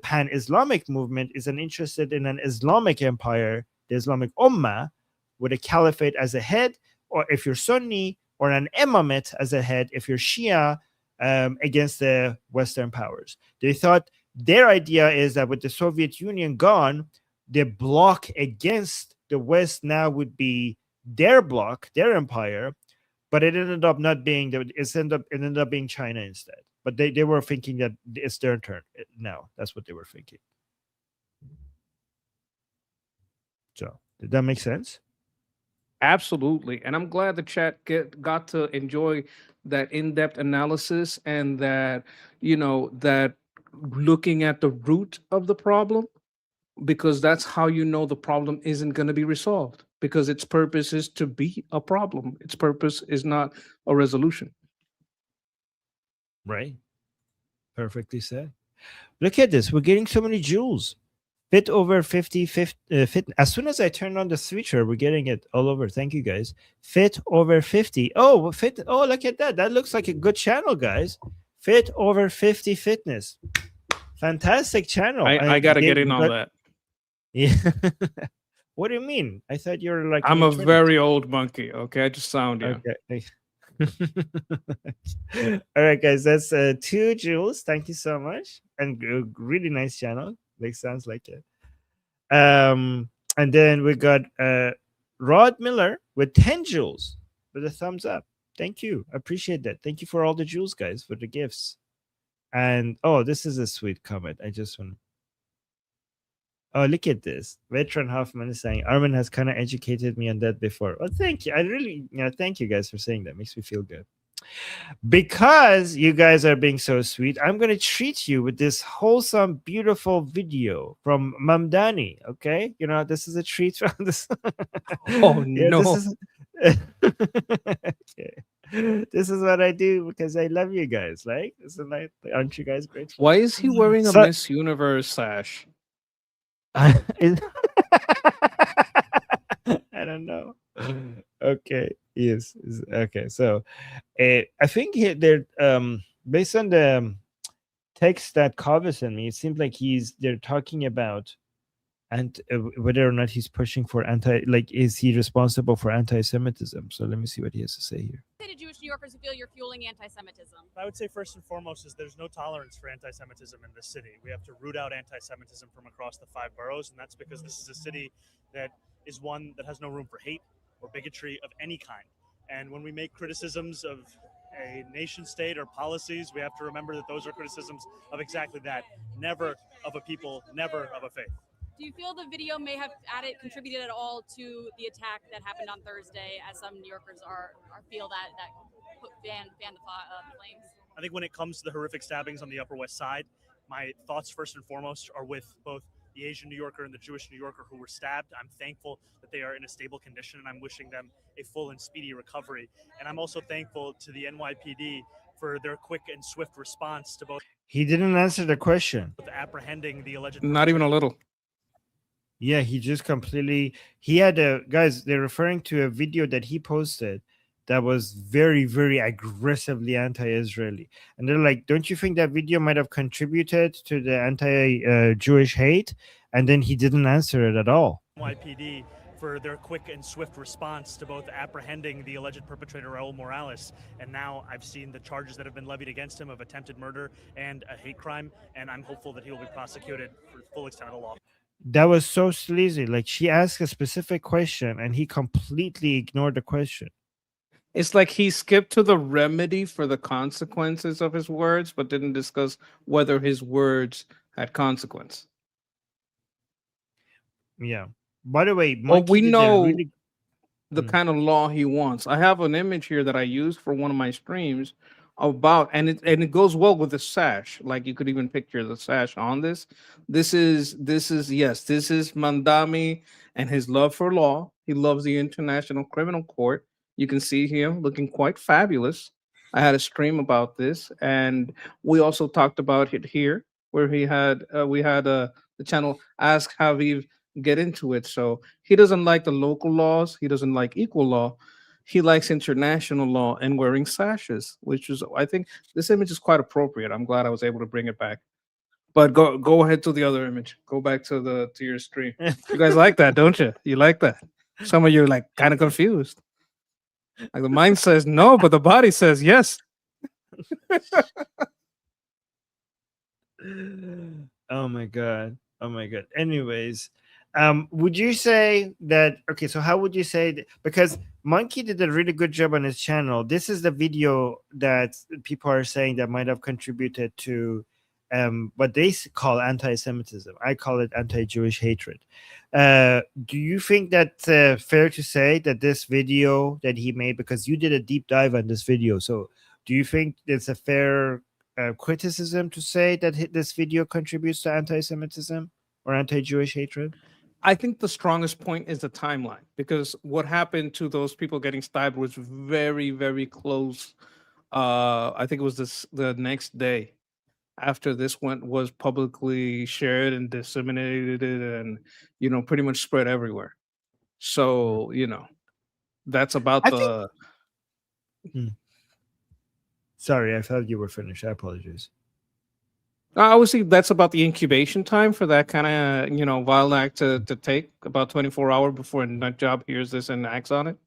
Pan-Islamic movement is interested in an Islamic empire, the Islamic Ummah, with a caliphate as a head, or if you're Sunni, or an imamate as a head, if you're Shia, against the Western powers. They thought their idea is that with the Soviet Union gone, the bloc against the West now would be their bloc, their empire, but it ended up not being it ended up being China instead. But they were thinking that it's their turn now. That's what they were thinking. So did that make sense? Absolutely. And I'm glad the chat got to enjoy that in-depth analysis, and that, that looking at the root of the problem, because that's how you know the problem isn't going to be resolved, because its purpose is to be a problem. Its purpose is not a resolution. Right. Perfectly said. Look at this. We're getting so many jewels. Fit over 50, fit. As soon as I turn on the switcher, we're getting it all over. Thank you, guys. Fit over 50. Oh, fit. Oh, look at that. That looks like a good channel, guys. Fit over 50 fitness. Fantastic channel. I got to get in on that. Yeah. What do you mean? I thought you were like... I'm a very old monkey. Okay, I just sound you. Okay. All right, guys. That's 2 jewels. Thank you so much. And really nice channel. Like, sounds like it. And then we got Rod Miller with 10 jewels with a thumbs up. Thank you. I appreciate that. Thank you for all the jewels, guys, for the gifts. And oh, this is a sweet comment. I just want... Oh, look at this. Veteran Hoffman is saying, Armin has kind of educated me on that before. Well, thank you. I really, thank you guys for saying that. Makes me feel good. Because you guys are being so sweet, I'm going to treat you with this wholesome, beautiful video from Mamdani. Okay? This is a treat from this. Oh, no. Okay. This is what I do because I love you guys. Like, aren't you guys grateful? Why is he wearing a Miss Universe sash? I don't know. Okay. Yes. Okay. So, I think they're based on the text that Kaveh sent me. It seems like they're talking about and whether or not he's pushing for is he responsible for anti-Semitism? So let me see what he has to say here. Say to Jewish New Yorkers who feel you're fueling anti-Semitism. I would say first and foremost is there's no tolerance for anti-Semitism in this city. We have to root out anti-Semitism from across the 5 boroughs, and that's because this is a city that is one that has no room for hate or bigotry of any kind. And when we make criticisms of a nation state or policies, we have to remember that those are criticisms of exactly that. Never of a people, never of a faith. Do you feel the video may have contributed at all to the attack that happened on Thursday, as some New Yorkers feel that fan the flames? I think when it comes to the horrific stabbings on the Upper West Side, my thoughts first and foremost are with both the Asian New Yorker and the Jewish New Yorker who were stabbed. I'm thankful that they are in a stable condition, and I'm wishing them a full and speedy recovery. And I'm also thankful to the NYPD for their quick and swift response to both. He didn't answer the question. Apprehending the alleged. Not even a little. Yeah, he just completely. Guys, they're referring to a video that he posted that was very, very aggressively anti-Israeli. And they're like, don't you think that video might have contributed to the anti-Jewish hate? And then he didn't answer it at all. NYPD for their quick and swift response to both apprehending the alleged perpetrator Raul Morales, and now I've seen the charges that have been levied against him of attempted murder and a hate crime, and I'm hopeful that he will be prosecuted for the full extent of the law. That was so sleazy. Like, she asked a specific question and he completely ignored the question. It's like he skipped to the remedy for the consequences of his words, but didn't discuss whether his words had consequence. Yeah. By the way, Well, Monkey we did a know really the kind of law he wants. I have an image here that I used for one of my streams about, and it goes well with the sash. Like, you could even picture the sash on this. This is Mandami and his love for law. He loves the International Criminal Court. You can see him looking quite fabulous. I had a stream about this, and we also talked about it here, where we had the channel Ask Haviv get into it. So he doesn't like the local laws. He doesn't like equal law. He likes international law and wearing sashes, which is, I think this image is quite appropriate. I'm glad I was able to bring it back. But go ahead to the other image. Go back to your stream. You guys like that, don't you? You like that? Some of you are like kind of confused. Like, the mind says no, but the body says yes. Oh my god. Oh my god. Anyways, would you say that, okay, so how would you say that, because Monkey did a really good job on his channel. This is the video that people are saying that might have contributed to what they call anti-Semitism. I call it anti-Jewish hatred. Do you think that's fair to say that this video that he made, because you did a deep dive on this video, so do you think it's a fair criticism to say that this video contributes to anti-Semitism or anti-Jewish hatred? I think the strongest point is the timeline, because what happened to those people getting stabbed was very, very close. I think it was the next day after this was publicly shared and disseminated, and pretty much spread everywhere. So that's about the. Sorry, I thought you were finished. I apologize. I would say that's about the incubation time for that kind of violent act to take, about 24 hours before a nut job hears this and acts on it.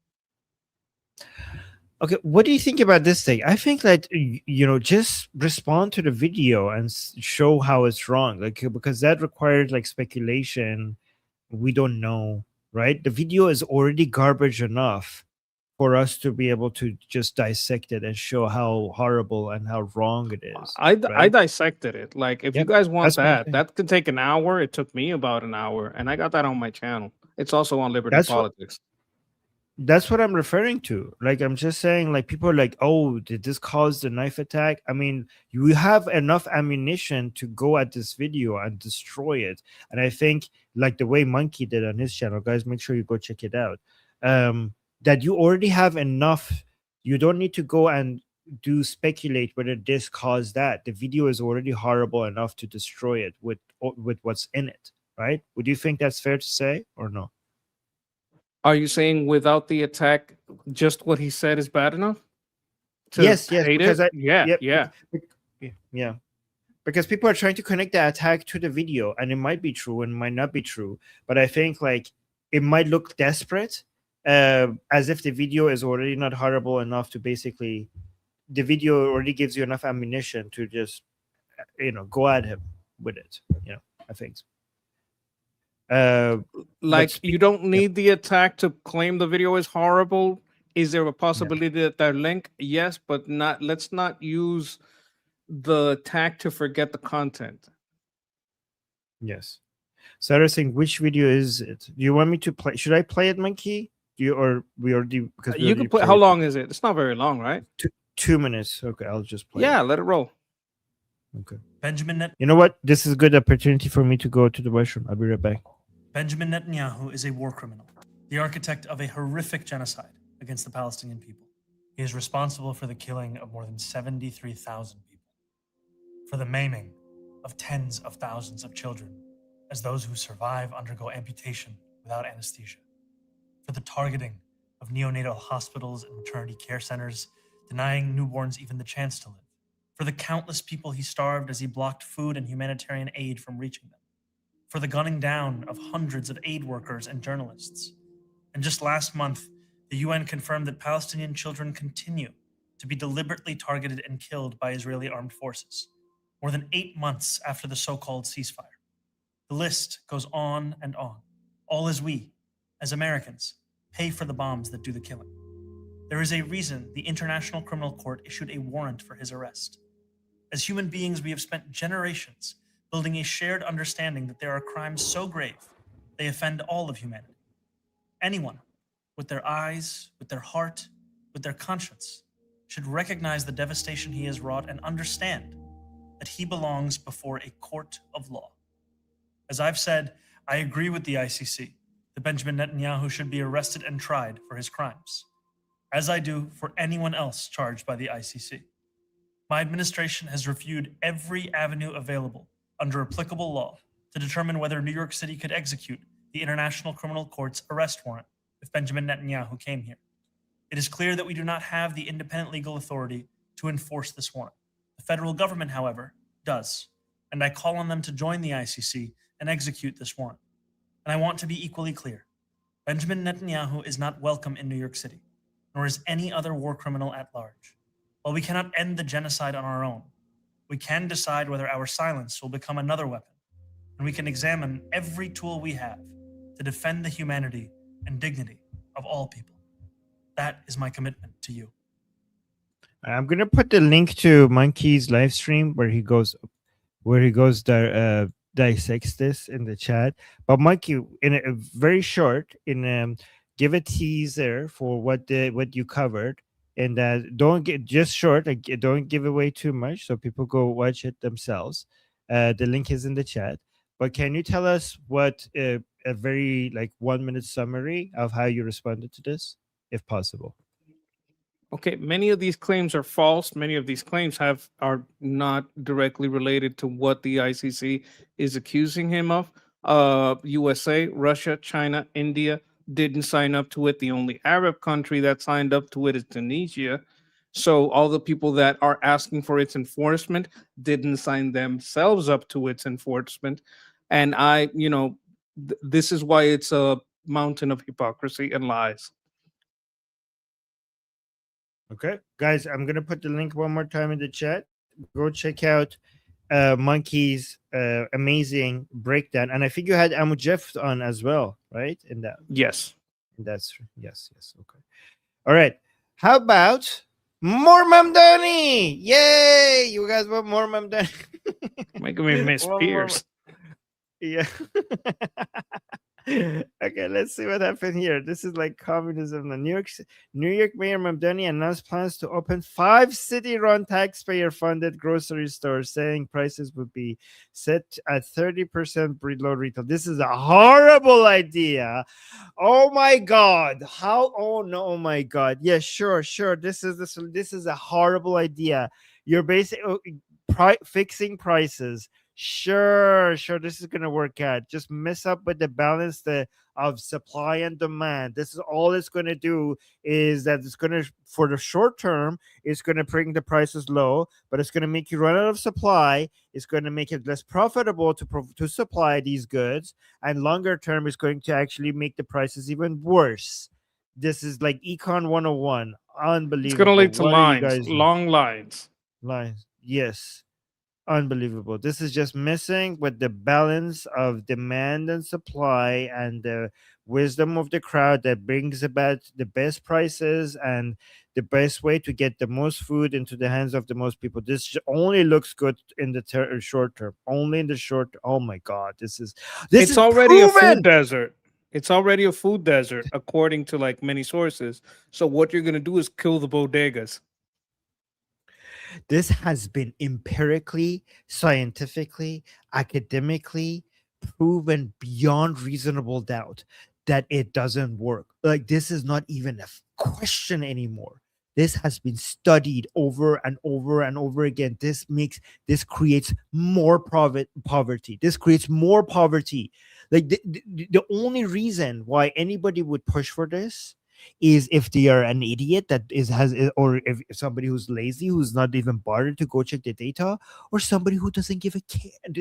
Okay, what do you think about this thing? I think that just respond to the video and show how it's wrong, like, because that requires like speculation. We don't know, right? The video is already garbage enough for us to be able to just dissect it and show how horrible and how wrong it is. I dissected it. Like, if you guys want that's what I'm saying. that could take an hour. It took me about an hour, and I got that on my channel. It's also on Liberty Politics. That's what I'm referring to. Like, I'm just saying, like, people are like, oh, did this cause the knife attack? I mean, you have enough ammunition to go at this video and destroy it. And I think, like the way Monkey did on his channel, guys, make sure you go check it out. That you already have enough. You don't need to go and speculate whether this caused that. The video is already horrible enough to destroy it with what's in it, right? Would you think that's fair to say or no? Are you saying without the attack, just what he said is bad enough? Yes, because yeah. Because people are trying to connect the attack to the video, and it might be true and might not be true. But I think, like, it might look desperate, as if the video is already not horrible enough to basically, the video already gives you enough ammunition to just, go at him with it. I think. Like, you don't need the attack to claim the video is horrible. Is there a possibility that they're linked? Yes, but not. Let's not use the attack to forget the content. Yes. Sarah saying, which video is it? Do you want me to play? Should I play it, Monkey? We already, because you can play. How long is it? It's not very long, right? 2 minutes. Okay, I'll just play. Yeah, let it roll. Okay. Benjamin Net. You know what? This is a good opportunity for me to go to the restroom. I'll be right back. Benjamin Netanyahu is a war criminal, the architect of a horrific genocide against the Palestinian people. He is responsible for the killing of more than 73,000 people, for the maiming of tens of thousands of children as those who survive undergo amputation without anesthesia, for the targeting of neonatal hospitals and maternity care centers, denying newborns even the chance to live, for the countless people he starved as he blocked food and humanitarian aid from reaching them, for the gunning down of hundreds of aid workers and journalists, And just last month, the UN confirmed that Palestinian children continue to be deliberately targeted and killed by Israeli armed forces, more than 8 months after the so-called ceasefire. The list goes on and on, all as we, as Americans, pay for the bombs that do the killing. There is a reason the International Criminal Court issued a warrant for his arrest. As human beings, we have spent generations building a shared understanding that there are crimes so grave they offend all of humanity. Anyone with their eyes, with their heart, with their conscience should recognize the devastation he has wrought and understand that he belongs before a court of law. As I've said, I agree with the ICC that Benjamin Netanyahu should be arrested and tried for his crimes, as I do for anyone else charged by the ICC. My administration has reviewed every avenue available under applicable law to determine whether New York City could execute the International Criminal Court's arrest warrant if Benjamin Netanyahu came here. It is clear that we do not have the independent legal authority to enforce this warrant. The federal government, however, does, and I call on them to join the ICC and execute this warrant. And I want to be equally clear. Benjamin Netanyahu is not welcome in New York City, nor is any other war criminal at large. While we cannot end the genocide on our own, we can decide whether our silence will become another weapon, and we can examine every tool we have to defend the humanity and dignity of all people. That is my commitment to you. I'm gonna put the link to Monkey's live stream where he goes dissects this in the chat. But Monkey, in a very short, give a teaser for what you covered, and don't get just short. Don't give away too much, so people go watch it themselves. The link is in the chat. But can you tell us what a very 1 minute summary of how you responded to this, if possible? Okay, many of these claims are false. Many of these claims are not directly related to what the ICC is accusing him of. USA, Russia, China, India didn't sign up to it. The only Arab country that signed up to it is Tunisia. So all the people that are asking for its enforcement didn't sign themselves up to its enforcement. And this is why it's a mountain of hypocrisy and lies. Okay, guys, I'm gonna put the link one more time in the chat. Go check out Monkey's amazing breakdown, and I think you had Amu Jeff on as well, right? In that, yes, yes. Okay, all right. How about more Mamdani? Yay! You guys want more Mamdani? Making me miss Pierce. Yeah. Okay, let's see what happened here. This is like communism. The New York Mayor Mamdani announced plans to open 5 city-run taxpayer-funded grocery stores, saying prices would be set at 30% below retail. This is a horrible idea. Oh my God! How? Oh no! Oh my God! Yeah, sure. This is a horrible idea. You're basically fixing prices. Sure, this is gonna work out. Just mess up with the balance of supply and demand. This is all it's gonna do, is that it's gonna, for the short term, it's gonna bring the prices low, but it's gonna make you run out of supply. It's gonna make it less profitable to supply these goods, and longer term is going to actually make the prices even worse. This is like Econ 101. Unbelievable. It's gonna lead to lines, long lines. Yes. Unbelievable. This is just messing with the balance of demand and supply and the wisdom of the crowd that brings about the best prices and the best way to get the most food into the hands of the most people. This only looks good in the short term. Only in the short. Oh my God! It's already proven! a food desert. It's already a food desert, according to many sources. So what you're gonna do is kill the bodegas. This has been empirically, scientifically, academically proven beyond reasonable doubt that it doesn't work. This is not even a question anymore. This has been studied over and over and over again. This creates more poverty. This creates more poverty. The only reason why anybody would push for this is if they are an idiot that or if somebody who's lazy, who's not even bothered to go check the data, or somebody who doesn't give a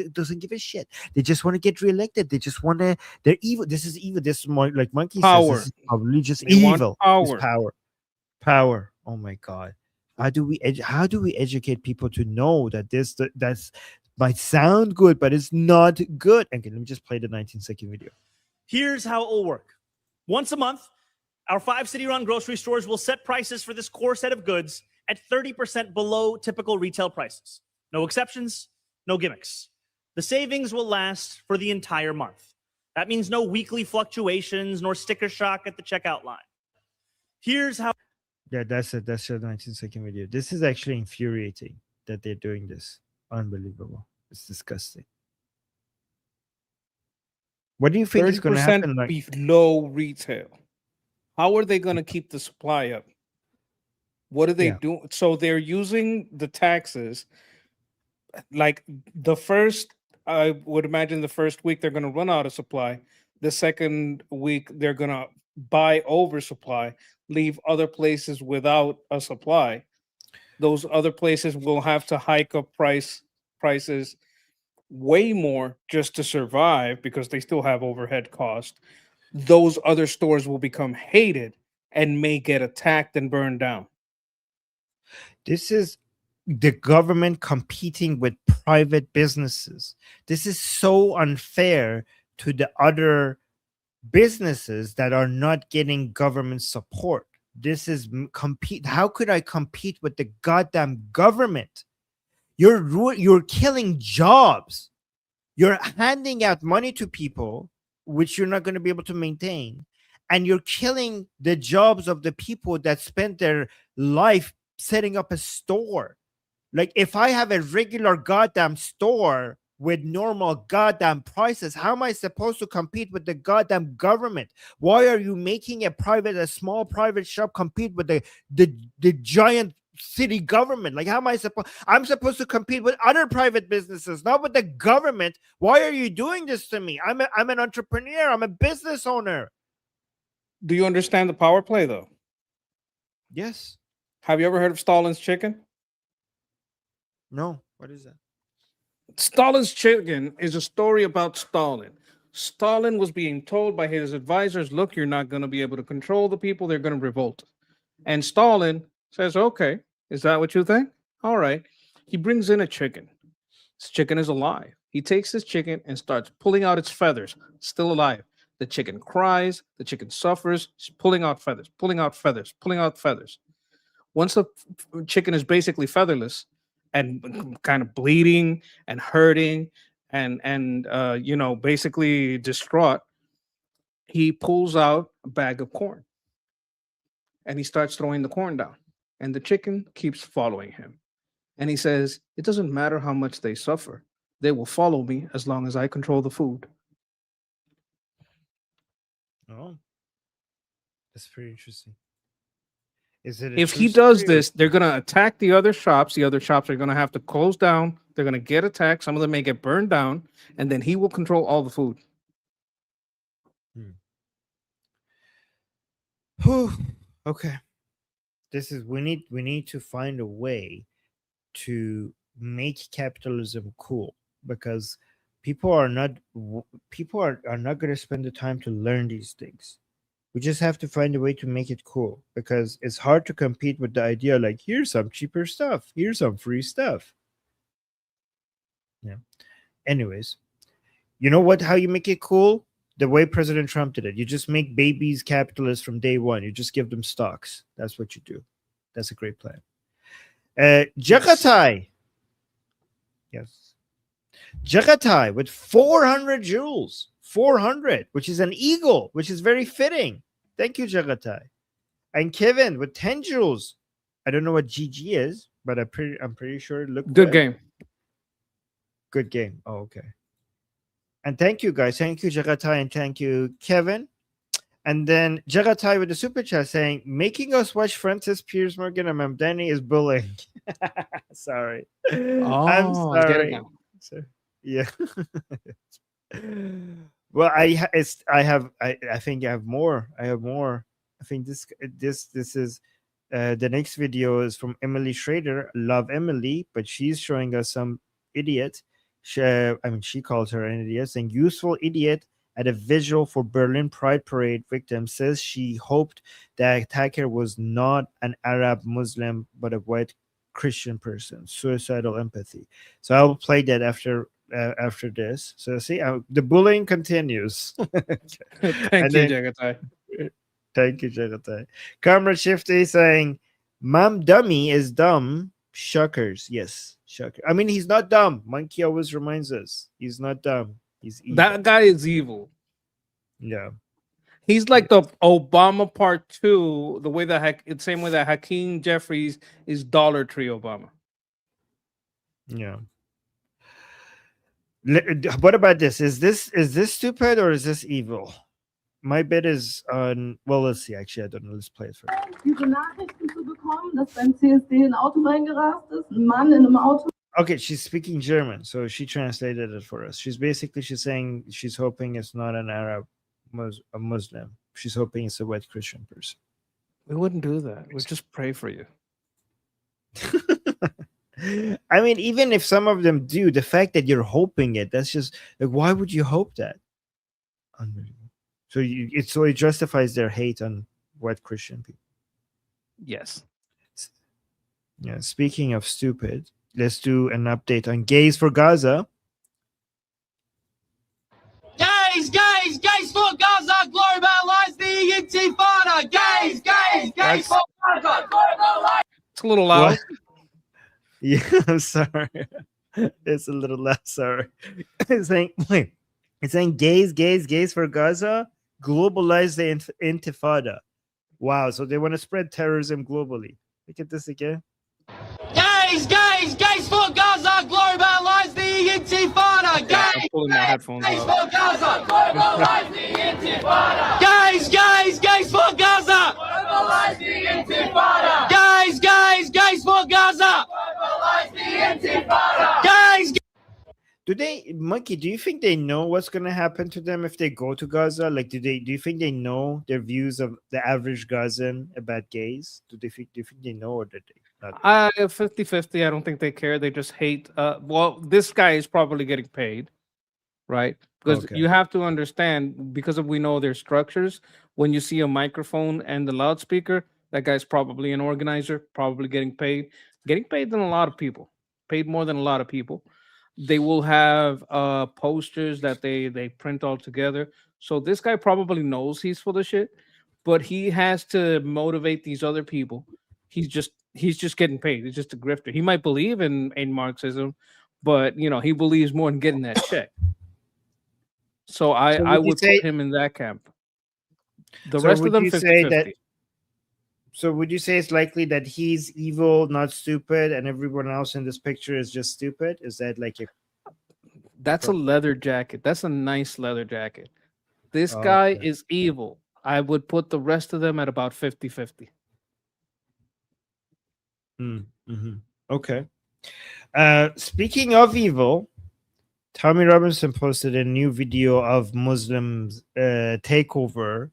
doesn't give a shit. They just want to get reelected. They just want to. They're evil. This is evil. This is more like Monkey says. Power. This is probably just They want evil. It's power. power. Oh my god. How do we educate people to know that that's might sound good, but it's not good? Okay, let me just play the 19-second video. Here's how it will work. Once a month, our 5 city-run grocery stores will set prices for this core set of goods at 30% below typical retail prices. No exceptions, no gimmicks. The savings will last for the entire month. That means no weekly fluctuations nor sticker shock at the checkout line. Here's how... Yeah, that's a 19-second video. This is actually infuriating that they're doing this. Unbelievable. It's disgusting. What do you think is going to happen? Like below retail. How are they going to keep the supply up? What are they doing? So they're using the taxes. Like the first, I would imagine the first week they're going to run out of supply. The second week they're going to buy oversupply, leave other places without a supply. Those other places will have to hike up prices way more just to survive because they still have overhead cost. Those other stores will become hated and may get attacked and burned down. this is the government competing with private businesses. This is so unfair to the other businesses that are not getting government support. This is compete. How could I compete with the goddamn government? You're killing jobs. You're handing out money to people, which you're not going to be able to maintain. And you're killing the jobs of the people that spent their life setting up a store. Like, if I have a regular goddamn store with normal goddamn prices, how am I supposed to compete with the goddamn government? Why are you making a small private shop compete with the giant city government? Like, how am I'm supposed to compete with other private businesses, not with the government. Why are you doing this to me? I'm an entrepreneur. I'm a business owner. Do you understand the power play, though? Yes. Have you ever heard of Stalin's chicken? No. What is that? Stalin's chicken is a story about Stalin. Stalin was being told by his advisors, look, you're not going to be able to control the people. They're going to revolt. And Stalin says, okay, is that what you think? All right. He brings in a chicken. This chicken is alive. He takes this chicken and starts pulling out its feathers, still alive. The chicken cries. The chicken suffers. He's pulling out feathers, pulling out feathers, pulling out feathers. Once the chicken is basically featherless and kind of bleeding and hurting and basically distraught, he pulls out a bag of corn and he starts throwing the corn down, and the chicken keeps following him. And he says, it doesn't matter how much they suffer. They will follow me as long as I control the food. Oh, that's pretty interesting. Is it if he does this, they're going to attack the other shops. The other shops are going to have to close down. They're going to get attacked. Some of them may get burned down, and then he will control all the food. Okay. This is we need to find a way to make capitalism cool, because people are not going to spend the time to learn these things. We just have to find a way to make it cool, because it's hard to compete with the idea like, here's some cheaper stuff, here's some free stuff. Yeah. Anyways, you know what? How you make it cool? The way President Trump did it. You just make babies capitalists from day one. You just give them stocks. That's what you do. That's a great plan. Jagatai. Yes. Jagatai with 400 joules. 400, which is an eagle, which is very fitting. Thank you, Jagatai. And Kevin with 10 joules. I don't know what GG is, but I'm pretty sure it looked good. Game. Good game. Oh, okay. And thank you, guys. Thank you, Jagatai, and thank you, Kevin. And then Jagatai with the super chat saying, making us watch Francis Piers Morgan and Mamdani is bullying. Sorry. Oh, I'm sorry. Yeah. Well, I think I have more. I think this is the next video is from Emily Schrader. Love Emily, but she's showing us some idiot. She calls her an idiot, saying useful idiot at a vigil for Berlin Pride Parade victim says she hoped the attacker was not an Arab Muslim but a white Christian person. Suicidal empathy. So I will play that after this. So see, the bullying continues. Thank you, Jagatai. Thank you, Jagatai. Comrade Shifty saying, "Mom, dummy is dumb." Shuckers, yes, shucker. I mean, he's not dumb. Monkey always reminds us he's not dumb. He's evil. That guy is evil. Yeah. He's like the Obama Part 2, the same way that Hakeem Jeffries is Dollar Tree Obama. Yeah. What about this? Is this stupid or is this evil? My bet is on. Well, let's see. Actually, I don't know. Let's play it first. Diese Nachrichten zu bekommen, dass beim CSD ein Auto reingerast ist, ein Mann in einem Auto. Okay, she's speaking German, so she translated it for us. She's saying she's hoping it's not an Arab, a Muslim. She's hoping it's a white Christian person. We wouldn't do that. We'd just pray for you. I mean, even if some of them do, the fact that you're hoping it, that's just like, why would you hope that? Unbelievable. So it justifies their hate on white Christian people. Yes. Yeah. Speaking of stupid, let's do an update on Gays for Gaza. Gays for Gaza, globalize the Intifada. Gays for Gaza, globalize. It's a little loud. What? Yeah, I'm sorry. It's a little loud. Sorry. It's saying gays for Gaza, globalize the Intifada. Wow, so they want to spread terrorism globally. Look at this again. Gays for Gaza, globalize the Intifada. I'm pulling my headphones Gays out. for Gaza, globalize the Intifada. Gays for Gaza, globalize the Intifada. Gays for Gaza, globalize the Intifada. Monkey, do you think they know what's going to happen to them if they go to Gaza? Like, do you think they know their views of the average Gazan about gays? Do you think they know, or did they not? 50-50. I don't think they care. They just hate. Well, this guy is probably getting paid, right? Because you have to understand, because we know their structures, when you see a microphone and the loudspeaker, that guy's probably an organizer, probably getting paid than a lot of people, paid more than a lot of people. They will have posters that they print all together. So this guy probably knows he's full of shit, but he has to motivate these other people. He's just getting paid. He's just a grifter. He might believe in Marxism, but he believes more in getting that check. So I would put him in that camp. The rest of them 50-50. So would you say it's likely that he's evil, not stupid, and everyone else in this picture is just stupid? Is that like a... That's a leather jacket. That's a nice leather jacket. This guy is evil. I would put the rest of them at about 50-50. Okay. Speaking of evil, Tommy Robinson posted a new video of Muslims takeover.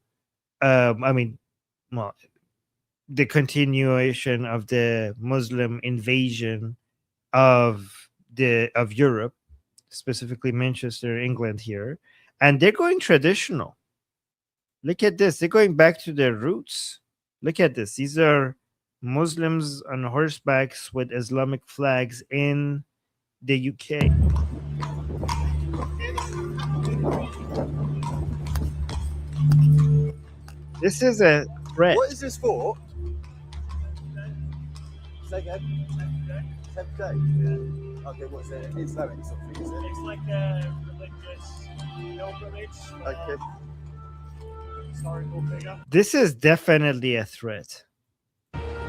The continuation of the Muslim invasion of Europe, specifically Manchester, England here, and they're going traditional. Look at this. They're going back to their roots. Look at this. These are Muslims on horsebacks with Islamic flags in the UK. This is a threat. What is this for? Say again. 10th day? Yeah. Okay, what's it? Islamic something, is it? It's like a religious pilgrimage. Okay. Historical figure. This is definitely a threat.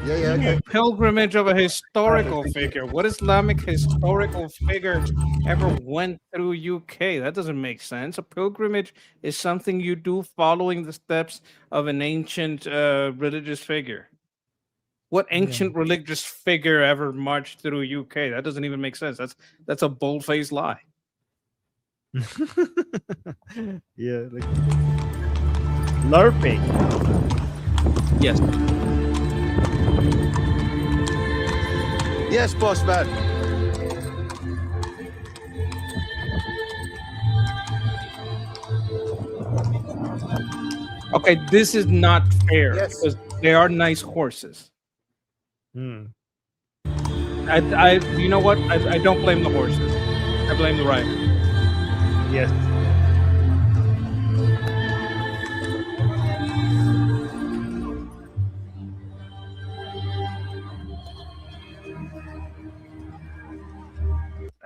Yeah, okay. Pilgrimage of a historical figure. What Islamic historical figure ever went through UK? That doesn't make sense. A pilgrimage is something you do following the steps of an ancient religious figure. What ancient religious figure ever marched through UK? That doesn't even make sense. That's a bold-faced lie. Yeah, like LARPing. Yes. Yes, boss man. Okay, this is not fair Yes. because they are nice horses. Hmm. You know what? I don't blame the horses. I blame the rider. Yes.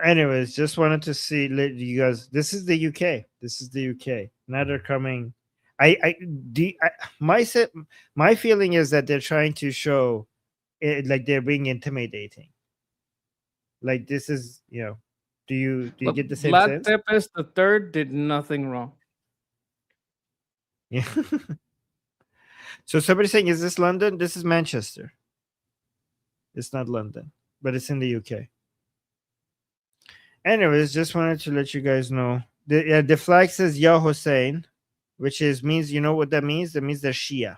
Anyways, just wanted to let you guys. This is the UK. This is the UK. Now they're coming. My feeling is that they're trying to show it like they're being intimidating. Like this is, do you Look, get the same Vlad sense? Tepes the third did nothing wrong. Yeah. So somebody's saying, is this London? This is Manchester. It's not London, but it's in the UK. Anyways, just wanted to let you guys know. The flag says Ya Hussein, which means, you know what that means? That means they're Shia.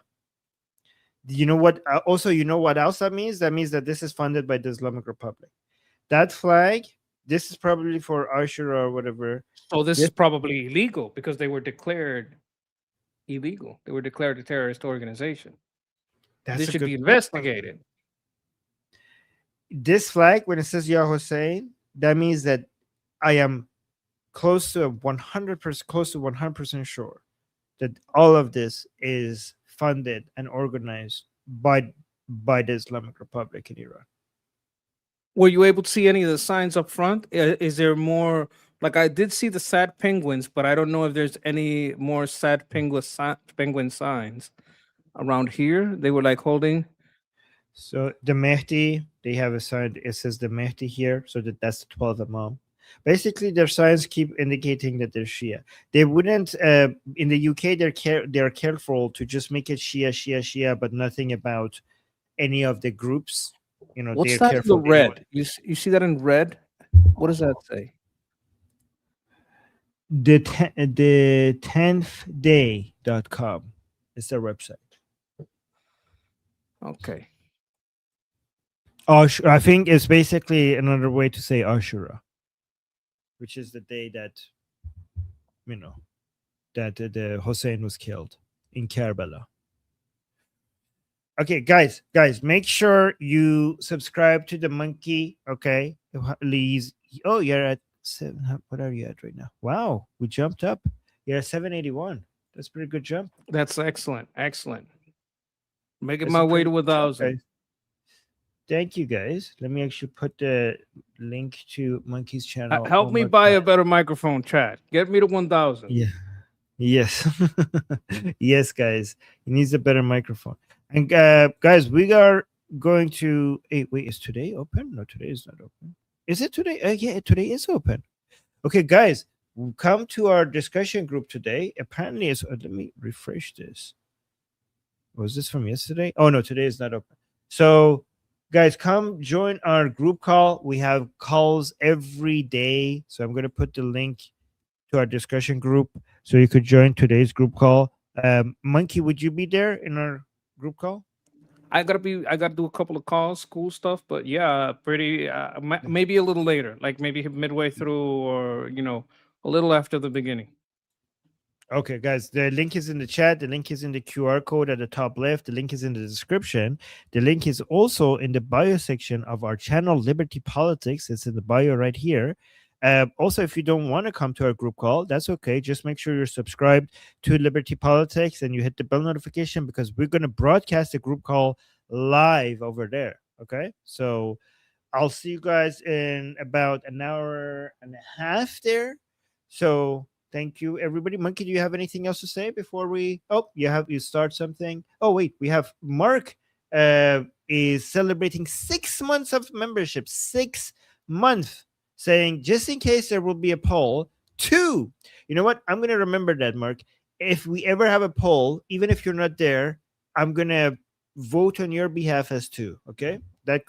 You know what? Also, you know what else that means? That means that this is funded by the Islamic Republic. That flag, this is probably for Ashura or whatever. So this is probably illegal because they were declared illegal. They were declared a terrorist organization. That's This a should good be point. investigated. This flag, when it says Ya Hussein, that means that I am close to 100% sure that all of this is funded and organized by the Islamic Republic in Iran. Were you able to see any of the signs up front? Is there more? Like I did see the sad penguins, but I don't know if there's any more sad penguin signs around here. They were like holding. So the Mehdi, they have a sign. It says the Mehdi here, so that's the 12th Imam. Basically, their signs keep indicating that they're Shia. They wouldn't. In the UK, they're careful to just make it Shia, but nothing about any of the groups. What's they're that in careful. the red? You see that in red? What does that say? The 10thday.com is their website. Okay. I think it's basically another way to say Ashura, which is the day that the Hussein was killed in Karbala. Okay, guys, make sure you subscribe to the monkey. Okay, please. Oh, you're at 7. What are you at right now? Wow, we jumped up. You're at 781. That's a pretty good jump. That's excellent. Making my way to 1,000. Thank you, guys. Let me actually put the link to Monkey's channel. Help me buy a better microphone, chat. Get me to 1,000. Yeah. Yes. Yes, guys. He needs a better microphone. And guys, we are going to. Hey, wait, is today open? No, today is not open. Is it today? Yeah, today is open. Okay, guys, come to our discussion group today. Apparently, it's. Let me refresh this. Was this from yesterday? Oh no, today is not open. So, guys, come join our group call. We have calls every day. So I'm going to put the link to our discussion group so you could join today's group call. Monkey, would you be there in our group call? I gotta do a couple of calls, school stuff, but yeah, pretty maybe a little later, like maybe midway through or a little after the beginning. Okay, guys, the link is in the chat. The link is in the QR code at the top left. The link is in the description. The link is also in the bio section of our channel, Liberty Politics. It's in the bio right here. Also, if you don't want to come to our group call, that's okay. Just make sure you're subscribed to Liberty Politics and you hit the bell notification because we're going to broadcast the group call live over there. Okay, so I'll see you guys in about an hour and a half there. So thank you, everybody. Monkey, do you have anything else to say before we? Oh, you start something. Oh, wait, we have Mark is celebrating 6 months of membership. 6 months. Saying just in case there will be a poll. 2, you know what? I'm gonna remember that, Mark. If we ever have a poll, even if you're not there, I'm gonna vote on your behalf as 2. Okay, that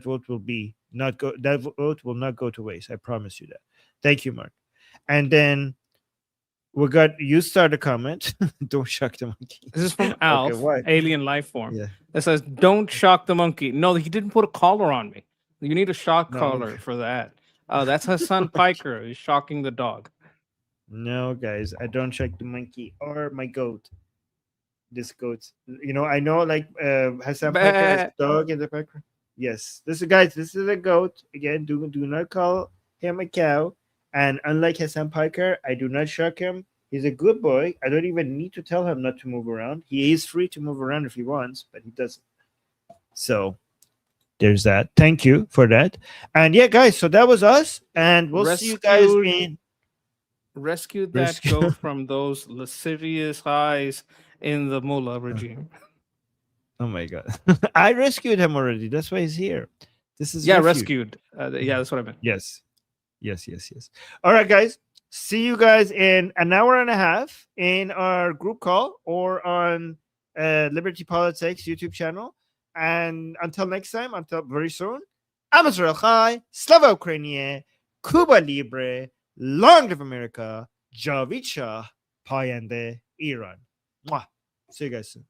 vote will be not go. That vote will not go to waste. I promise you that. Thank you, Mark. And then We got you start a comment. Don't shock the monkey. This is from Alf, what? Alien Life Form. Yeah. It says, "Don't shock the monkey." No, he didn't put a collar on me. You need a shock No. collar for that. That's Hassan Piker. He's shocking the dog. No, guys, I don't shock the monkey or my goat. This goat, I know, like Hassan Piker has a dog in the background. Yes, this is a goat. Again, do not call him a cow. And unlike Hassan Piker, I do not shock him. He's a good boy. I don't even need to tell him not to move around. He is free to move around if he wants, but he doesn't. So there's that. Thank you for that. And yeah, guys, so that was us. And we'll see you guys in Rescued that goat from those lascivious highs in the mullah regime. Oh my god. I rescued him already. That's why he's here. This is rescued. That's what I meant. Yes. All right, guys. See you guys in an hour and a half in our group call or on Liberty Politics YouTube channel. And until next time, until very soon, I'm Israel Chai, Slava Ukraine, Cuba Libre, Long live America, Javid Shah, Payende Iran. Mwah. See you guys soon.